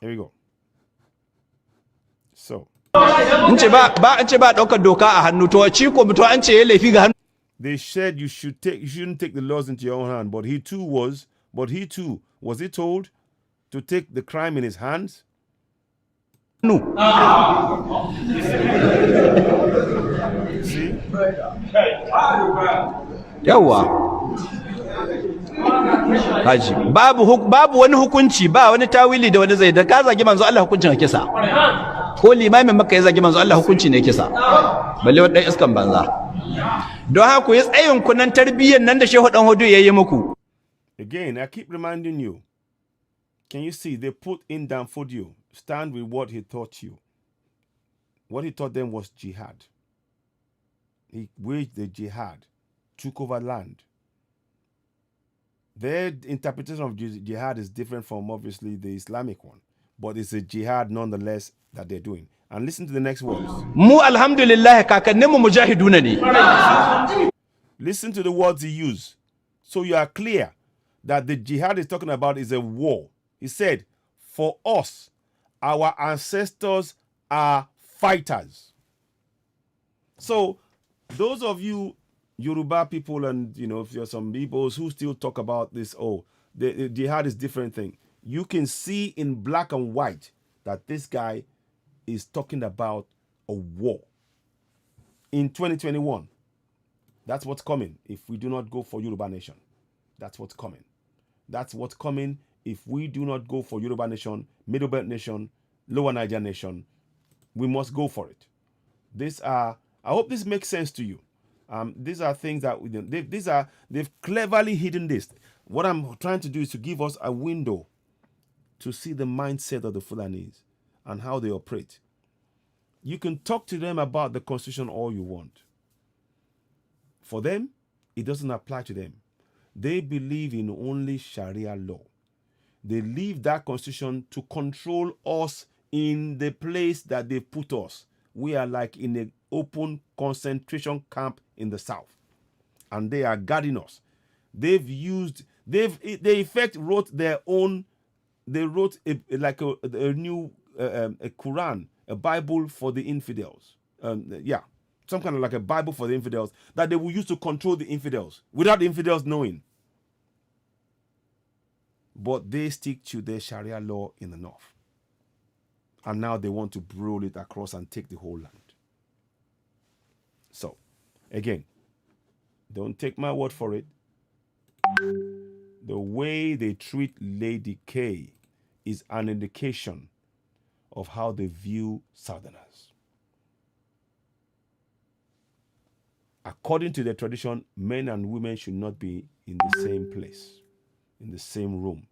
Here we go. So. They said you shouldn't take the laws into your own hand, but he too was he told to take the crime in his hands? No. See? Yawa. Haji, babu wani hukunci, ba wani tawili da wani zai da ka zagi manzo Allah hukuncin ka kisa. Ko limamin Makka ya zagi manzo Allah hukunci ne kisa. Balle wani dan iskan banza. Don haka ku yi tsayin ku nan tarbiyyar nan da Shehu Dan Hodo yayi muku. Again, I keep reminding you. Can you see they put in Dan Fodio, stand with what he taught you. What he taught them was jihad. He waged the jihad, took over land. Their interpretation of jihad is different from obviously the Islamic one, but it's a jihad nonetheless that they're doing. And listen to the next words. Mu alhamdulillah kakanninmu mujahiduna ne. Listen to the words he used. So you are clear that the jihad he's talking about is a war. He said, for us, our ancestors are fighters. So those of you Yoruba people and, if you're some people who still talk about this, the jihad is different thing. you can see in black and white that this guy is talking about a war in 2021. That's what's coming if we do not go for Yoruba Nation. That's what's coming. That's what's coming if we do not go for Yoruba Nation, Middle Belt Nation, Lower Niger Nation. We must go for it. I hope this makes sense to you. These are things that they've cleverly hidden this. What I'm trying to do is to give us a window to see the mindset of the Fulanis and how they operate. You can talk to them about the constitution all you want. For them, it doesn't apply to them. They believe in only Sharia law. They leave that constitution to control us in the place that they put us. We are like in an open concentration camp in the south, and they are guarding us. They in effect wrote their own. They wrote a new a Quran, a Bible for the infidels. Some kind of like a Bible for the infidels that they will use to control the infidels without the infidels knowing. But they stick to their Sharia law in the north. And now they want to roll it across and take the whole land. So, again, don't take my word for it. The way they treat Lady K is an indication of how they view Southerners. According to their tradition, men and women should not be in the same place, in the same room.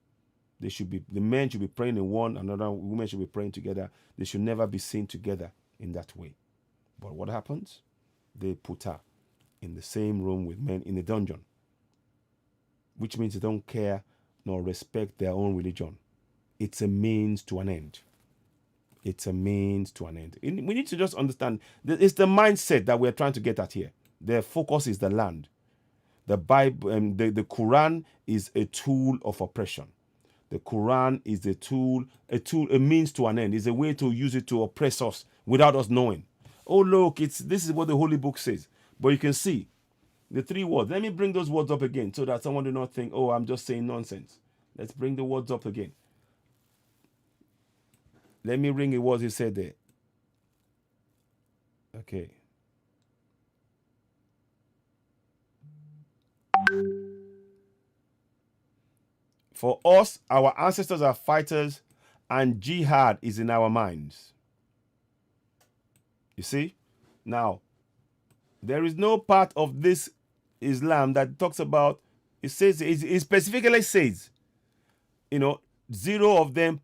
The men should be praying in one, another women should be praying together. They should never be seen together in that way. But what happens? They put her in the same room with men in a dungeon, which means they don't care nor respect their own religion. It's a means to an end. It's a means to an end. We need to just understand that it's the mindset that we're trying to get at here. Their focus is the land. The Bible, the Quran is a tool of oppression. The Quran is a means to an end. It's a way to use it to oppress us without us knowing. Oh, look, this is what the Holy Book says. But you can see the three words. Let me bring those words up again so that someone do not think, oh, I'm just saying nonsense. Let's bring the words up again. Let me bring the words he said there. Okay. For us, our ancestors are fighters and jihad is in our minds. You see? Now, there is no part of this Islam that talks about, it specifically says, zero of them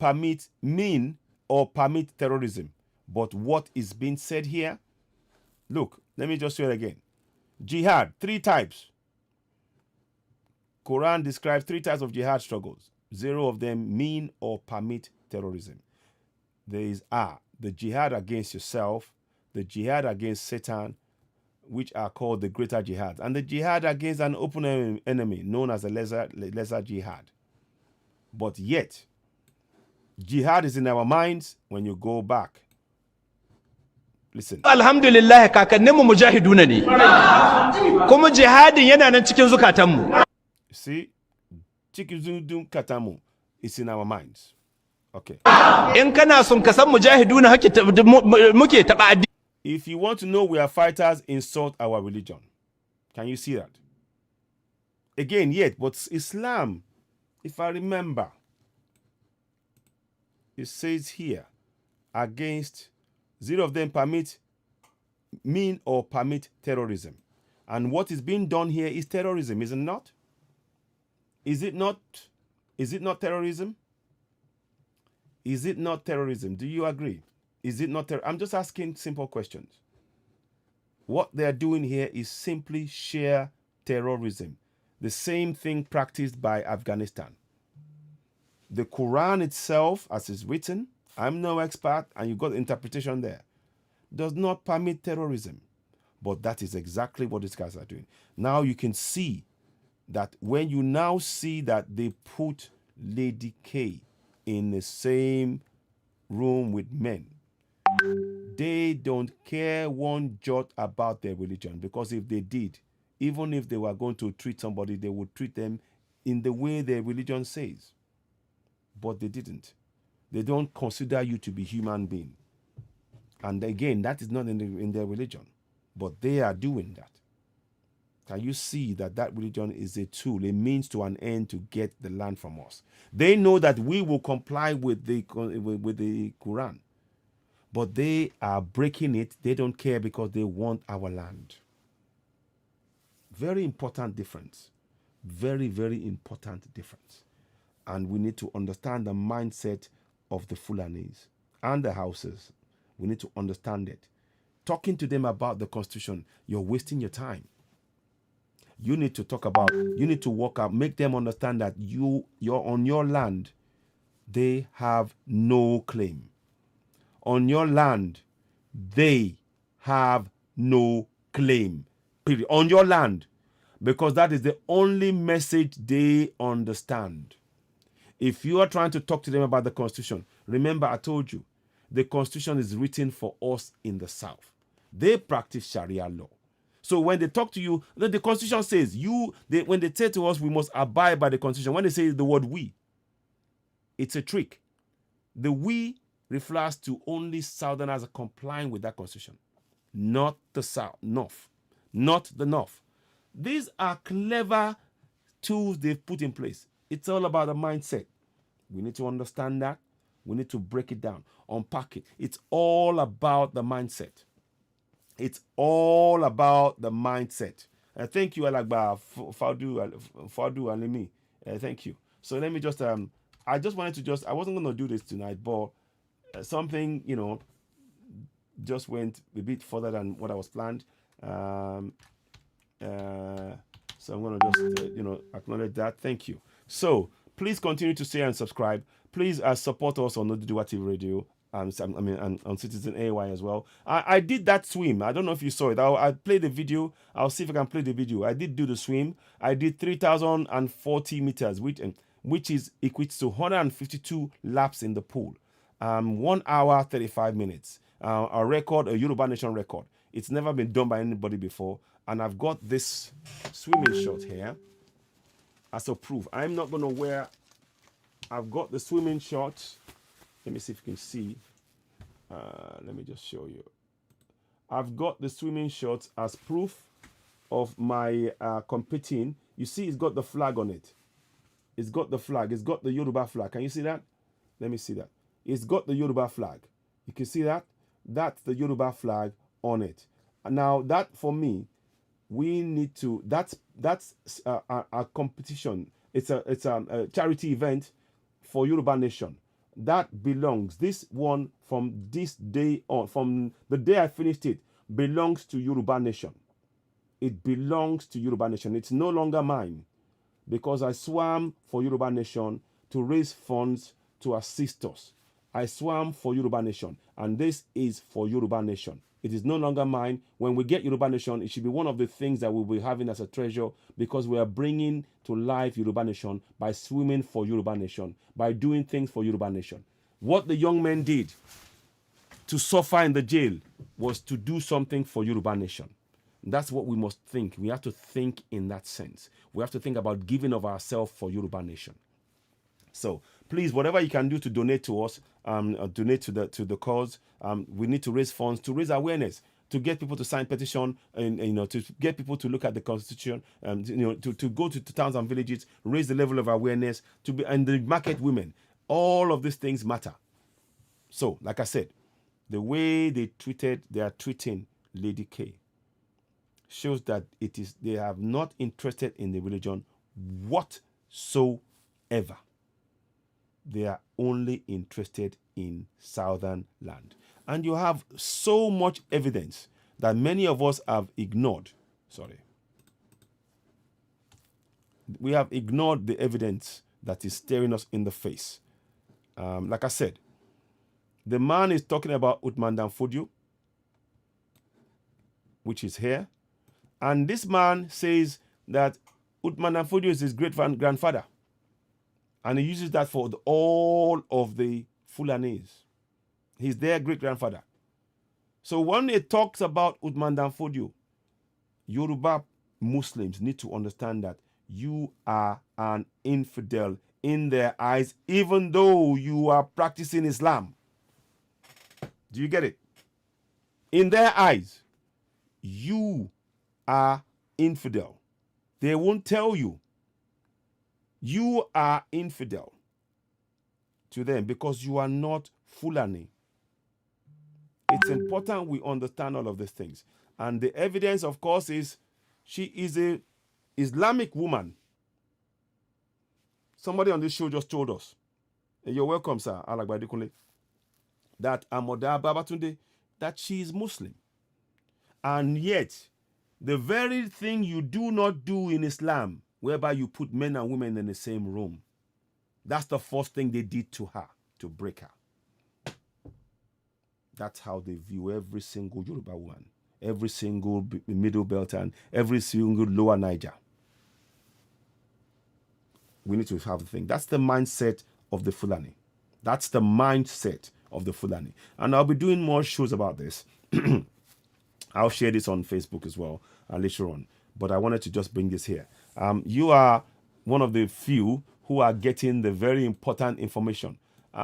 mean or permit terrorism. But what is being said here? Look, let me just show it again. Jihad, 3 types. Quran describes 3 types of jihad struggles. 0 of them mean or permit terrorism. There is the jihad against yourself, the jihad against Satan, which are called the greater jihad, and the jihad against an open enemy known as the lesser jihad. But yet, jihad is in our minds when you go back. Listen. Alhamdulillah, kakanninmu mujahiduna ne. Kuma jihadin yana nan cikin zukatanmu. See, Chikizundum Katamu is in our minds. Okay. If you want to know we are fighters, insult our religion. Can you see that? Again, but Islam, if I remember, it says here, against 0 of them mean or permit terrorism. And what is being done here is terrorism, is it not? Is it not terrorism? Is it not terrorism? Do you agree? Is it not I'm just asking simple questions. What they are doing here is simply sheer terrorism. The same thing practiced by Afghanistan. The Quran itself, as is written, I'm no expert, and you've got interpretation there, does not permit terrorism. But that is exactly what these guys are doing. Now you can see that when you now see that they put Lady K in the same room with men, they don't care one jot about their religion, because if they did, even if they were going to treat somebody, they would treat them in the way their religion says. but they didn't. They don't consider you to be human being. And again, that is not in their religion, but they are doing that. Can you see that religion is a tool, a means to an end to get the land from us? They know that we will comply with the Quran, but they are breaking it. They don't care because they want our land. Very important difference. Very, very important difference. And we need to understand the mindset of the Fulanis and the Hausas. We need to understand it. Talking to them about the Constitution, you're wasting your time. You need to you need to walk out, make them understand that you're on your land. They have no claim. On your land, they have no claim. Period. On your land. Because that is the only message they understand. If you are trying to talk to them about the Constitution, remember I told you, the Constitution is written for us in the South. They practice Sharia law. So when they talk to you, the Constitution says, when they say to us, we must abide by the Constitution, when they say the word we, it's a trick. The we refers to only Southerners complying with that Constitution, not the South, North, not the North. These are clever tools they've put in place. It's all about the mindset. We need to understand that. We need to break it down, unpack it. It's all about the mindset. It's all about the mindset. Thank you, Alagba Fadu Alimi. Thank you. So let me just, I just wanted to I wasn't going to do this tonight, but something, just went a bit further than what I was planned. So I'm going to just, acknowledge that. Thank you. So please continue to share and subscribe. Please support us on OduduwaTVRadio. On Citizen AY as well. I did that swim. I don't know if you saw it. I played the video. I'll see if I can play the video. I did do the swim. I did 3,040 meters, which is equates to 152 laps in the pool. 1 hour, 35 minutes. A record, a Yoruba Nation record. It's never been done by anybody before. And I've got this swimming short here as a proof. I'm not going to wear... I've got the swimming shorts. Let me see if you can see. Let me just show you. I've got the swimming shorts as proof of my competing. You see it's got the flag on it. It's got the flag. It's got the Yoruba flag. Can you see that? Let me see that. It's got the Yoruba flag. You can see that? That's the Yoruba flag on it. Now that for me, we need to, that's a competition. It's a charity event for Yoruba Nation. That belongs, this one from this day on, from the day I finished it, belongs to Yoruba Nation. It belongs to Yoruba Nation. It's no longer mine because I swam for Yoruba Nation to raise funds to assist us. I swam for Yoruba Nation, and this is for Yoruba Nation. It is no longer mine. When we get Yoruba Nation, it should be one of the things that we'll be having as a treasure because we are bringing to life Yoruba Nation by swimming for Yoruba Nation, by doing things for Yoruba Nation. What the young men did to suffer in the jail was to do something for Yoruba Nation. That's what we must think. We have to think in that sense. We have to think about giving of ourselves for Yoruba Nation. So please, whatever you can do to donate to us, donate to the cause. We need to raise funds to raise awareness, to get people to sign petition, and to get people to look at the Constitution, to go to towns and villages, raise the level of awareness, and the market women. All of these things matter. So, like I said, the way they are treating Lady K shows that they are not interested in the religion whatsoever. They are only interested in Southern land. And you have so much evidence that many of us have ignored. Sorry. We have ignored the evidence that is staring us in the face. Like I said, the man is talking about Uthman Danfodio, which is here. And this man says that Uthman Danfodio is his great-grandfather. And he uses that for all of the Fulanis. He's their great-grandfather. So when it talks about Uthman Danfodio, Yoruba Muslims need to understand that you are an infidel in their eyes, even though you are practicing Islam. Do you get it? In their eyes, you are infidel. They won't tell you. You are infidel to them because you are not Fulani. It's important we understand all of these things. And the evidence, of course, is she is a Islamic woman. Somebody on this show just told us, and you're welcome, sir, Alagbadikunle, that Amoda Babatunde, that she is Muslim. And yet, the very thing you do not do in Islam, whereby you put men and women in the same room, that's the first thing they did to her, to break her. That's how they view every single Yoruba woman, every single middle belt and every single lower Niger. We need to have a thing. That's the mindset of the Fulani. That's the mindset of the Fulani. And I'll be doing more shows about this. I'll share this on Facebook as well later on. But I wanted to just bring this here. You are one of the few who are getting the very important information.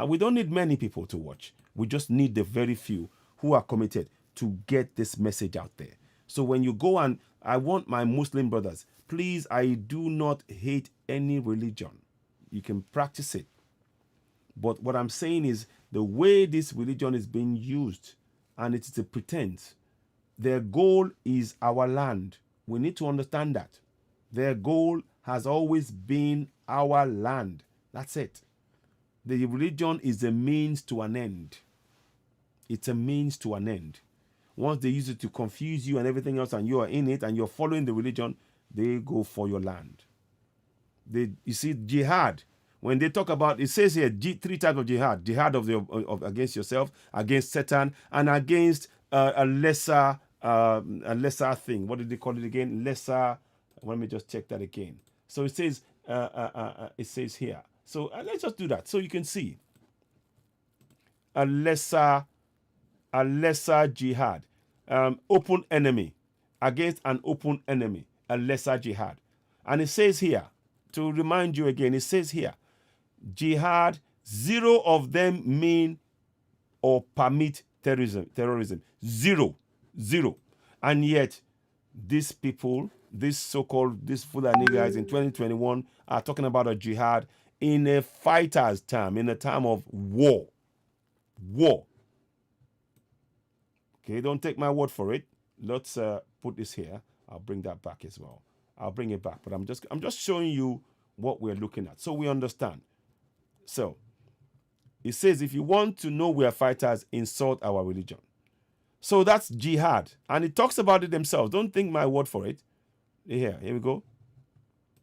We don't need many people to watch. We just need the very few who are committed to get this message out there. So when you go and I want my Muslim brothers, please, I do not hate any religion. You can practice it. But what I'm saying is the way this religion is being used, and it's a pretense, their goal is our land. We need to understand that. Their goal has always been our land. That's it. The religion is a means to an end. It's a means to an end. Once they use it to confuse you and everything else, and you are in it and you're following the religion, they go for your land. You see, jihad, when they talk about, it says here, 3 types of jihad. Jihad of against yourself, against Satan, and against a lesser thing. What did they call it again? Lesser. Let me just check that again. So it says here. So let's just do that so you can see. A lesser jihad. Open enemy. Against an open enemy. A lesser jihad. And it says here, to remind you again, it says here, jihad, 0 of them mean or permit terrorism. 0. And yet, these people, these Fulani guys in 2021 are talking about a jihad in a fighter's term, in a time of war. Okay, don't take my word for it. Let's put this here. I'll bring that back as well. I'll bring it back, but I'm just showing you what we're looking at so we understand. So, it says if you want to know we are fighters, insult our religion. So that's jihad. And it talks about it themselves. Don't think my word for it. Here we go.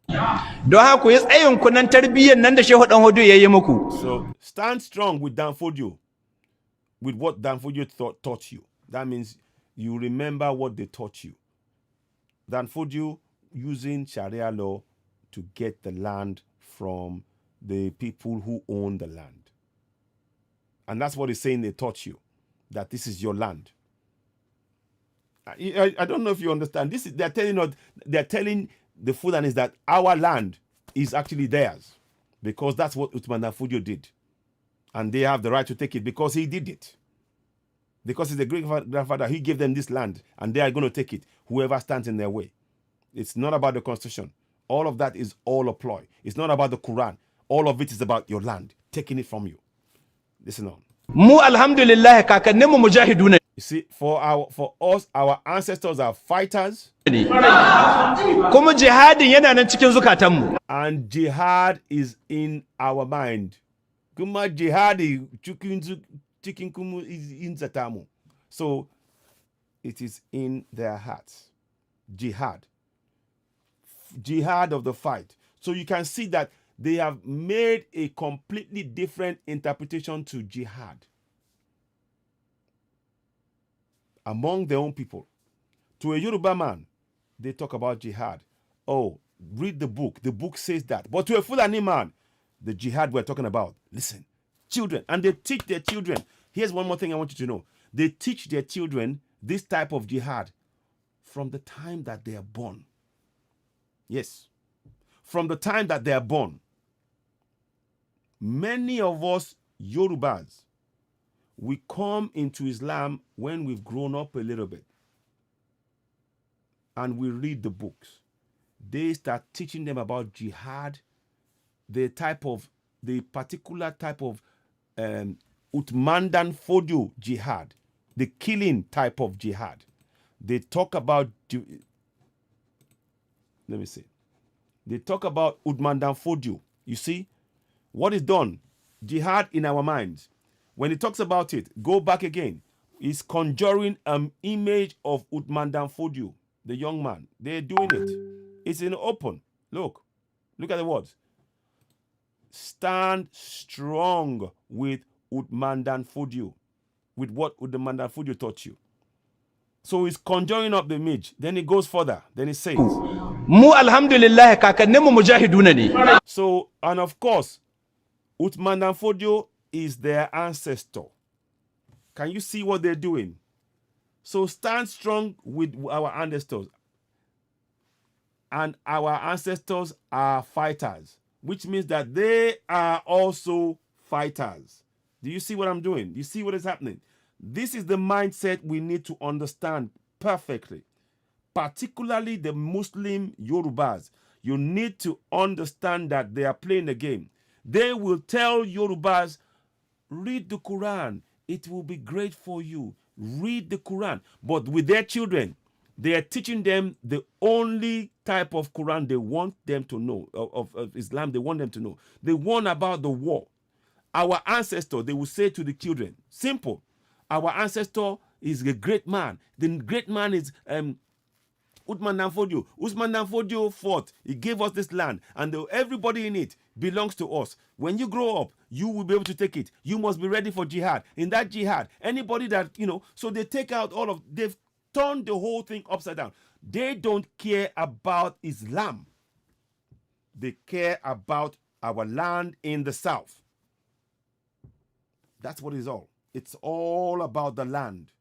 Don haka ku yi tsayin ku nan tarbiyyar nan da Shehu Dan Hodo ya yi muku. So stand strong with Danfodio, with what Danfodio taught you. That means you remember what they taught you. Danfodio using Sharia law to get the land from the people who own the land. And that's what he's saying they taught you, that this is your land. I don't know if you understand. They're telling the Fulanis that our land is actually theirs because that's what Uthman Danfodio did. And they have the right to take it because he did it. Because he's a great grandfather, he gave them this land and they are going to take it, whoever stands in their way. It's not about the constitution. All of that is all a ploy. It's not about the Quran. All of it is about your land, taking it from you. Listen on. Mu alhamdulillah kakanninmu mujahiduna. You see, for us, our ancestors are fighters. Kuma jihadin yana nan cikin zukatanmu. And jihad is in our mind. Kuma jihadi chicken kumu is in zatamu. So it is in their hearts. Jihad of the fight. So you can see that they have made a completely different interpretation to jihad among their own people. To a Yoruba man, they talk about jihad. Oh, read the book. The book says that. But to a Fulani man, the jihad we're talking about, listen, children, and they teach their children. Here's one more thing I want you to know. They teach their children this type of jihad from the time that they are born. Yes. From the time that they are born. Many of us Yorubas, we come into Islam when we've grown up a little bit and we read the books. They start teaching them about jihad, the particular type of Utmandan Fodio jihad, the killing type of jihad. They talk about, they talk about Utmandan Fodio. You see, what is done? Jihad in our minds. When he talks about it, go back again. He's conjuring an image of Utmandan Fodio, the young man. They're doing it. It's in the open. Look at the words. Stand strong with Utmandan Fodio, with what Utmandan Fodio taught you. So he's conjuring up the image. Then he goes further. Then he says, Mu alhamdulillah kakanninmu mujahiduna ne. So, and of course, Utmandan Fodio is their ancestor. Can you see what they're doing? So stand strong with our ancestors. And our ancestors are fighters, which means that they are also fighters. Do you see what I'm doing? You see what is happening? This is the mindset we need to understand perfectly. Particularly the Muslim Yorubas. You need to understand that they are playing the game. They will tell Yorubas, read the Quran. It will be great for you. Read the Quran. But with their children, they are teaching them the only type of Quran they want them to know, of Islam they want them to know. The one about the war. Our ancestor, they will say to the children, simple. Our ancestor is a great man. The great man is Utmandan Fodio. Utmandan Fodio fought. He gave us this land, and everybody in it belongs to us. When you grow up, you will be able to take it. You must be ready for jihad. In that jihad, anybody that, so they take out they've turned the whole thing upside down. They don't care about Islam. They care about our land in the south. That's what it's all. It's all about the land.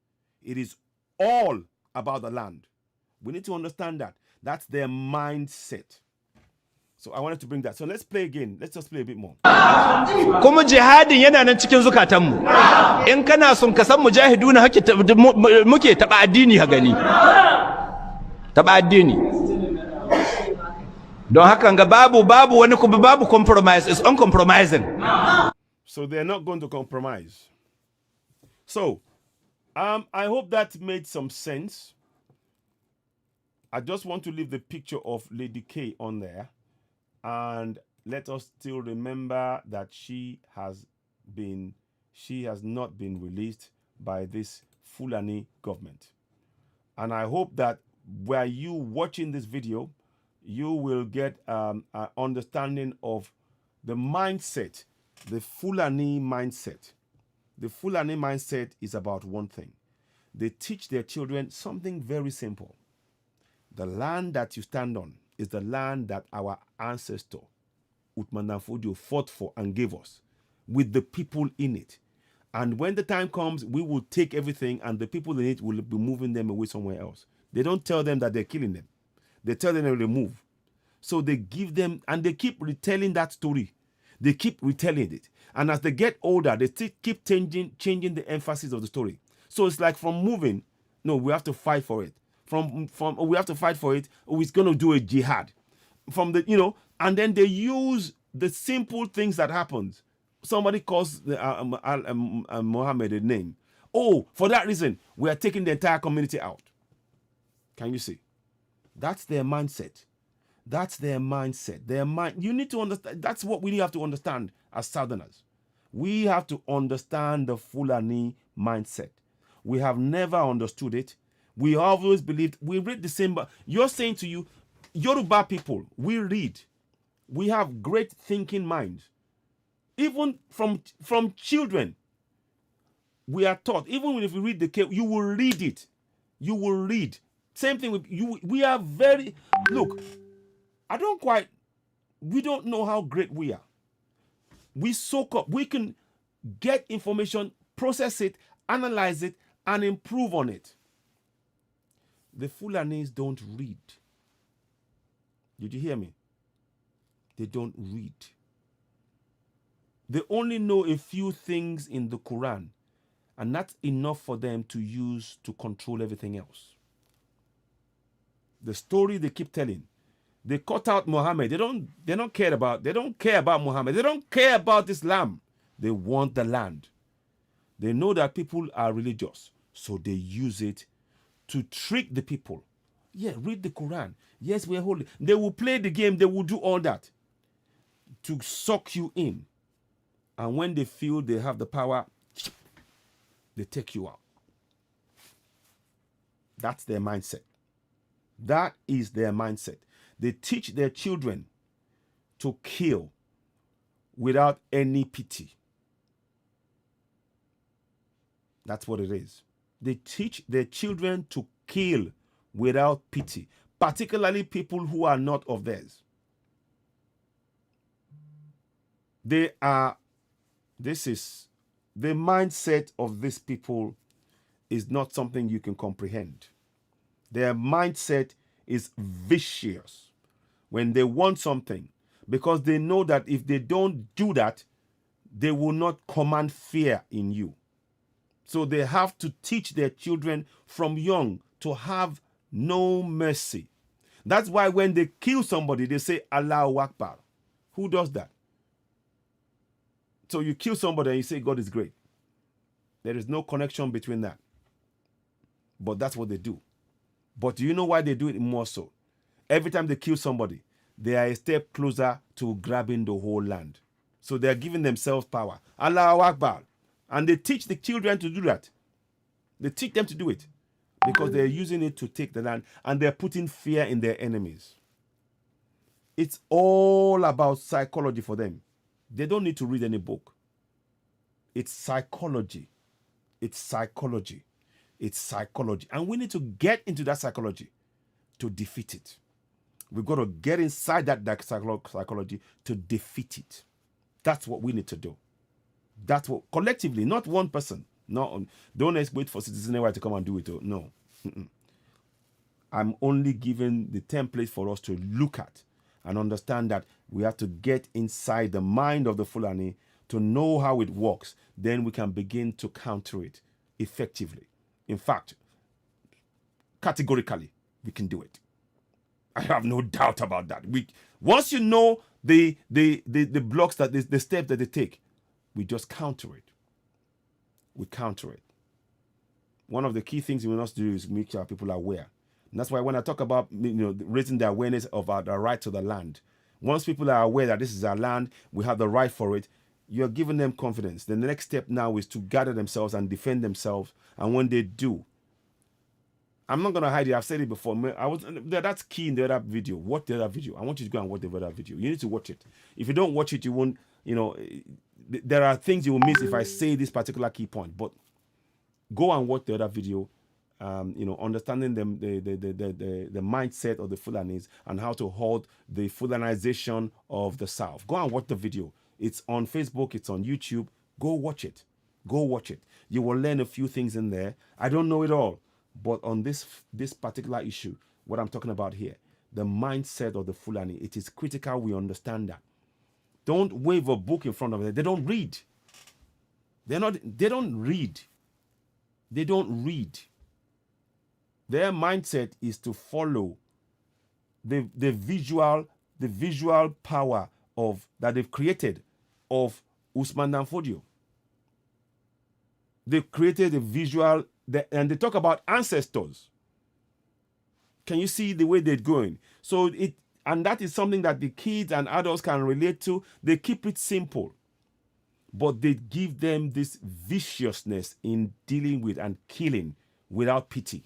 It is all about the land. We need to understand that. That's their mindset. So I wanted to bring that. So let's play again. Let's just play a bit more. Kuma jihadin yana nan cikin zukatanmu. In kana son ka san mujahiduna muke taba addini ha gani. Taba addini. Don haka ga babu wani kuma babu compromise. It's uncompromising. So they're not going to compromise. So I hope that made some sense. I just want to leave the picture of Lady K on there. And let us still remember that she has not been released by this Fulani government. And I hope that while you watching this video, you will get an understanding of the mindset, the Fulani mindset. The Fulani mindset is about one thing. They teach their children something very simple. The land that you stand on is the land that our ancestor, Utmandan Fodio, fought for and gave us, with the people in it. And when the time comes, we will take everything, and the people in it will be moving them away somewhere else. They don't tell them that they're killing them. They tell them to move. So they give them, and they keep retelling that story. They keep retelling it. And as they get older, they still keep changing the emphasis of the story. So it's like from moving, no, we have to fight for it. From we have to fight for it, or it's going to do a jihad. From the, and then they use the simple things that happens. Somebody calls Mohammed a name. Oh, for that reason, we are taking the entire community out. Can you see? That's their mindset. That's their mindset. You need to understand. That's what we have to understand as Southerners. We have to understand the Fulani mindset. We have never understood it. We always believed, we read the same, but you're saying to you, Yoruba people, we read. We have great thinking minds. Even from children, we are taught, even if you read the case, you will read it. You will read. Same thing with you. We are very, look, we don't know how great we are. We soak up, we can get information, process it, analyze it, and improve on it. The Fulanis don't read. Did you hear me? They don't read. They only know a few things in the Quran, and that's enough for them to use to control everything else. The story they keep telling, they cut out Muhammad. They don't care about Muhammad. They don't care about Islam. They want the land. They know that people are religious, so they use it to trick the people. Yeah, read the Quran. Yes, we're holy. They will play the game. They will do all that to suck you in. And when they feel they have the power, they take you out. That's their mindset. That is their mindset. They teach their children to kill without any pity. That's what it is. They teach their children to kill without pity, particularly people who are not of theirs. The mindset of these people is not something you can comprehend. Their mindset is vicious when they want something, because they know that if they don't do that, they will not command fear in you. So they have to teach their children from young to have no mercy. That's why when they kill somebody, they say Allahu Akbar. Who does that? So you kill somebody and you say God is great. There is no connection between that. But that's what they do. But do you know why they do it more so? Every time they kill somebody, they are a step closer to grabbing the whole land. So they are giving themselves power. Allahu Akbar. And they teach the children to do that. They teach them to do it because they're using it to take the land, and they're putting fear in their enemies. It's all about psychology for them. They don't need to read any book. It's psychology. It's psychology. It's psychology. And we need to get into that psychology to defeat it. We've got to get inside that psychology to defeat it. That's what we need to do. That's what, collectively, not one person. No, don't wait for Citizen AY to come and do it. No. I'm only giving the template for us to look at and understand that we have to get inside the mind of the Fulani to know how it works. Then we can begin to counter it effectively. In fact, categorically, we can do it. I have no doubt about that. Once you know the blocks, that the steps that they take, we just counter it. We counter it. One of the key things we must do is make sure people are aware. And that's why when I talk about raising the awareness of our right to the land, once people are aware that this is our land, we have the right for it, you're giving them confidence. Then the next step now is to gather themselves and defend themselves. And when they do, I'm not going to hide it. I've said it before. That's key in the other video. Watch the other video. I want you to go and watch the other video. You need to watch it. If you don't watch it, you won't, there are things you will miss if I say this particular key point. But go and watch the other video. Understanding the mindset of the Fulanis and how to halt the Fulanization of the South. Go and watch the video. It's on Facebook. It's on YouTube. Go watch it. Go watch it. You will learn a few things in there. I don't know it all. But on this particular issue, what I'm talking about here, the mindset of the Fulani, it is critical we understand that. Don't wave a book in front of them. They don't read. They don't read. They don't read. Their mindset is to follow the visual power of that they've created of Usman Dan Fodio. They've created a visual, and they talk about ancestors. Can you see the way they're going? And that is something that the kids and adults can relate to. They keep it simple, but they give them this viciousness in dealing with and killing without pity.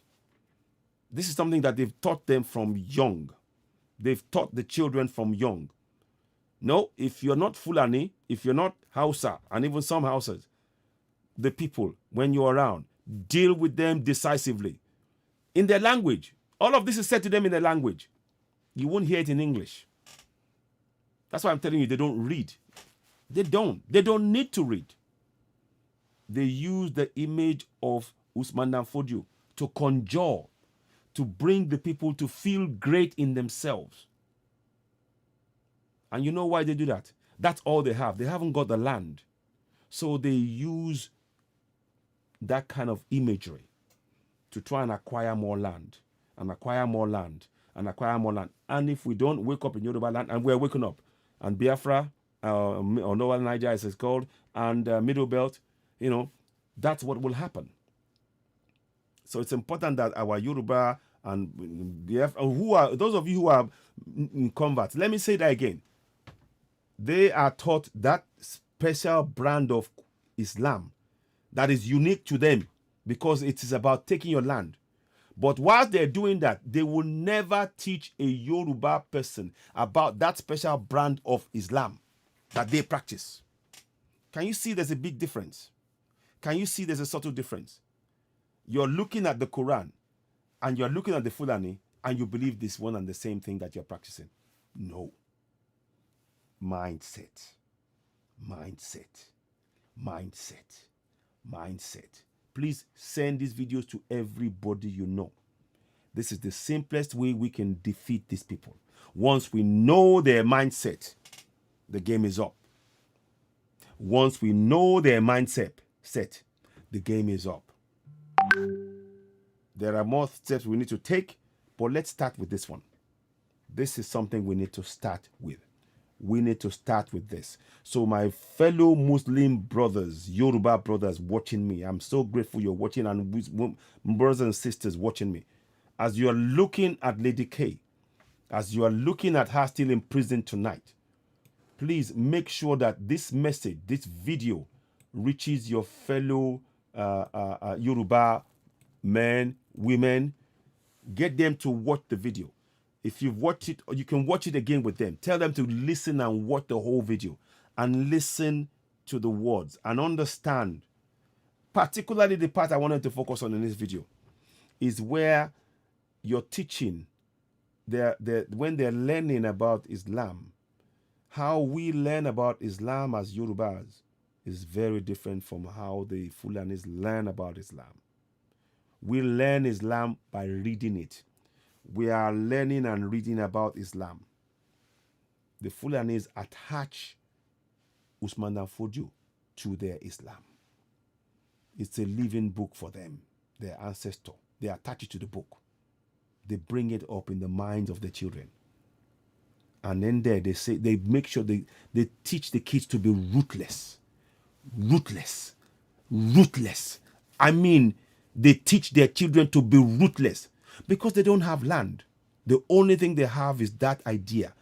This is something that they've taught them from young. They've taught the children from young. No, if you're not Fulani, if you're not Hausa, and even some Hausas, the people, when you're around, deal with them decisively. In their language. All of this is said to them in their language. You won't hear it in English. That's why I'm telling you, they don't read. They don't. They don't need to read. They use the image of Usman Dan Fodio to conjure, to bring the people to feel great in themselves. And you know why they do that? That's all they have. They haven't got the land. So they use that kind of imagery to try and acquire more land, and acquire more land, and acquire more land. And if we don't wake up in Yoruba land, and we're waking up, and Biafra, or Northern Niger as it's called, and Middle Belt, that's what will happen. So it's important that our Yoruba and Biafra, those of you who are in converts, let me say that again. They are taught that special brand of Islam that is unique to them, because it is about taking your land. But whilst they're doing that, they will never teach a Yoruba person about that special brand of Islam that they practice. Can you see there's a big difference? Can you see there's a subtle difference? You're looking at the Quran and you're looking at the Fulani and you believe this one and the same thing that you're practicing. No. Mindset. Please send these videos to everybody you know. This is the simplest way we can defeat these people. Once we know their mindset, the game is up. Once we know their mindset, the game is up. There are more steps we need to take, but let's start with this one. This is something we need to start with. We need to start with this. So my fellow Muslim brothers, Yoruba brothers watching me, I'm so grateful you're watching, and brothers and sisters watching me. As you are looking at Lady K, as you are looking at her still in prison tonight, please make sure that this message, this video, reaches your fellow Yoruba men, women. Get them to watch the video. If you've watched it, you can watch it again with them. Tell them to listen and watch the whole video and listen to the words and understand. Particularly the part I wanted to focus on in this video is where you're teaching, when they're learning about Islam, how we learn about Islam as Yorubas is very different from how the Fulanis learn about Islam. We learn Islam by reading it. We are learning and reading about Islam. The Fulanis attach Usman Dan Fodio to their Islam. It's a living book for them, their ancestor. They attach it to the book. They bring it up in the minds of the children. And then there they make sure they teach the kids to be ruthless. I mean, they teach their children to be ruthless because they don't have land. The only thing they have is that idea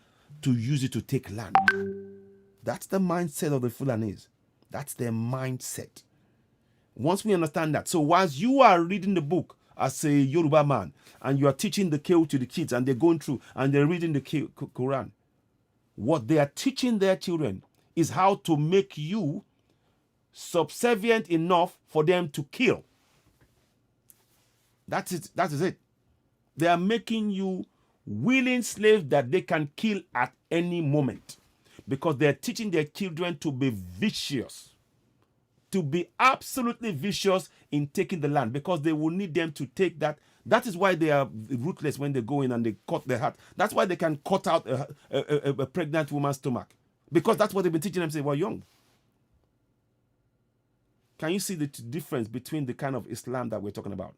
to use it to take land. That's the mindset of the Fulanis. That's their mindset. Once we understand that, so whilst you are reading the book as a Yoruba man and you are teaching the K.O. to the kids and they're going through and they're reading the Quran, what they are teaching their children is how to make you subservient enough for them to kill. That is it. They are making you willing slaves that they can kill at any moment, because they're teaching their children to be vicious, to be absolutely vicious in taking the land, because they will need them to take that. That is why they are ruthless when they go in and they cut their heart. That's why they can cut out a pregnant woman's stomach, because that's what they've been teaching them since they were young. Can you see the difference between the kind of Islam that we're talking about?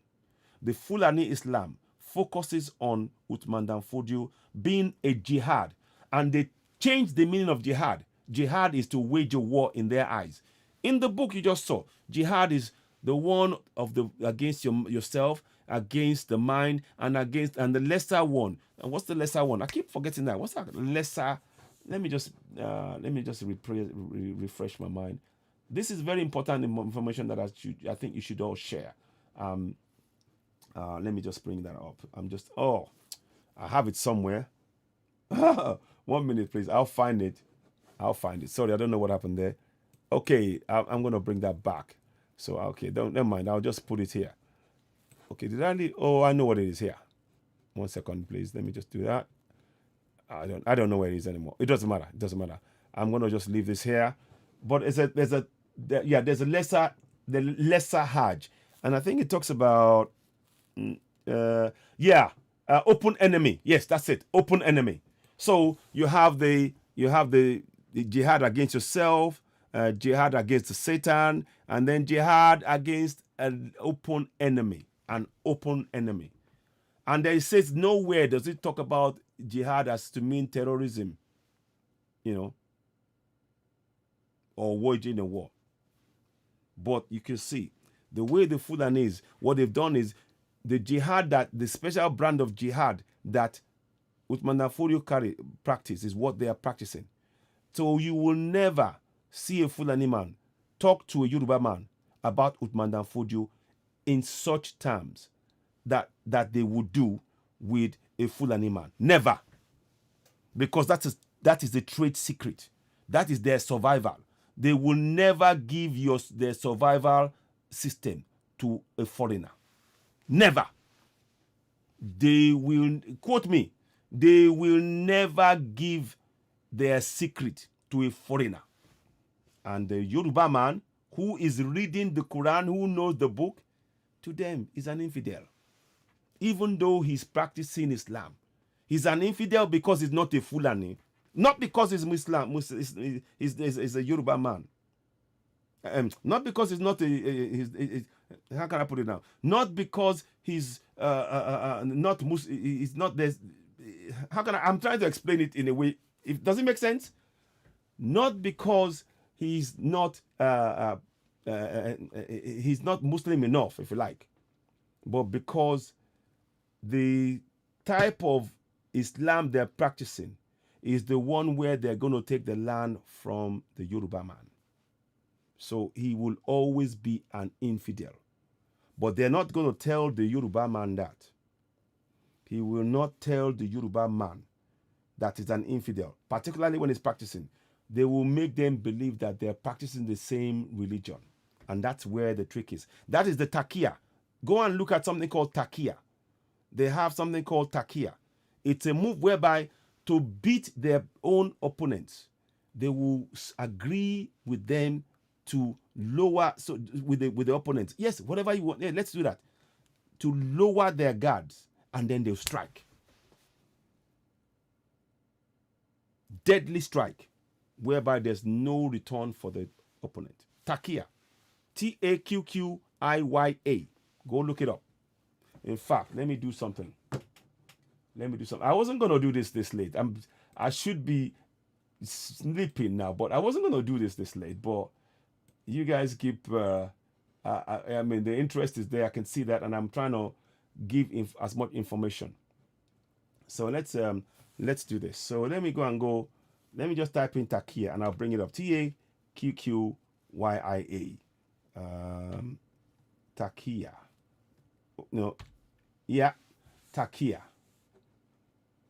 The Fulani Islam focuses on Usman Dan Fodio being a jihad, and they changed the meaning of jihad. Jihad is to wage a war in their eyes. In the book you just saw, jihad is the one of the against yourself, against the mind, and the lesser one. And what's the lesser one? I keep forgetting that. What's that lesser? Let me just refresh my mind. This is very important information that I think you should all share. Let me just bring that up. I have it somewhere. 1 minute, please. I'll find it. Sorry, I don't know what happened there. Okay, I'm going to bring that back. So, okay, never mind. I'll just put it here. Okay, did I leave? Oh, I know what it is here. 1 second, please. Let me just do that. I don't know where it is anymore. It doesn't matter. I'm going to just leave this here. But there's a lesser Hajj. And I think it talks about, open enemy. Yes, that's it. Open enemy. So you have the the jihad against yourself, jihad against Satan, and then jihad against an open enemy. An open enemy. And then it says nowhere does it talk about jihad as to mean terrorism, or waging a war. But you can see the way the Fulanis, what they've done is the jihad, that the special brand of jihad that Uthman Danfodio practice is what they are practicing. So you will never see a Fulani man talk to a Yoruba man about Uthman Danfodio in such terms that they would do with a Fulani man. Never. Because that is the trade secret. That is their survival. They will never give their survival system to a foreigner. Never. They will, quote me, they will never give their secret to a foreigner. And the Yoruba man who is reading the Quran, who knows the book, to them is an infidel. Even though he's practicing Islam. He's an infidel because he's not a Fulani. Not because he's Muslim. He's a Yoruba man. Not because he's not how can I put it now? Not because he's not Muslim. He's not this. How can I'm trying to explain it in a way. Does it make sense? Not because he's not Muslim enough, if you like, but because the type of Islam they're practicing is the one where they're going to take the land from the Yoruba man. So he will always be an infidel. But they're not going to tell the Yoruba man that. He will not tell the Yoruba man that he's an infidel, particularly when he's practicing. They will make them believe that they're practicing the same religion. And that's where the trick is. That is the takia. Go and look at something called takia. They have something called takia. It's a move whereby to beat their own opponents, they will agree with them to lower, so with the opponents. Yes, whatever you want. Yeah, let's do that. To lower their guards, and then they'll strike. Deadly strike, whereby there's no return for the opponent. Takia. Taqqiyya. Go look it up. In fact, let me do something. I wasn't going to do this late. I should be sleeping now, but I wasn't going to do this late. But you guys keep, the interest is there. I can see that, and I'm trying to give as much information. So let's do this. So let me just type in Takia, and I'll bring it up. Taqqiyya. Takia. No. Yeah. Takia.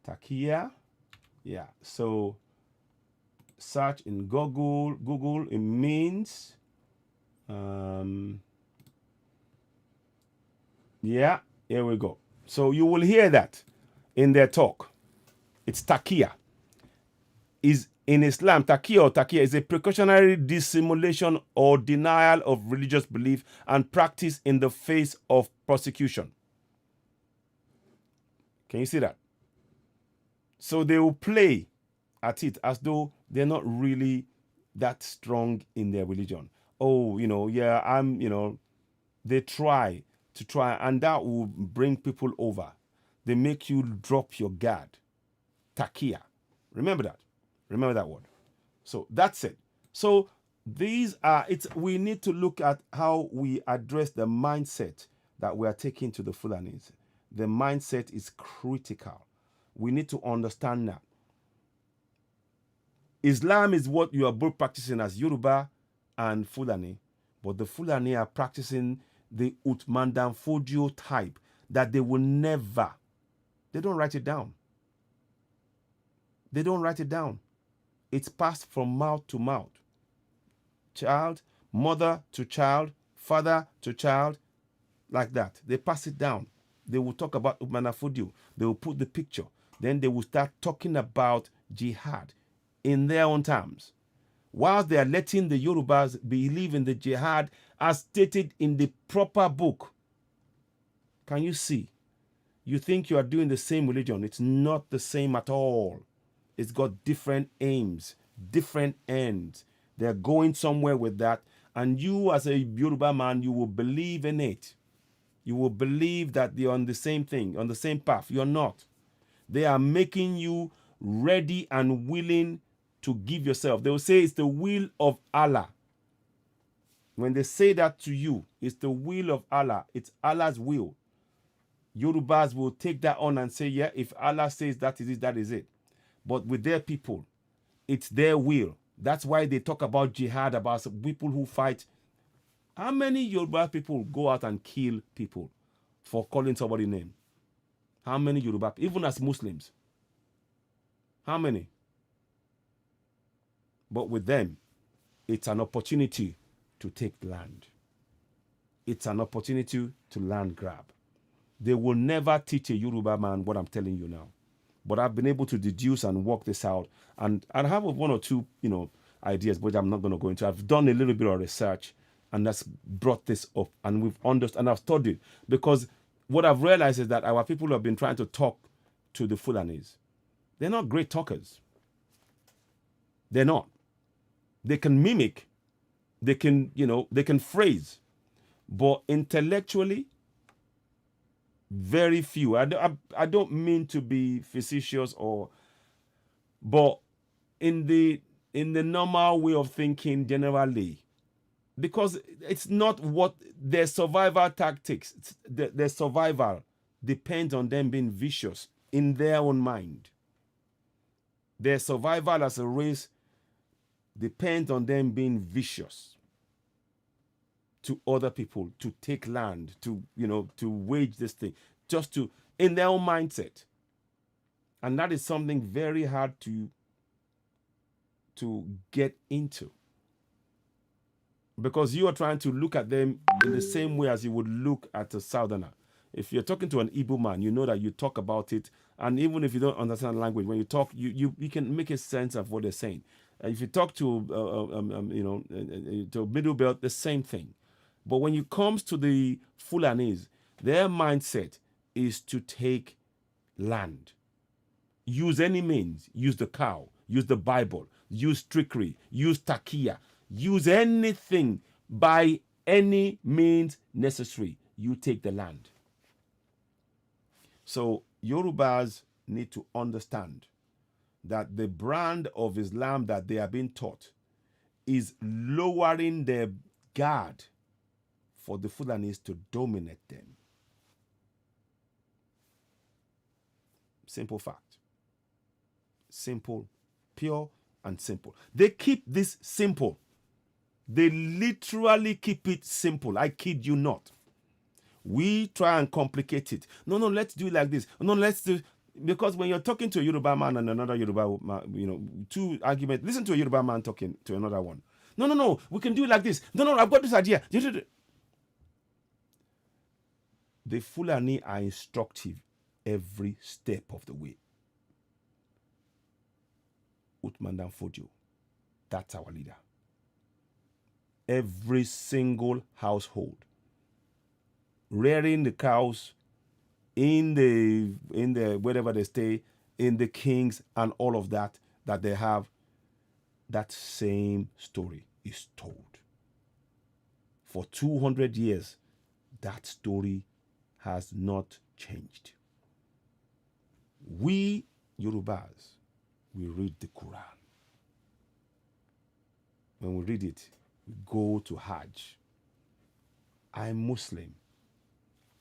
Takia. Yeah. So search in Google. It means yeah, here we go. So you will hear that in their talk. It's Takia. Is in Islam, Takia is a precautionary dissimulation or denial of religious belief and practice in the face of persecution. Can you see that? So they will play at it as though they're not really that strong in their religion. Oh, they try, and that will bring people over. They make you drop your guard. Takia. Remember that. Remember that word. So that's it. So we need to look at how we address the mindset that we are taking to the Fulanis. The mindset is critical. We need to understand that. Islam is what you are both practicing as Yoruba and Fulani, but the Fulani are practicing the Uthman Danfodio type that they will never. They don't write it down. They don't write it down. It's passed from mouth to mouth. Child, mother to child, father to child, like that. They pass it down. They will talk about Uthman Danfodio. They will put the picture. Then they will start talking about jihad in their own terms. Whilst they are letting the Yorubas believe in the jihad as stated in the proper book. Can you see? You think you are doing the same religion. It's not the same at all. It's got different aims, different ends. They're going somewhere with that. And you, as a Yoruba man, you will believe in it. You will believe that you're on the same thing, on the same path. You're not. They are making you ready and willing to give yourself. They will say it's the will of Allah. When they say that to you, it's the will of Allah. It's Allah's will. Yorubas will take that on and say, yeah, if Allah says that is it, that is it. But with their people, it's their will. That's why they talk about jihad, about people who fight. How many Yoruba people go out and kill people for calling somebody name? How many Yoruba, even as Muslims? How many? But with them, it's an opportunity to take land. It's an opportunity to land grab. They will never teach a Yoruba man what I'm telling you now. But I've been able to deduce and work this out. And I have one or two, ideas, but I'm not going to go into. I've done a little bit of research, and that's brought this up. And we've understood, and I've studied. Because what I've realized is that our people have been trying to talk to the Fulanis. They're not great talkers. They're not. They can mimic. They can, they can phrase. But intellectually, very few. I don't mean to be facetious but in the normal way of thinking generally, because it's not what their survival tactics, their survival depends on them being vicious in their own mind. Their survival as a race depends on them being vicious to other people, to take land, to wage this thing, just to, in their own mindset. And that is something very hard to get into. Because you are trying to look at them in the same way as you would look at a Southerner. If you're talking to an Igbo man, you know that you talk about it, and even if you don't understand language, when you talk, you can make a sense of what they're saying. If you talk to to Middle Belt, the same thing. But when it comes to the Fulanis, their mindset is to take land. Use any means. Use the cow. Use the Bible. Use trickery. Use takia. Use anything by any means necessary. You take the land. So Yorubas need to understand that the brand of Islam that they are being taught is lowering their guard for the Fulanis to dominate them. Simple fact. Simple, pure and simple. They keep this simple. They literally keep it simple. I kid you not. We try and complicate it. No, let's do it like this. No, let's do. Because when you're talking to a Yoruba man and another Yoruba man, two arguments. Listen to a Yoruba man talking to another one. No, we can do it like this. No, I've got this idea. The Fulani are instructive every step of the way. Utmandan Fodio, that's our leader. Every single household, rearing the cows in the wherever they stay, in the kings and all of that they have, that same story is told. For 200 years, that story has not changed. We Yorubas, we read the Quran. When we read it, we go to Hajj. I'm Muslim.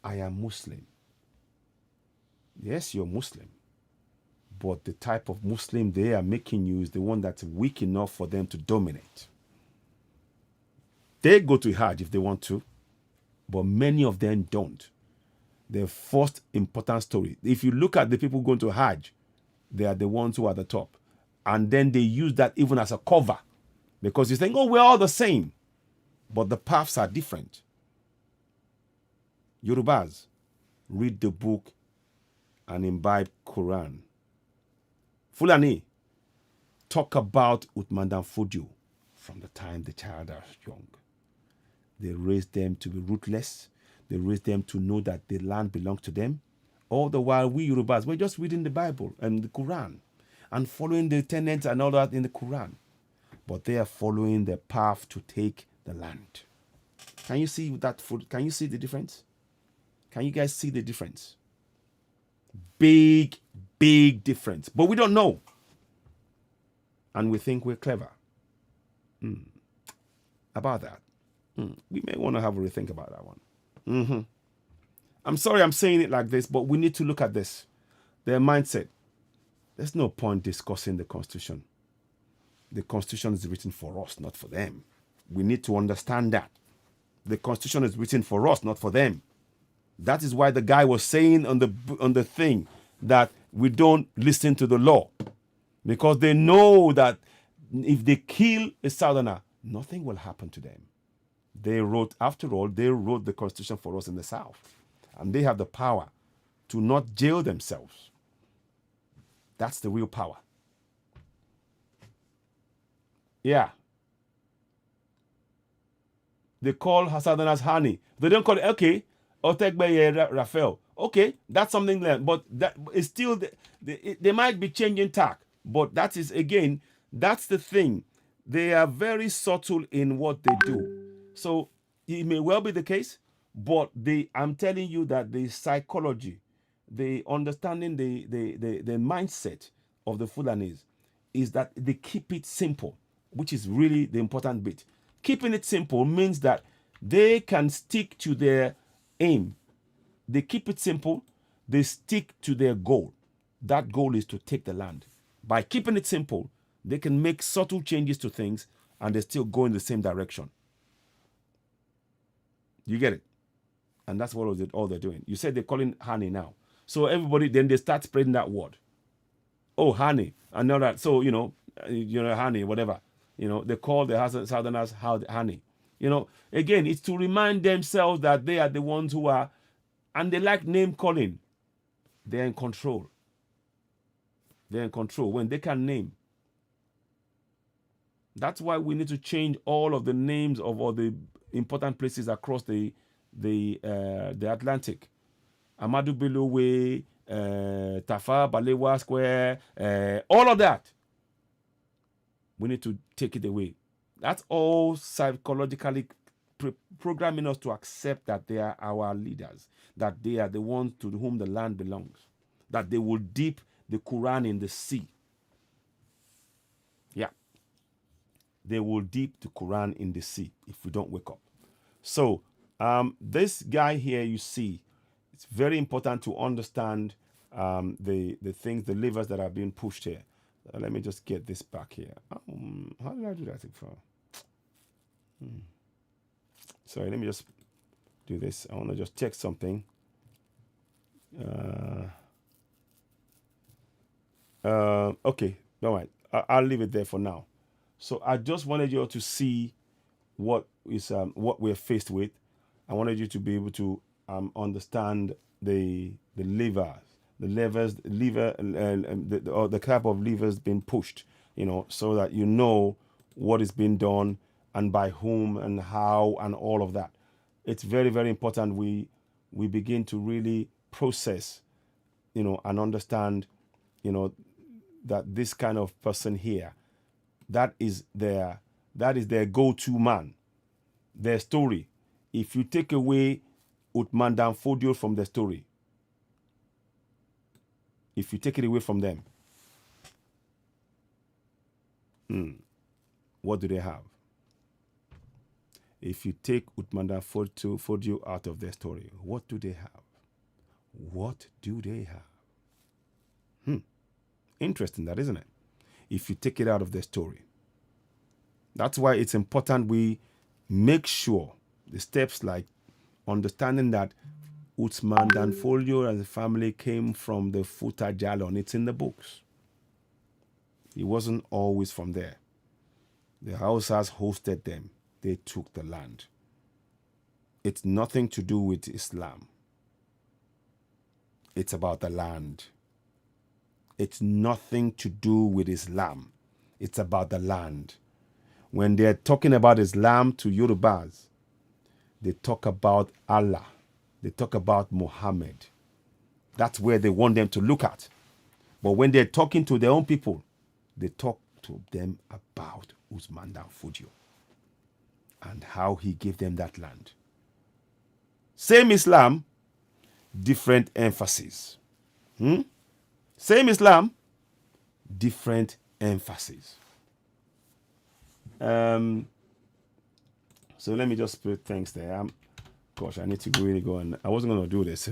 I am Muslim. Yes, you're Muslim. But the type of Muslim they are making you is the one that's weak enough for them to dominate. They go to Hajj if they want to, but many of them don't. The first important story. If you look at the people going to Hajj, they are the ones who are at the top. And then they use that even as a cover. Because you think, we're all the same. But the paths are different. Yorubas, read the book and imbibe Quran. Fulani, talk about Utmandan Fodio from the time the child are young. They raise them to be ruthless. They raise them to know that the land belongs to them. All the while, we Yorubas, we're just reading the Bible and the Quran and following the tenets and all that in the Quran. but they are following the path to take the land. Can you see that? Can you see the difference? Can you guys see the difference? Big, big difference. But we don't know. And we think we're clever. About that. We may want to have a rethink about that one. I'm sorry I'm saying it like this, but we need to look at this. Their mindset. There's no point discussing the Constitution. The Constitution is written for us, not for them. We need to understand that. The Constitution is written for us, not for them. That is why the guy was saying on the thing that we don't listen to the law. Because they know that if they kill a Southerner, nothing will happen to them. After all, they wrote the Constitution for us in the South. And they have the power to not jail themselves. That's the real power. Yeah. They call Southerners honey. They don't call it, okay, Otegbeye Raphael. Okay, that's something there. But that is still, they might be changing tack. But that is, again, that's the thing. They are very subtle in what they do. So it may well be the case, but I'm telling you that the psychology, the understanding, the mindset of the Fulanis is that they keep it simple, which is really the important bit. Keeping it simple means that they can stick to their aim. They keep it simple. They stick to their goal. That goal is to take the land. By keeping it simple, they can make subtle changes to things and they still go in the same direction. You get it? And that's what all they're doing. You said they're calling honey now. So everybody, then they start spreading that word. Oh, honey. And all that. So, honey, whatever. They call the Southerners honey. Again, it's to remind themselves that they are the ones who are, and they like name calling. They're in control. They're in control when they can name. That's why we need to change all of the names of all the important places across the Atlantic. Amadou Bello Way, Tafa Balewa Square, all of that. We need to take it away. That's all psychologically programming us to accept that they are our leaders, that they are the ones to whom the land belongs, that they will dip the Quran in the sea. Yeah. They will dip the Quran in the sea if we don't wake up. So, this guy here you see, it's very important to understand the things, the levers that are being pushed here. Let me just get this back here. How did I do that before? Sorry, let me just do this. I want to just check something. Okay, all right. I'll leave it there for now. So I just wanted you all to see what we're faced with. I wanted you to be able to understand the levers, the type of levers being pushed, so that you know what is being done and by whom and how and all of that. It's very, very important we begin to really process, and understand, that this kind of person here, that is their go-to man, their story. If you take away Uthman Dan Fodio from the story, if you take it away from them, what do they have? If you take Uthman Dan Fodio out of their story, what do they have? What do they have? Interesting, that, isn't it? If you take it out of their story. That's why it's important we make sure the steps like understanding that Uthman Dan Fodio and the family came from the Futa Jalon. It's in the books. He wasn't always from there. The Hausas hosted them. They took the land. It's nothing to do with Islam. It's about the land. It's nothing to do with Islam. It's about the land. When they're talking about Islam to Yorubas, they talk about Allah. They talk about Muhammad. That's where they want them to look at. But when they're talking to their own people, they talk to them about Usman Dan Fodio and how he gave them that land. Same Islam, different emphasis. Same Islam, different emphasis. So let me just put things there. Gosh, I need to really go, and I wasn't going to do this.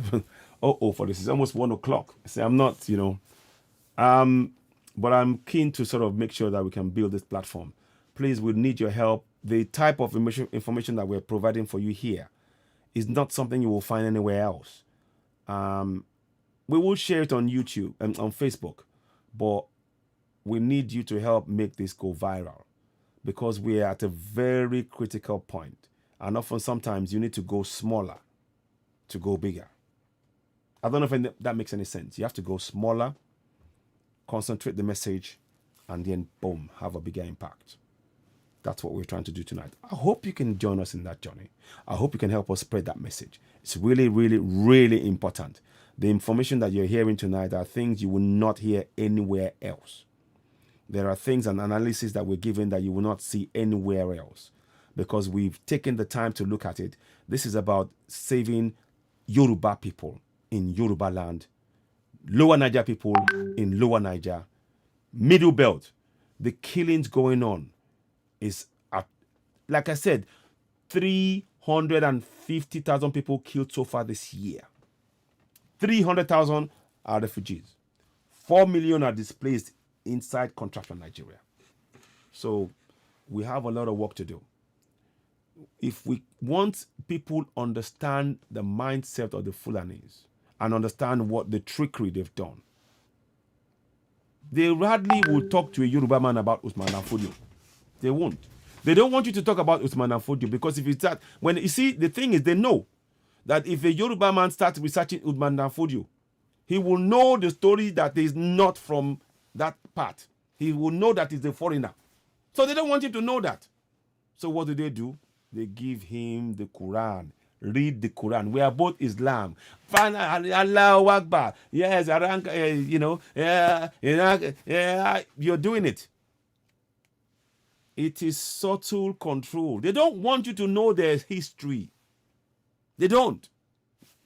For this, it's almost 1 o'clock. So I'm not, but I'm keen to sort of make sure that we can build this platform. Please, we need your help. The type of information that we're providing for you here is not something you will find anywhere else. We will share it on YouTube and on Facebook, but we need you to help make this go viral because we are at a very critical point. And often, sometimes you need to go smaller to go bigger. I don't know if that makes any sense. You have to go smaller, concentrate the message, and then boom, have a bigger impact. That's what we're trying to do tonight. I hope you can join us in that journey. I hope you can help us spread that message. It's really, really, really important. The information that you're hearing tonight are things you will not hear anywhere else. There are things and analysis that we're giving that you will not see anywhere else because we've taken the time to look at it. This is about saving Yoruba people in Yoruba land, Lower Niger people in Lower Niger, Middle Belt. The killings going on is, like I said, 350,000 people killed so far this year. 300,000 are refugees. 4 million are displaced inside contractual Nigeria. So we have a lot of work to do. If we want people to understand the mindset of the Fulanis and understand what the trickery they've done, they hardly will talk to a Yoruba man about Usman Dan Fodio. They won't. They don't want you to talk about Usman Dan Fodio because if you start, when you see, the thing is, they know that if a Yoruba man starts researching Usman Dan Fodio, he will know the story that is not from that part. He will know that he's a foreigner. So they don't want him to know that. So what do? They give him the Quran. Read the Quran. We are both Islam. Allahu Akbar. Yes, you're doing it. It is subtle control. They don't want you to know their history. They don't.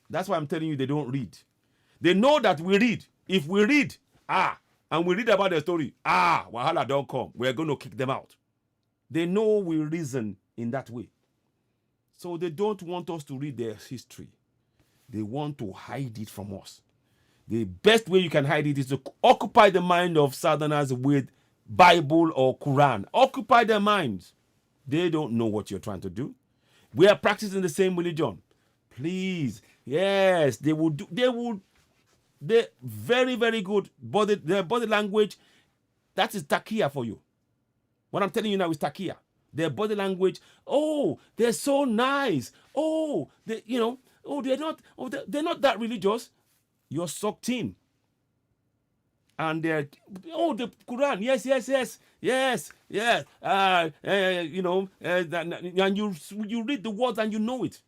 That's why I'm telling you they don't read. They know that we read. If we read, and we read about their story, Wahala don't come. We're going to kick them out. They know we reason in that way. So they don't want us to read their history. They want to hide it from us. The best way you can hide it is to occupy the mind of Southerners with Bible or Quran. Occupy their minds. They don't know what you're trying to do. We are practicing the same religion. Please, yes, they're very, very good. Their body language, that is takia for you. What I'm telling you now is takia. Their body language, they're so nice. They're not that religious. You're sucked in. And they're, the Quran, yes. And you read the words and you know it.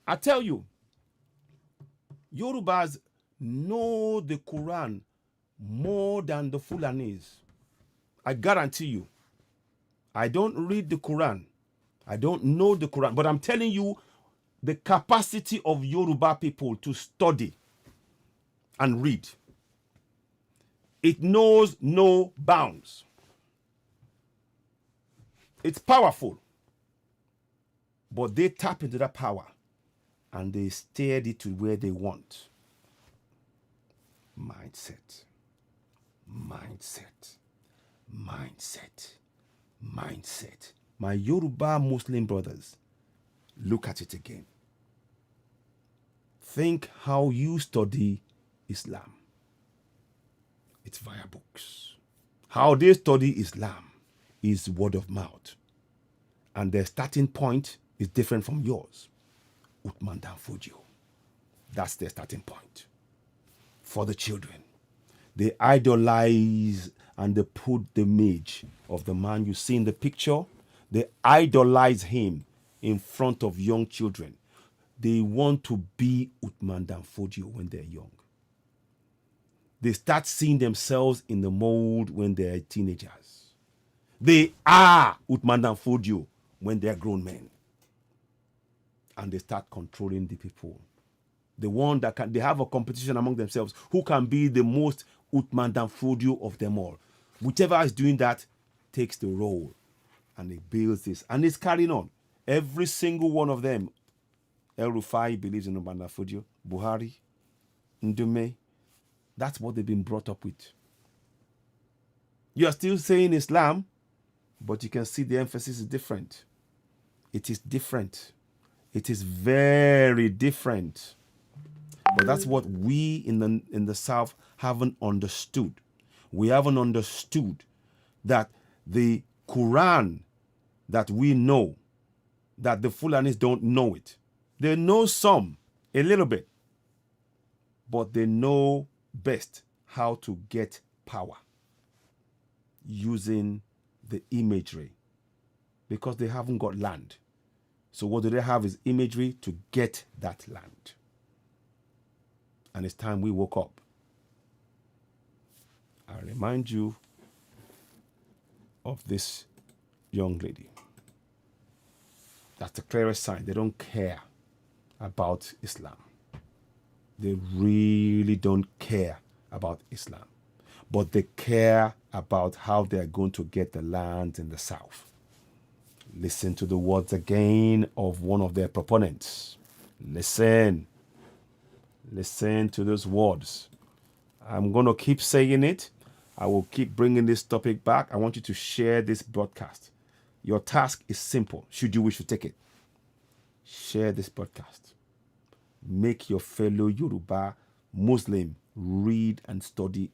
I tell you, Yorubas know the Quran more than the Fulanis. I guarantee you. I don't read the Quran. I don't know the Quran. But I'm telling you, the capacity of Yoruba people to study and read, it knows no bounds. It's powerful. But they tap into that power and they steered it to where they want. Mindset. My Yoruba Muslim brothers, look at it again. Think how you study Islam. It's via books. How they study Islam is word of mouth. And their starting point is different from yours. Usman Dan Fodio. That's their starting point. For the children. They idolize and they put the image of the man you see in the picture. They idolize him in front of young children. They want to be Usman Dan Fodio when they're young. They start seeing themselves in the mold when they're teenagers. They are Utmandan Fodio when they're grown men. And they start controlling the people. The one that they have a competition among themselves. Who can be the most Utmandan Fodio of them all? Whichever is doing that takes the role. And it builds this. And it's carrying on. Every single one of them. El Rufai believes in Utmandan Fodio. Buhari. Ndume. That's what they've been brought up with. You are still saying Islam, but you can see the emphasis is different. It is different. It is very different. But that's what we in the South haven't understood. We haven't understood that the Quran that we know, that the Fulanis don't know it. They know some, a little bit, but they know best how to get power using the imagery because they haven't got land. So what do they have is imagery to get that land. And it's time we woke up. I remind you of this young lady. That's the clearest sign. They don't care about Islam. They really don't care about Islam. But they care about how they're going to get the land in the South. Listen to the words again of one of their proponents. Listen. Listen to those words. I'm going to keep saying it. I will keep bringing this topic back. I want you to share this broadcast. Your task is simple. Should you wish to take it? Share this broadcast. Make your fellow Yoruba Muslim read and study,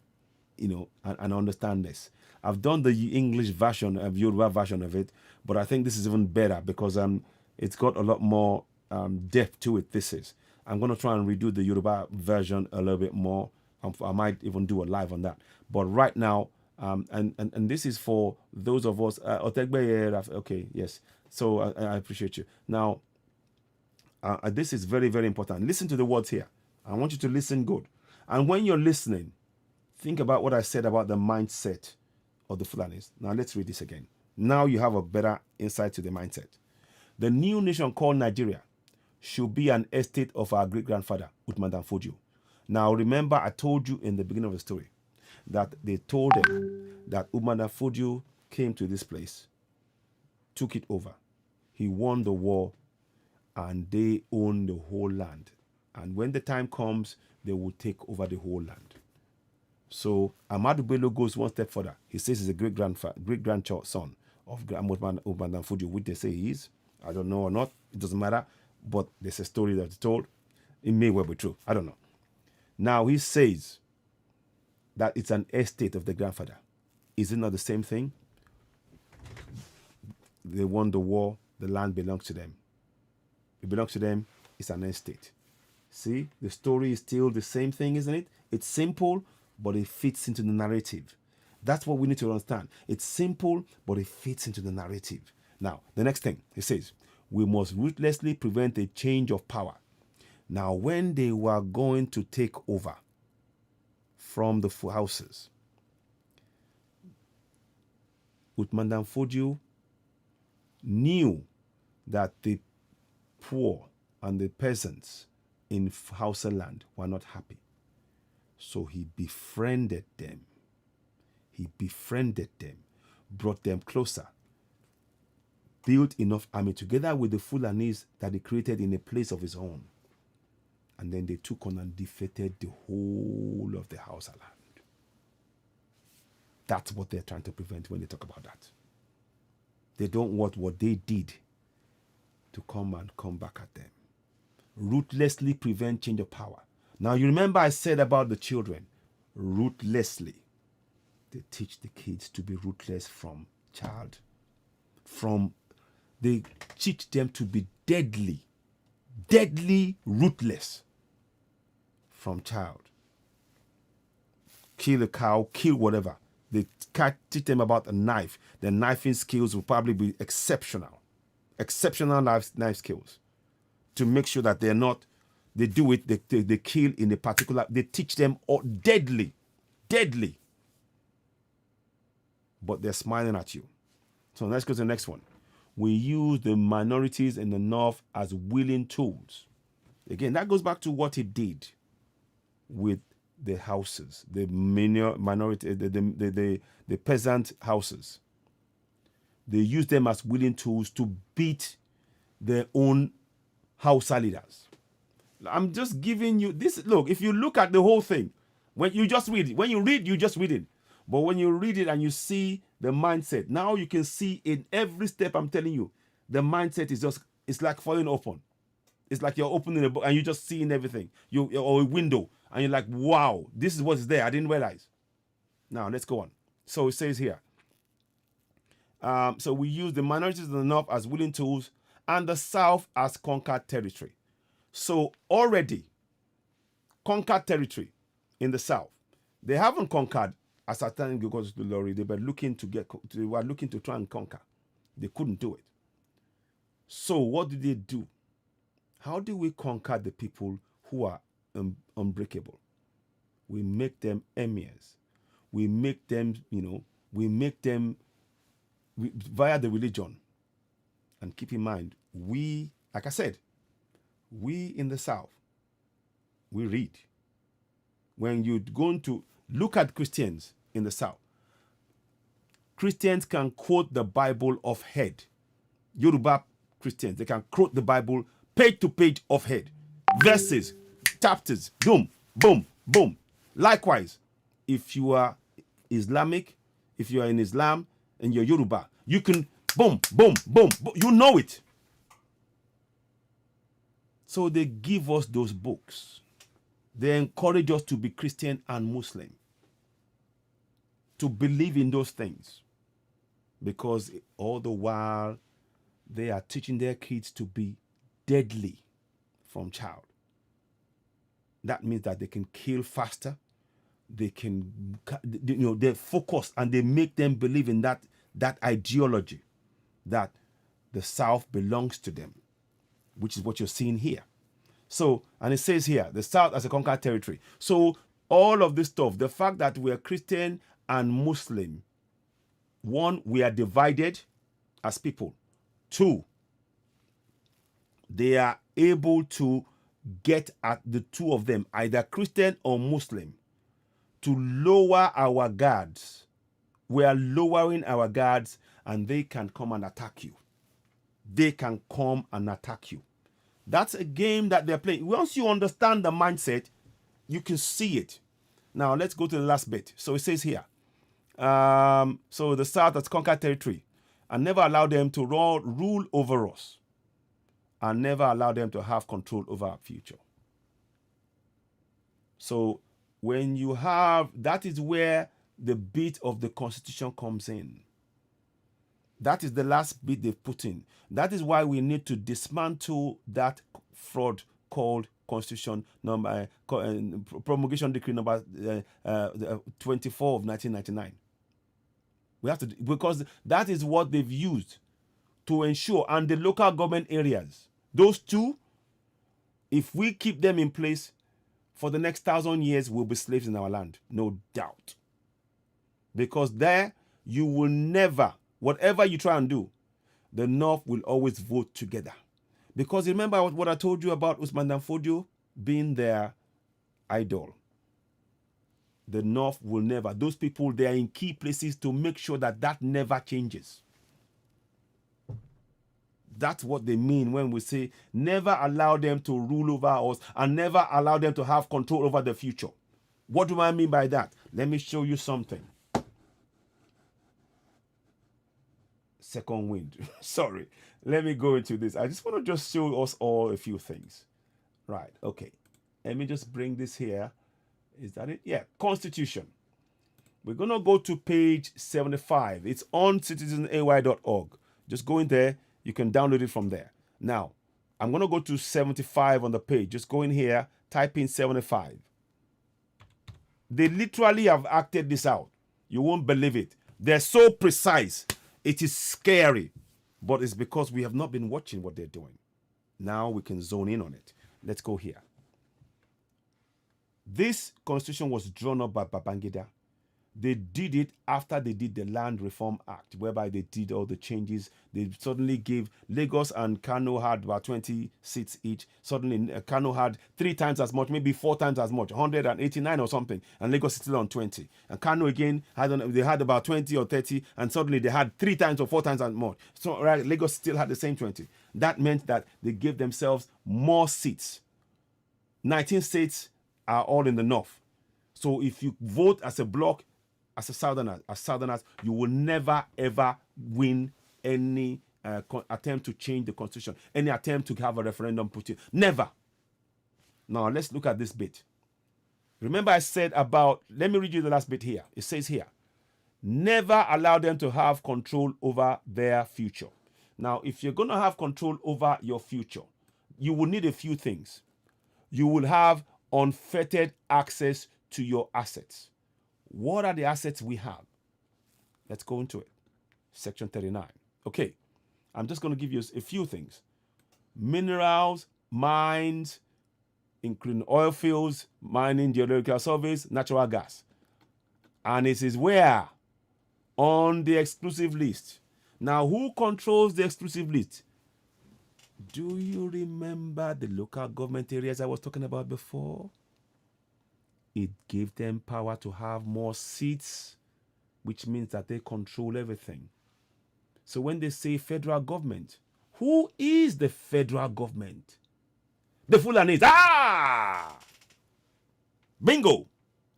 and understand this. I've done the English version of Yoruba version of it, but I think this is even better because it's got a lot more depth to it. I'm going to try and redo the Yoruba version a little bit more. I might even do a live on that. But right now, and this is for those of us. Okay, yes. So I appreciate you. Now, this is very, very important. Listen to the words here. I want you to listen good. And when you're listening, think about what I said about the mindset of the Fulanis. Now, let's read this again. Now you have a better insight to the mindset. The new nation called Nigeria should be an estate of our great-grandfather, Utmandan Fodio. Now, remember, I told you in the beginning of the story that they told them that Utmandan Fodio came to this place, took it over. He won the war, and they own the whole land. And when the time comes, they will take over the whole land. So Ahmadu Bello goes one step further. He says he's a great-grandson of Utmandan Fodio, which they say he is. I don't know or not. It doesn't matter. But there's a story that's told. It may well be true. I don't know. Now he says that it's an estate of the grandfather. Is it not the same thing? They won the war. The land belongs to them. It belongs to them. It's an estate. See, the story is still the same thing, isn't it? It's simple, but it fits into the narrative. That's what we need to understand. It's simple, but it fits into the narrative. Now, the next thing, he says, we must ruthlessly prevent a change of power. Now, when they were going to take over from the houses, Utmandan Fodio knew that the poor and the peasants in Hausa land were not happy. So he befriended them. Brought them closer, built enough army together with the Fulanis that he created in a place of his own. And then they took on and defeated the whole of the Hausa land. That's what they're trying to prevent when they talk about that. They don't want what they did to come back at them. Ruthlessly prevent change of power. Now, you remember I said about the children, ruthlessly. They teach the kids to be ruthless from child. They teach them to be deadly ruthless from child. Kill a cow, kill whatever. They teach them about a knife. Their knifing skills will probably be exceptional knife skills to make sure that they do it, they kill in a particular, they teach them deadly deadly. But they're smiling at you. So let's go to the next one. We use the minorities in the north as willing tools. Again, that goes back to what he did with the houses, the minority, the peasant houses. They use them as willing tools to beat their own house leaders. I'm just giving you this. Look, if you look at the whole thing, when you just read it, when you read, you just read it. But when you read it and you see the mindset, now you can see in every step I'm telling you, the mindset is just, it's like falling open. It's like you're opening a book and you're just seeing everything. Or a window, and you're like, wow, this is what's there. I didn't realize. Now, let's go on. So it says here, so we use the minorities in the north as willing tools and the south as conquered territory. So already, conquered territory in the south. They haven't conquered as a time because the glory. They were looking to try and conquer. They couldn't do it. So what did they do? How do we conquer the people who are unbreakable? We make them emirs. We make them, via the religion. And keep in mind, we, like I said, we in the South, we read. When you're going to look at Christians in the South, Christians can quote the Bible off head. Yoruba Christians, they can quote the Bible page to page off head. Verses, chapters, boom, boom, boom. Likewise, if you are Islamic, if you are in Islam and you're Yoruba, you can boom, boom, boom, boom. You know it. So they give us those books. They encourage us to be Christian and Muslim, to believe in those things, because all the while they are teaching their kids to be deadly from child. That means that they can kill faster. They can, they're focused, and they make them believe in that ideology that the South belongs to them, which is what you're seeing here. So, and it says here, the South as a conquered territory. So all of this stuff, the fact that we are Christian and Muslim, one, we are divided as people. Two, they are able to get at the two of them, either Christian or Muslim, to lower our guards. We are lowering our guards, and they can come and attack you. They can come and attack you. That's a game that they're playing. Once you understand the mindset, you can see it. Now, let's go to the last bit. So it says here, so the South has conquered territory and never allow them to rule over us, and never allow them to have control over our future. So when you have, that is where the bit of the Constitution comes in. That is the last bit they've put in. That is why we need to dismantle that fraud called Constitution number Promulgation Decree number 24 of 1999. We have to, because that is what they've used to ensure, and the local government areas, those two, if we keep them in place for the next 1,000 years, we'll be slaves in our land, no doubt. Because there, you will never, whatever you try and do, the North will always vote together. Because remember what I told you about Usman Dan Fodio being their idol. The North will never, those people, they are in key places to make sure that that never changes. That's what they mean when we say never allow them to rule over us and never allow them to have control over the future. What do I mean by that? Let me show you something. Second wind. Sorry. Let me go into this. I just want to just show us all a few things. Right. Okay. Let me just bring this here. Is that it? Yeah. Constitution. We're going to go to page 75. It's on citizenay.org. Just go in there. You can download it from there. Now, I'm going to go to 75 on the page. Just go in here. Type in 75. They literally have acted this out. You won't believe it. They're so precise. It is scary, but it's because we have not been watching what they're doing. Now we can zone in on it. Let's go here. This constitution was drawn up by Babangida They did it after they did the Land Reform Act, whereby they did all the changes. They suddenly gave Lagos and Kano had about 20 seats each. Suddenly, Kano had 3 times as much, maybe 4 times as much, 189 or something, and Lagos is still on 20. And Kano again they had about 20 or 30, and suddenly they had 3 times or 4 times as much. So right, Lagos still had the same 20. That meant that they gave themselves more seats. 19 states are all in the north. So if you vote as a bloc, as Southerners, you will never ever win any attempt to change the constitution, any attempt to have a referendum put in. Never. Now let's look at this bit. Remember I said about, let me read you the last bit here. It says here, never allow them to have control over their future. Now, if you're going to have control over your future, you will need a few things. You will have unfettered access to your assets. What are the assets we have? Let's go into it. Section 39. Okay, I'm just going to give you a few things. Minerals, mines, including oil fields, mining, geological surveys, natural gas. And it is where? On the exclusive list. Now, who controls the exclusive list? Do you remember the local government areas I was talking about before? It gave them power to have more seats, which means that they control everything. So when they say federal government, who is the federal government? The Fulanis. Ah! Bingo!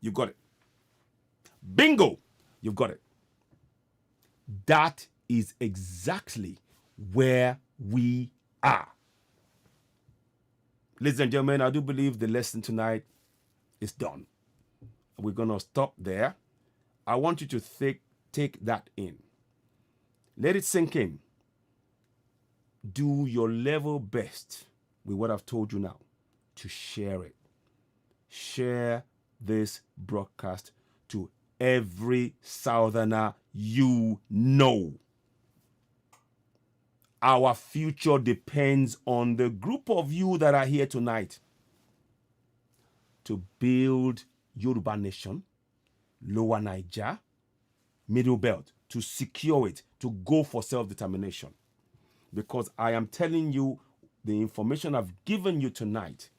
You got it. Bingo! You've got it. That is exactly where we are. Ladies and gentlemen, I do believe the lesson tonight is done. We're going to stop there. I want you to take that in. Let it sink in. Do your level best with what I've told you now to share it. Share this broadcast to every Southerner you know. Our future depends on the group of you that are here tonight to build Yoruba Nation, Lower Niger, Middle Belt, to secure it, to go for self-determination. Because I am telling you, the information I've given you tonight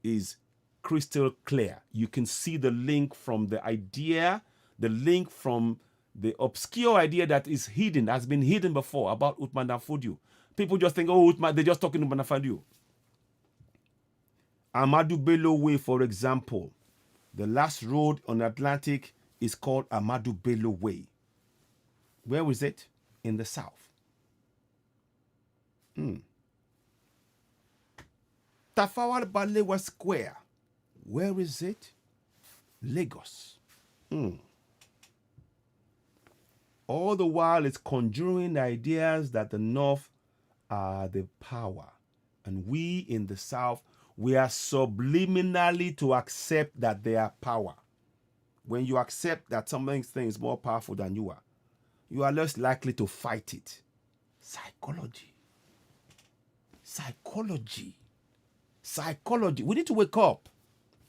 is crystal clear. You can see the link from the idea, the link from the obscure idea that is hidden, has been hidden before about Uthman Dan Fodio. People just think, oh, Uthman, they're just talking Uthman Dan Fodio. Ahmadu Bello Way, for example, the last road on the Atlantic is called Ahmadu Bello Way. Where is it? In the south. Tafawa Balewa Square. Where is it? Lagos. All the while it's conjuring ideas that the North are the power. And we in the South, we are subliminally to accept that they are power. When you accept that something is more powerful than you are less likely to fight it. Psychology. Psychology. Psychology. We need to wake up.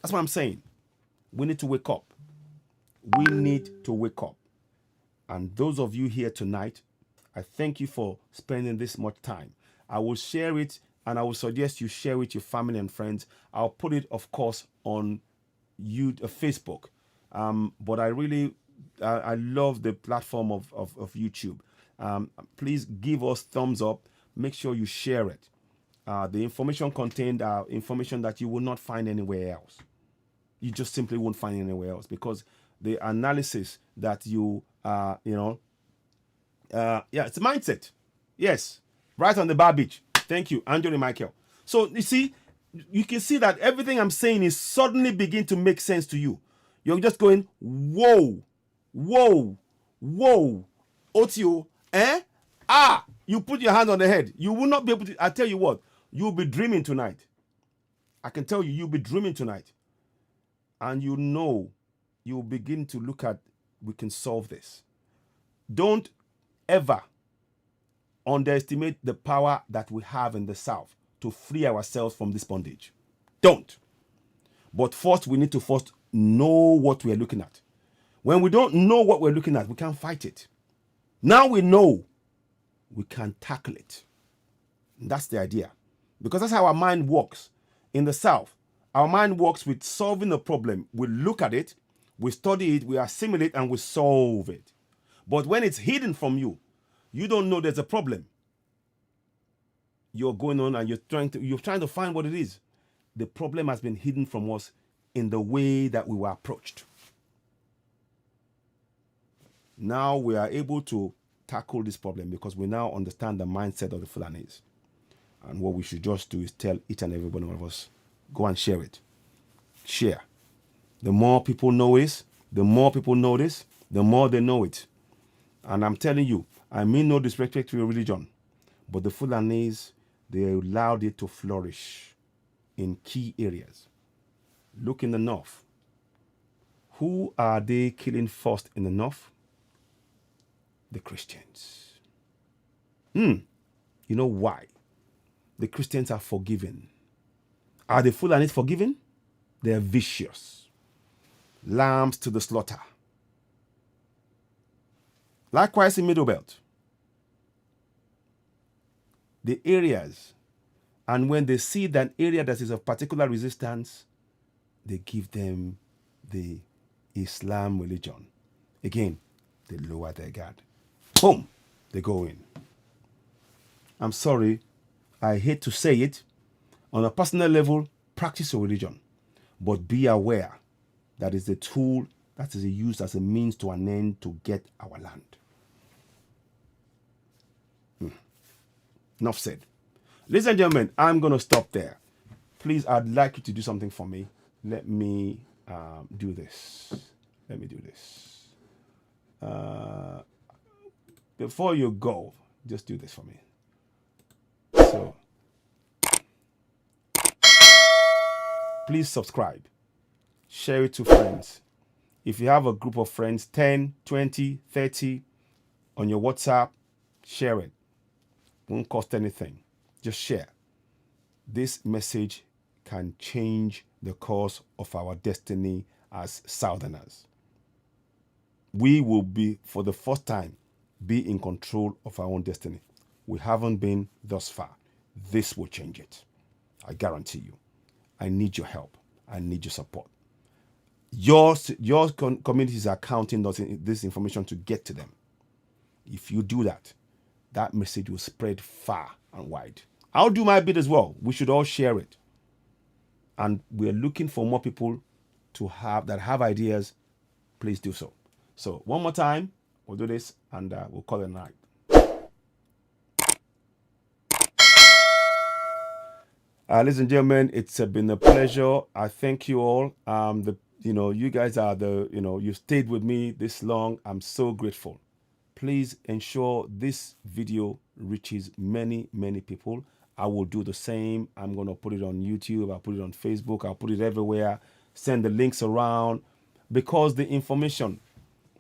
That's what I'm saying. We need to wake up. We need to wake up. And those of you here tonight, I thank you for spending this much time. I will share it, and I will suggest you share it with your family and friends. I'll put it, of course, on Facebook. But I love the platform of YouTube. Please give us thumbs up. Make sure you share it. The information contained are information that you will not find anywhere else. You just simply won't find anywhere else, because the analysis that it's a mindset. Yes, right on the bar beach. Thank you, Anthony Michael. So you see, you can see that everything I'm saying is suddenly begin to make sense to you. You're just going, whoa, whoa, whoa, Otio, eh? Ah, you put your hand on the head. You will not be able to, I tell you what, you'll be dreaming tonight. I can tell you, you'll be dreaming tonight. And you'll begin to look at, we can solve this. Don't ever underestimate the power that we have in the South to free ourselves from this bondage. Don't. But first, we need to know what we're looking at. When we don't know what we're looking at, we can't fight it. Now we know, we can tackle it. And that's the idea. Because that's how our mind works. In the South, our mind works with solving a problem. We look at it, we study it, we assimilate, and we solve it. But when it's hidden from you, you don't know there's a problem. You're going on and you're trying to find what it is. The problem has been hidden from us in the way that we were approached. Now we are able to tackle this problem because we now understand the mindset of the Fulanis. And what we should just do is tell each and every one of us, go and share it. Share. The more people know this, the more people know this, the more they know it. And I'm telling you, I mean no disrespect to your religion, but the Fulanis, they allowed it to flourish in key areas. Look in the north. Who are they killing first in the north? The Christians. You know why? The Christians are forgiven. Are the Fulanis forgiven? They are vicious. Lambs to the slaughter. Likewise in Middle Belt. The areas, and when they see that area that is of particular resistance, they give them the Islam religion. Again, they lower their guard. Boom, they go in. I'm sorry, I hate to say it. On a personal level, practice your religion, but be aware that is a tool that is used as a means to an end to get our land. Enough said. Ladies and gentlemen, I'm going to stop there. Please, I'd like you to do something for me. Let me do this. Let me do this. Before you go, just do this for me. So, please subscribe. Share it to friends. If you have a group of friends, 10, 20, 30, on your WhatsApp, share it. Won't cost anything. Just share. This message can change the course of our destiny as Southerners. We will be, for the first time, be in control of our own destiny. We haven't been thus far. This will change it. I guarantee you. I need your help. I need your support. Your communities are counting this information to get to them. If you do that, that message will spread far and wide. I'll do my bit as well. We should all share it. And we're looking for more people to have ideas. Please do so. So one more time, we'll do this and we'll call it a night. Ladies and gentlemen, it's been a pleasure. I thank you all. You guys are you stayed with me this long. I'm so grateful. Please ensure this video reaches many, many people. I will do the same. I'm going to put it on YouTube. I'll put it on Facebook. I'll put it everywhere. Send the links around because the information,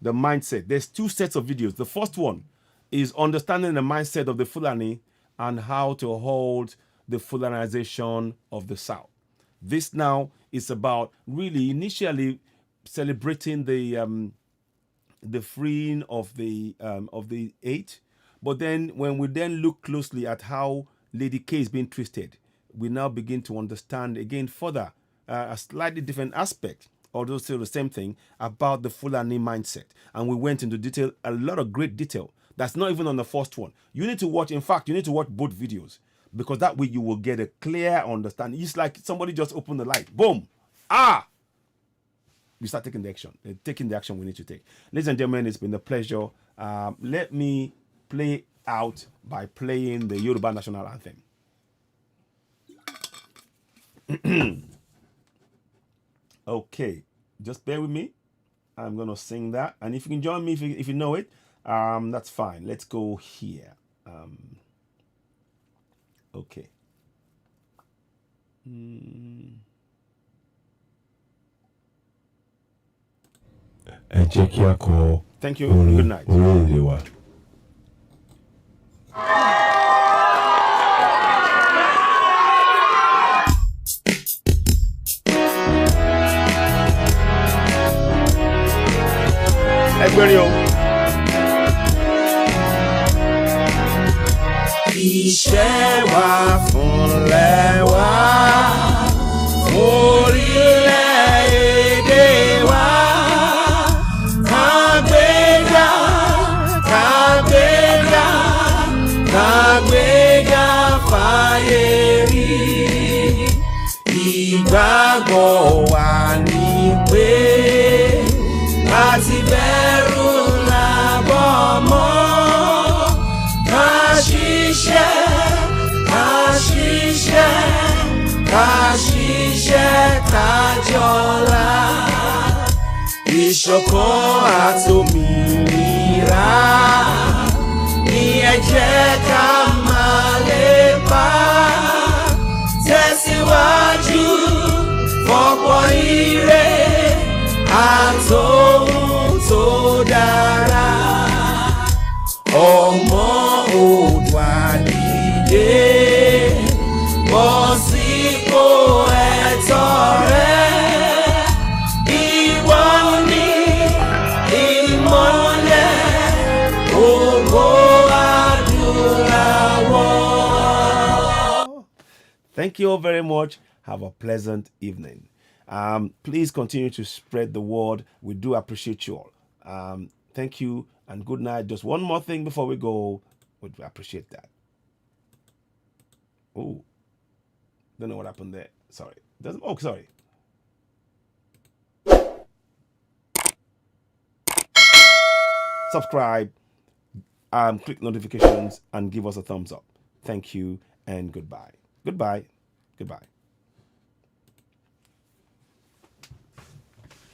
the mindset, there's 2 sets of videos. The first one is understanding the mindset of the Fulani and how to hold the Fulanization of the South. This now is about really initially celebrating the freeing of the 8, but then when we then look closely at how Lady K is being twisted, we now begin to understand again further a slightly different aspect, although still the same thing, about the Fulani mindset. And we went into detail, a lot of great detail that's not even on the first one. You need to watch both videos because that way you will get a clear understanding. It's like somebody just opened the light, boom, we start taking the action we need to take. Ladies and gentlemen, it's been a pleasure. Let me play out by playing the Yoruba national anthem. Okay, just bear with me. I'm going to sing that. And if you can join me, if you know it, that's fine. Let's go here. Okay. Thank you. Good night. Everybody, Iṣẹ́ wa fúnlẹ̀ wa, orílẹ̀-èdè wa. Kàgbéga, kàgbéga, kàgbéga fáyé rí. Ìgbàgbọ́ wa ni pé láti bẹ̀rù làbọ̀ mọ́. Ká ṣiṣẹ́, ká ṣiṣẹ́, ká ṣiṣẹ́ kájọlá. Ìṣọ̀kan àtòmìnira ni ẹ jẹ́ ká máa lépa. Tẹ̀síwájú fọ́pọ̀ ire àtòhun tó dára. Ọmọ Oòduà dìde, bọ́ sípò ẹ̀tọ́ rẹ. Ìwọ ni ìmọ́lẹ̀ ògo adúláwọ̀. thank you all very much. Have a pleasant evening. Please continue to spread the word. We do appreciate you all. Thank you and good night. Just one more thing before we go. Would appreciate that. Oh, don't know what happened there. Sorry. Doesn't. Oh, sorry. Subscribe, click notifications, and give us a thumbs up. Thank you and goodbye. Goodbye. Goodbye.